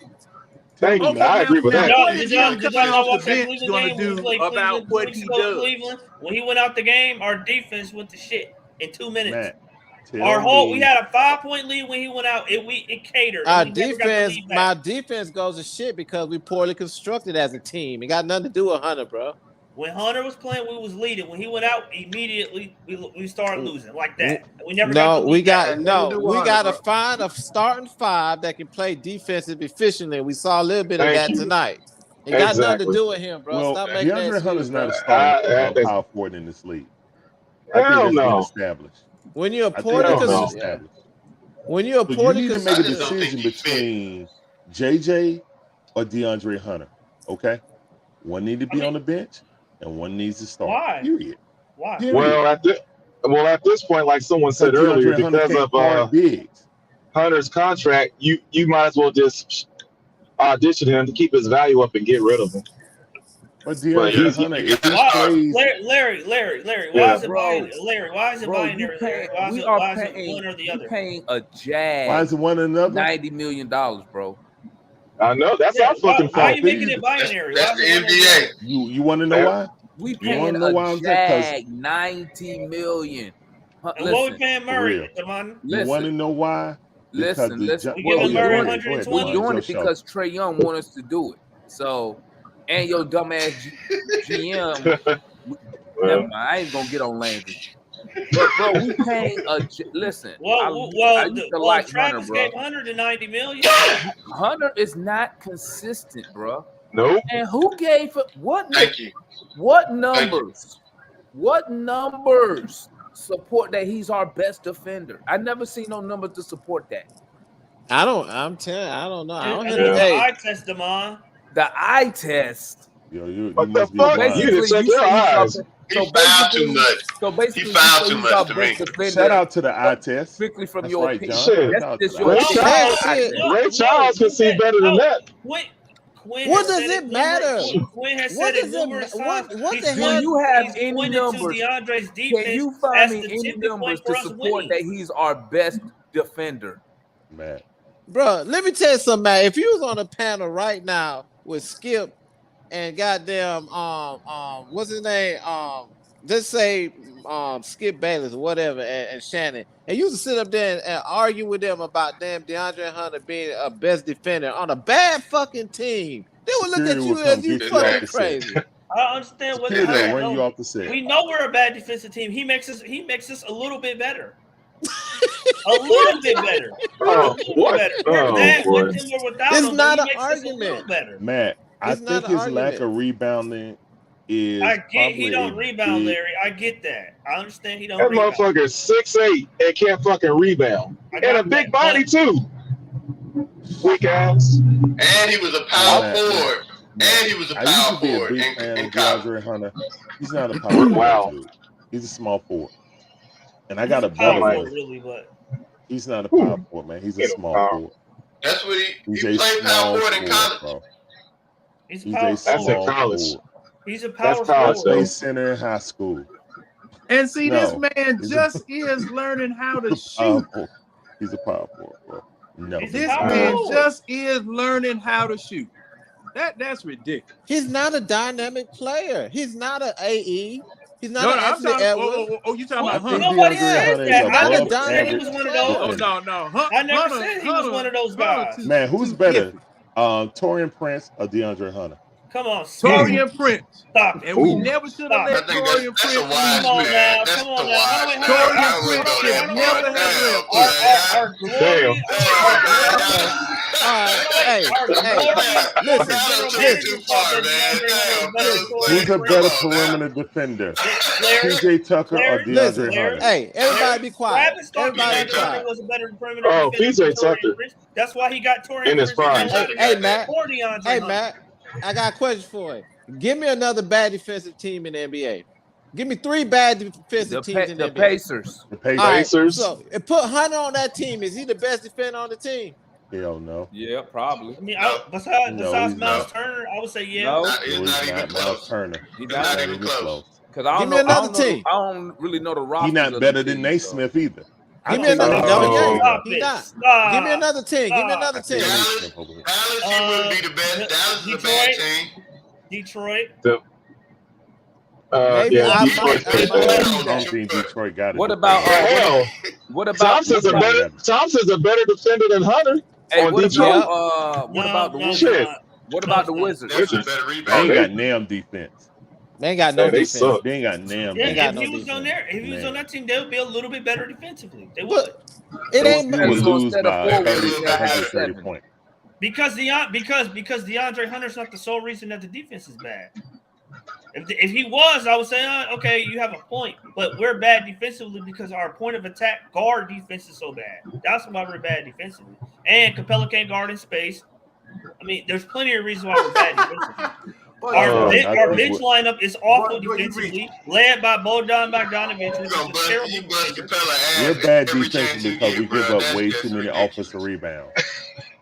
Thank you. Okay, I agree with now, that. what Did is y'all him did coming y'all off watch the that bench Cleveland going game to when we do played about Cleveland 2 what weeks he ago? does? Cleveland, when he went out the game, our defense went to shit in 2 minutes. Man, We had a 5-point lead when he went out. It catered. Our and we never got the defense, lead back. my defense goes to shit because we poorly constructed as a team. It got nothing to do with Hunter, bro. When Hunter was playing, we was leading. When he went out, immediately we started losing like that. We never got the lead back. We got to find a starting 5 that can play defensive efficiently. We saw a little bit of Thank that you. tonight. It got nothing to Exactly. do with him, bro. Well, Stop making that DeAndre excuse, Hunter's not bro. a starting that's- power forward in this league. I Hell think that's been no. established. When you're a I think poorly that's been no. established. when you're a So you poorly need to make a constructed, decision between JJ or DeAndre Hunter. Okay, one need to be on the bench and one needs to start. Why? Period. Why? Period. Well, at this point, like someone So said earlier, DeAndre Hunter because can't of guard bigs. Hunter's contract, you might as well just audition him to keep his value up and get rid of him. But But DeAndre he's- Hunter, if he Why, plays, Larry, why Yeah. is it binary? Larry, why is it binary? Larry? Why is it one or the other? Paying a why Jag is it one another? $90 million, bro. I know that's our fucking Why are fault. you making it binary? That's Why the is it one or the other? NBA. You want to know why? We You paying wanna know why a I'm saying? Jag $90 million. And what we Listen, paying For Murray, real. Devon? You want to listen, know why? Because listen, the listen. We Well, giving yeah, Murray go ahead, 120? We're Devon, doing it's it your show. because Trae Young want us to do it. So, and your dumbass GM. Never mind. I ain't gonna get on Landry. But bro, we paying listen. I used to like Travis Hunter, bro. gave $190 million. Hunter is not consistent, bro. Nope. And who gave it? Thank you. What numbers? What numbers support that he's our best defender? I never seen no numbers to support that. I'm telling. I don't know. I don't And have the hey. eye test, Damon. The eye test. Yo, you What the must be fuck? blind. You didn't check your eyes. He fouled too much. So basically, He fouled you too say he's much our to best me. defender. Shout out to the eye test. Strictly from That's your right, opinion. John. Shit. Shout out to That's the Ray eye your test. Charles, shit. Ray Charles can see better than that. Quinn What has does said it matter? Quinn has What said it does it numerous ma- times. what the He's hell? Do you have he's any pointed to numbers? DeAndre's Can defense you as find me the any tipping numbers point for to us support winning. that he's our best defender? Man. Bro, let me tell you something, man. If you was on a panel right now with Skip and goddamn what's his name? Just say Skip Bayless or whatever and Shannon, and you used to sit up there and argue with them about damn DeAndre Hunter being a best defender on a bad fucking team. They would look Security at will you come as you get you off fucking the set. crazy. I understand what Security will I run you know. off the set. We know we're a bad defensive team. He makes us a little bit better. A little bit better. Oh, what? Better. We're Oh, bad boy. with him or without It's him. not He an makes us a little argument. better. Matt, I It's not think an his lack argument. of rebounding is I get probably he don't a rebound, big- Larry. I get that. I understand he don't That rebound. motherfucker's 6'8" and can't fucking rebound. I And a got big that, body too. Weak ass. And he was a power Matt, forward. Matt, And he was a I used power to be a forward big fan in of college. DeAndre Hunter. He's not a power forward, Wow. dude. He's a small forward. And I He's got a a better power man. forward, one. really, but He's not a power forward, man. He's a Get him, small Carl. forward. That's what He's he a played power small forward in forward, college. bro. he's a He's power a That's in small college. forward. He's a That's power college, I forward. played though. center in high school. And see, this No, man he's a, just is learning how to he's a power shoot. forward. He's a power forward, bro. No, He's a This power man forward. just is learning how to shoot. That's ridiculous. He's not a dynamic player. He's not an AE. He's not No, an no, I'm Anthony talking. Edwards. You talking I about think Hunter? Nobody DeAndre says Hunter is that. I Not a never above said he dynamic was average one of player. those. Oh defender. no. I never Hunter, said he was one of those guys. Man, who's too better? iffy. Torian Prince or DeAndre Hunter? Come on, stop. Torian Prince. Stop. And we Ooh. never should Stop. have I let think Torian that's Prince a wise Come on leave. now. man. That's Come the on now. Hold wise on, man. hold Torian on. I Prince would go should that never far. have Damn, left. man. Our glory. All right, hey, Our hey, glory. listen, That took listen. it too far, man. Damn, Who's a better perimeter defender? PJ Tucker or Listen, DeAndre Hunter? hey, everybody be quiet. Travis thought Everybody be DeAndre Hunter quiet. was a better perimeter Oh, defender PJ than Torian Tucker. Prince. That's why he got Torian In his Prince prime. Hey, Matt. for DeAndre Hey, Hunter. Matt. I got a question for you. Give me another bad defensive team in the NBA. Give me 3 bad defensive teams in the The NBA. Pacers. The All right, Pacers? so and put Hunter on that team. Is he the best defender on the team? Hell no. Yeah, probably. I mean, No, besides he's Miles not. Turner, I would say yeah. No. No, he's not. Miles Turner. He's It's not. not even close. Because I Give don't me know. I another don't know. team. I don't really know the roster. He's not better than Naismith either. Give me another. think No, so. he ain't. Stop He it. not. Stop. Give me another team. Give me Stop. another team. Dallas, he wouldn't be the best. Dallas is a bad team. Detroit. Maybe Yeah, I Detroit's might pretty believe bad. I don't think Detroit got it. What about Hell, what about Thompson's a better defender than Hunter Hey, on what Detroit. about what about the Wizards? Shit. What about the Wizards? That's a better They rebound. ain't got NAM defense. They ain't got no Yeah, they defense. suck. They ain't got NAM Yeah, They got if no he was defense. on there, if he was on that team, they would be a little bit better defensively. They would. But it ain't. You would So lose instead of by 4 30, wins, they'll have 130 7. points. Because DeAndre Hunter's not the sole reason that the defense is bad. If he was, I would say, okay, you have a point. But we're bad defensively because our point of attack guard defense is so bad. That's why we're bad defensively. And Capella can't guard in space. I mean, there's plenty of reasons why we're bad defensively. Our bench lineup is awful defensively, led by Bojan Bogdanovic, which is a terrible defender. We're bad defensively because we give up way too many offensive rebounds.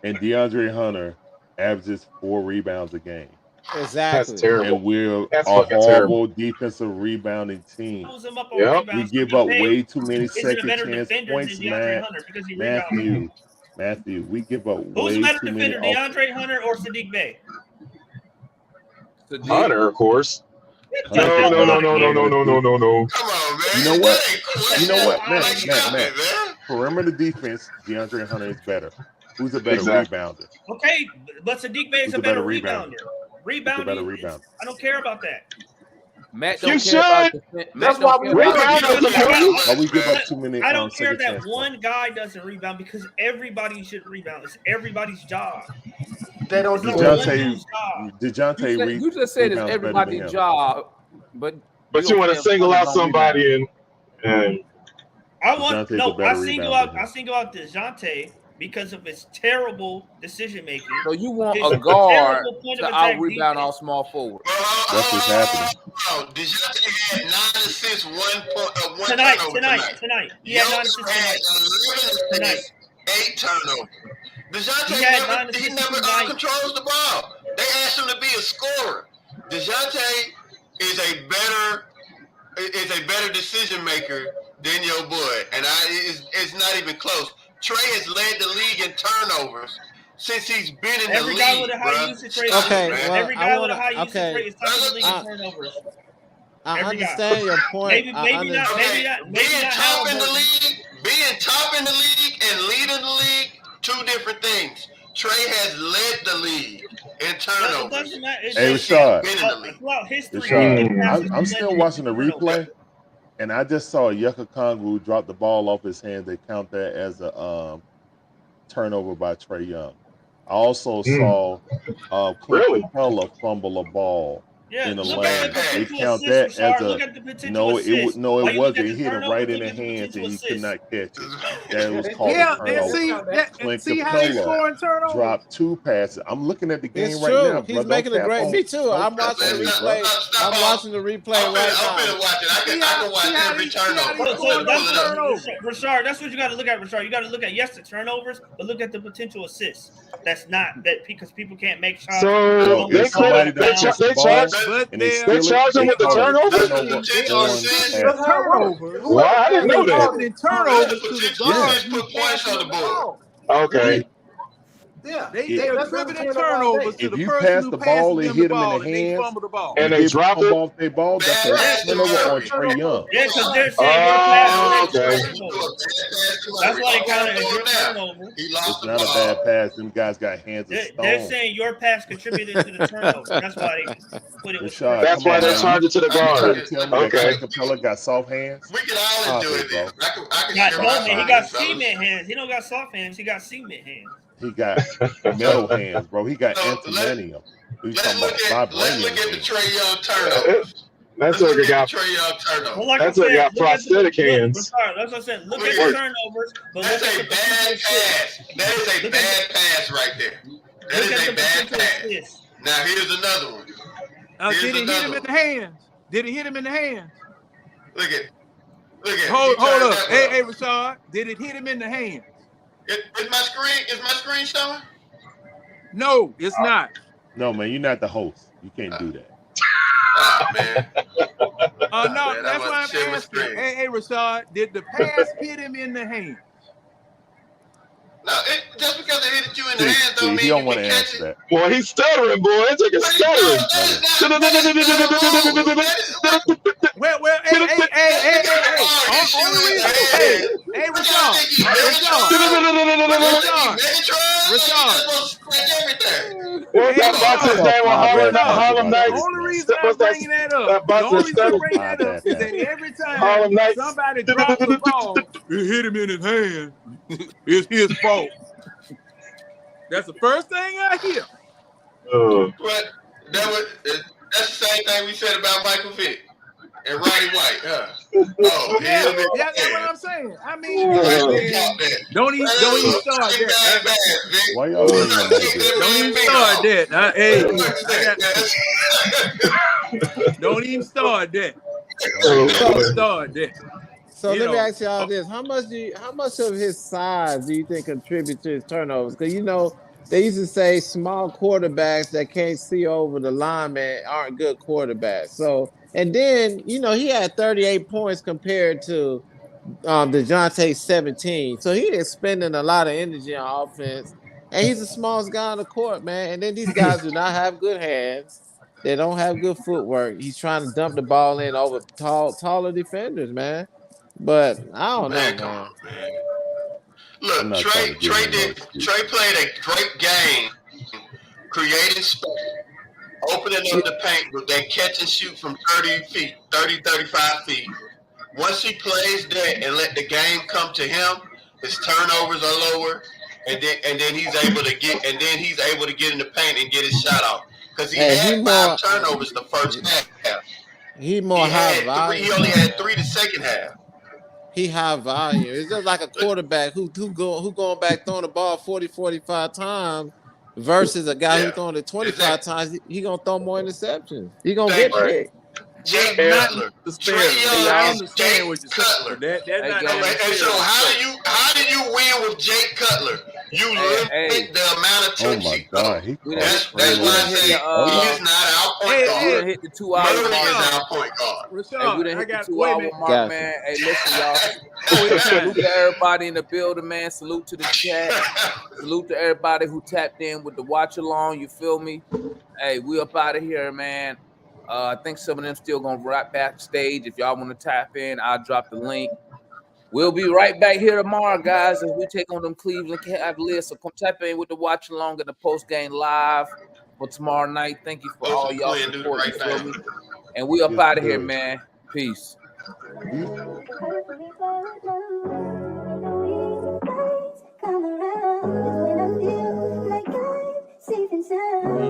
And DeAndre Hunter averages 4 rebounds a game. Exactly. That's terrible. And we're That's a fucking horrible defensive rebounding team. Yep. We give up way too many Isn't a second better chance defender points, than DeAndre man. Hunter because he rebounds. Matthew, we give up Who's way a better too many defender, DeAndre Hunter or Sadiq Bey? Hunter, of course. No. Come on, man. You know what? Matt. Perimeter defense, DeAndre Hunter is better. Who's a better rebounder? Okay, but Sadiq Bey is Who's a a better better rebounder. Rebounding, I don't care about that. Matt You don't care should. about That's why we Why we give up too many? I don't care second that chance one guy doesn't rebound because everybody should rebound. It's everybody's job. They don't do DeJounte You just said it's rebounds better than everybody's him. job, but But you want to single out somebody and I want DeJounte's a no. better I single rebounder out DeJounte because of his terrible decision making. So you want his a guard terrible point to of attack out rebound defense. all small forward. That's what's happening. DeJounte had 9 assists, one Tonight. He had 9 Jokic assists had tonight. 11 assists, 8 turnovers. DeJounte He had 9 never assists tonight. controls the ball. They asked him to be a scorer. DeJounte is a better decision maker than your boy, and it's not even close. Trey has led the league in turnovers since he's been in Every the guy league. with a high usage rate. Okay, Every well, guy with a high usage rate is top of the league in turnovers. I Every guy. understand your point. Maybe not Being top in the Halliburton. league, being top in the league and leading the league, 2 different things. Trey has led the league in turnovers. Hey, Rashad. Throughout history, Rashad, I'm still watching the replay, and I just saw Yucca Kongu drop the ball off his hand. They count that as a turnover by Trae Young. I also saw Clint Capella fumble a ball in the lane. They count that as a no. It wasn't. It hit him right in the hands, and he could not catch it. That was called a turnover. Clint Capella dropped 2 passes. I'm looking at the game It's right true. now. He's bro. making a Don't great. tap Me on- too. I'm watching the replay. I'm watching the replay right I'm now. finna watch it. I can watch every turnover. Rashard, that's what you got to look at, Rashard. You got to look at, yes, the turnovers, but look at the potential assists. That's not that because people can't make shots. So they charge him with the turnovers. Why? I didn't know that. Turnovers to the guard. Put points on the board. Okay. Yeah, they are attributing turnovers to If the you person pass who the ball passes and them hit the him ball in the and they hands, fumble the ball. And they drop it off their ball, that's a turnover on Trae Young. Yeah, because they're saying your pass okay. That's why they count it as your turnover. It's not a bad pass. Them guys got hands of They're stone. saying your pass contributed to the turnover. That's why they put it with Rashad, That's come why on, they man. charge it to the You trying guard. to tell me that Okay. Clint Capella got soft hands? We can all do it, bro. I can Got share no, my man. He findings, got fellas. cement hands. He don't got soft hands. He got cement hands. He got metal hands, bro. He got antimonium. We talking about Let's look at the vibranium. Trey Young turnovers. That's what they got. Trey Young turnovers. Well, like That's I what said, got look at the- prosthetic hands. Look, that's what I said. Look at the turnovers, but That's look at a the bad potential assists. pass. That is a bad pass right there. That Look is at a the bad potential pass. assists. Now here's another one. Here's Did it hit him another in one. the hands? Did it hit him in the hands? Look at. Hold He up. turned Hey, that Rashad. Did it hit him in the hands? Is my screen showing? No, it's not. No, man, you're not the host. You can't do that. Oh man. No, man, that's I why want to share I'm my asking. screen. Hey, Rashad, did the pass hit him in the hands? No, just because it hit you in the hands don't See, mean he you don't can want to catch answer it. that. Boy, he's stuttering, boy. It's like a stuttering. Well, hey, only reason, hey, Rashad, What's that boxer's name on Harlem Nights? The only reason I'm bringing that up, is that every time Harlem Nights. somebody drops the ball, it hit him in his hand. It's his fault. That's the first thing I hear. But that's the same thing we said about Michael Vick and Roddy White. Oh, Yeah, hell, that's what I'm saying. I mean, don't even start that. Why y'all doing that? Don't even start that. Don't even start that. Don't start that. So You let me know, ask y'all this: how much of his size do you think contributes to his turnovers? Because they used to say small quarterbacks that can't see over the lineman aren't good quarterbacks. So, and then he had 38 points compared to DeJounte's 17. So he is spending a lot of energy on offense, and he's the smallest guy on the court, man. And then these guys do not have good hands. They don't have good footwork. He's trying to dump the ball in over taller defenders, man. But I don't know, man. Look, Trey played a great game, creating space, opening up the paint with that catch and shoot from 30 feet, 30, 35 feet. Once he plays that and let the game come to him, his turnovers are lower, and then he's able to get in the paint and get his shot off. Because he had 5 turnovers the first half. He more high He only had 3 the second half. he high volume. It's just like a quarterback who going back throwing the ball 40, 45 times versus a guy who throwing it 25 times. He gonna throw more interceptions. He gonna get picked. Jake Cutler. Trey Young is Jake Cutler. And so how do you win with Jake Cutler? You limit the amount of touch he throws. That's why I say he is not our point guard. Hit the 2 hour Murray mark. is our point guard. We done hit the 2 hour mark, man. Hey, listen, y'all. Salute to everybody in the building, man. Salute to the chat. Salute to everybody who tapped in with the watch along. You feel me? Hey, we up out of here, man. I think some of them still gonna rap backstage. If y'all want to tap in, I'll drop the link. We'll be right back here tomorrow, guys, as we take on them Cleveland Cavaliers. So come tap in with the watch along at the post game live for tomorrow night. Thank you for all y'all support. You feel me? And we up out of here, man. Peace. Come around, it's when I feel like I'm safe and sound.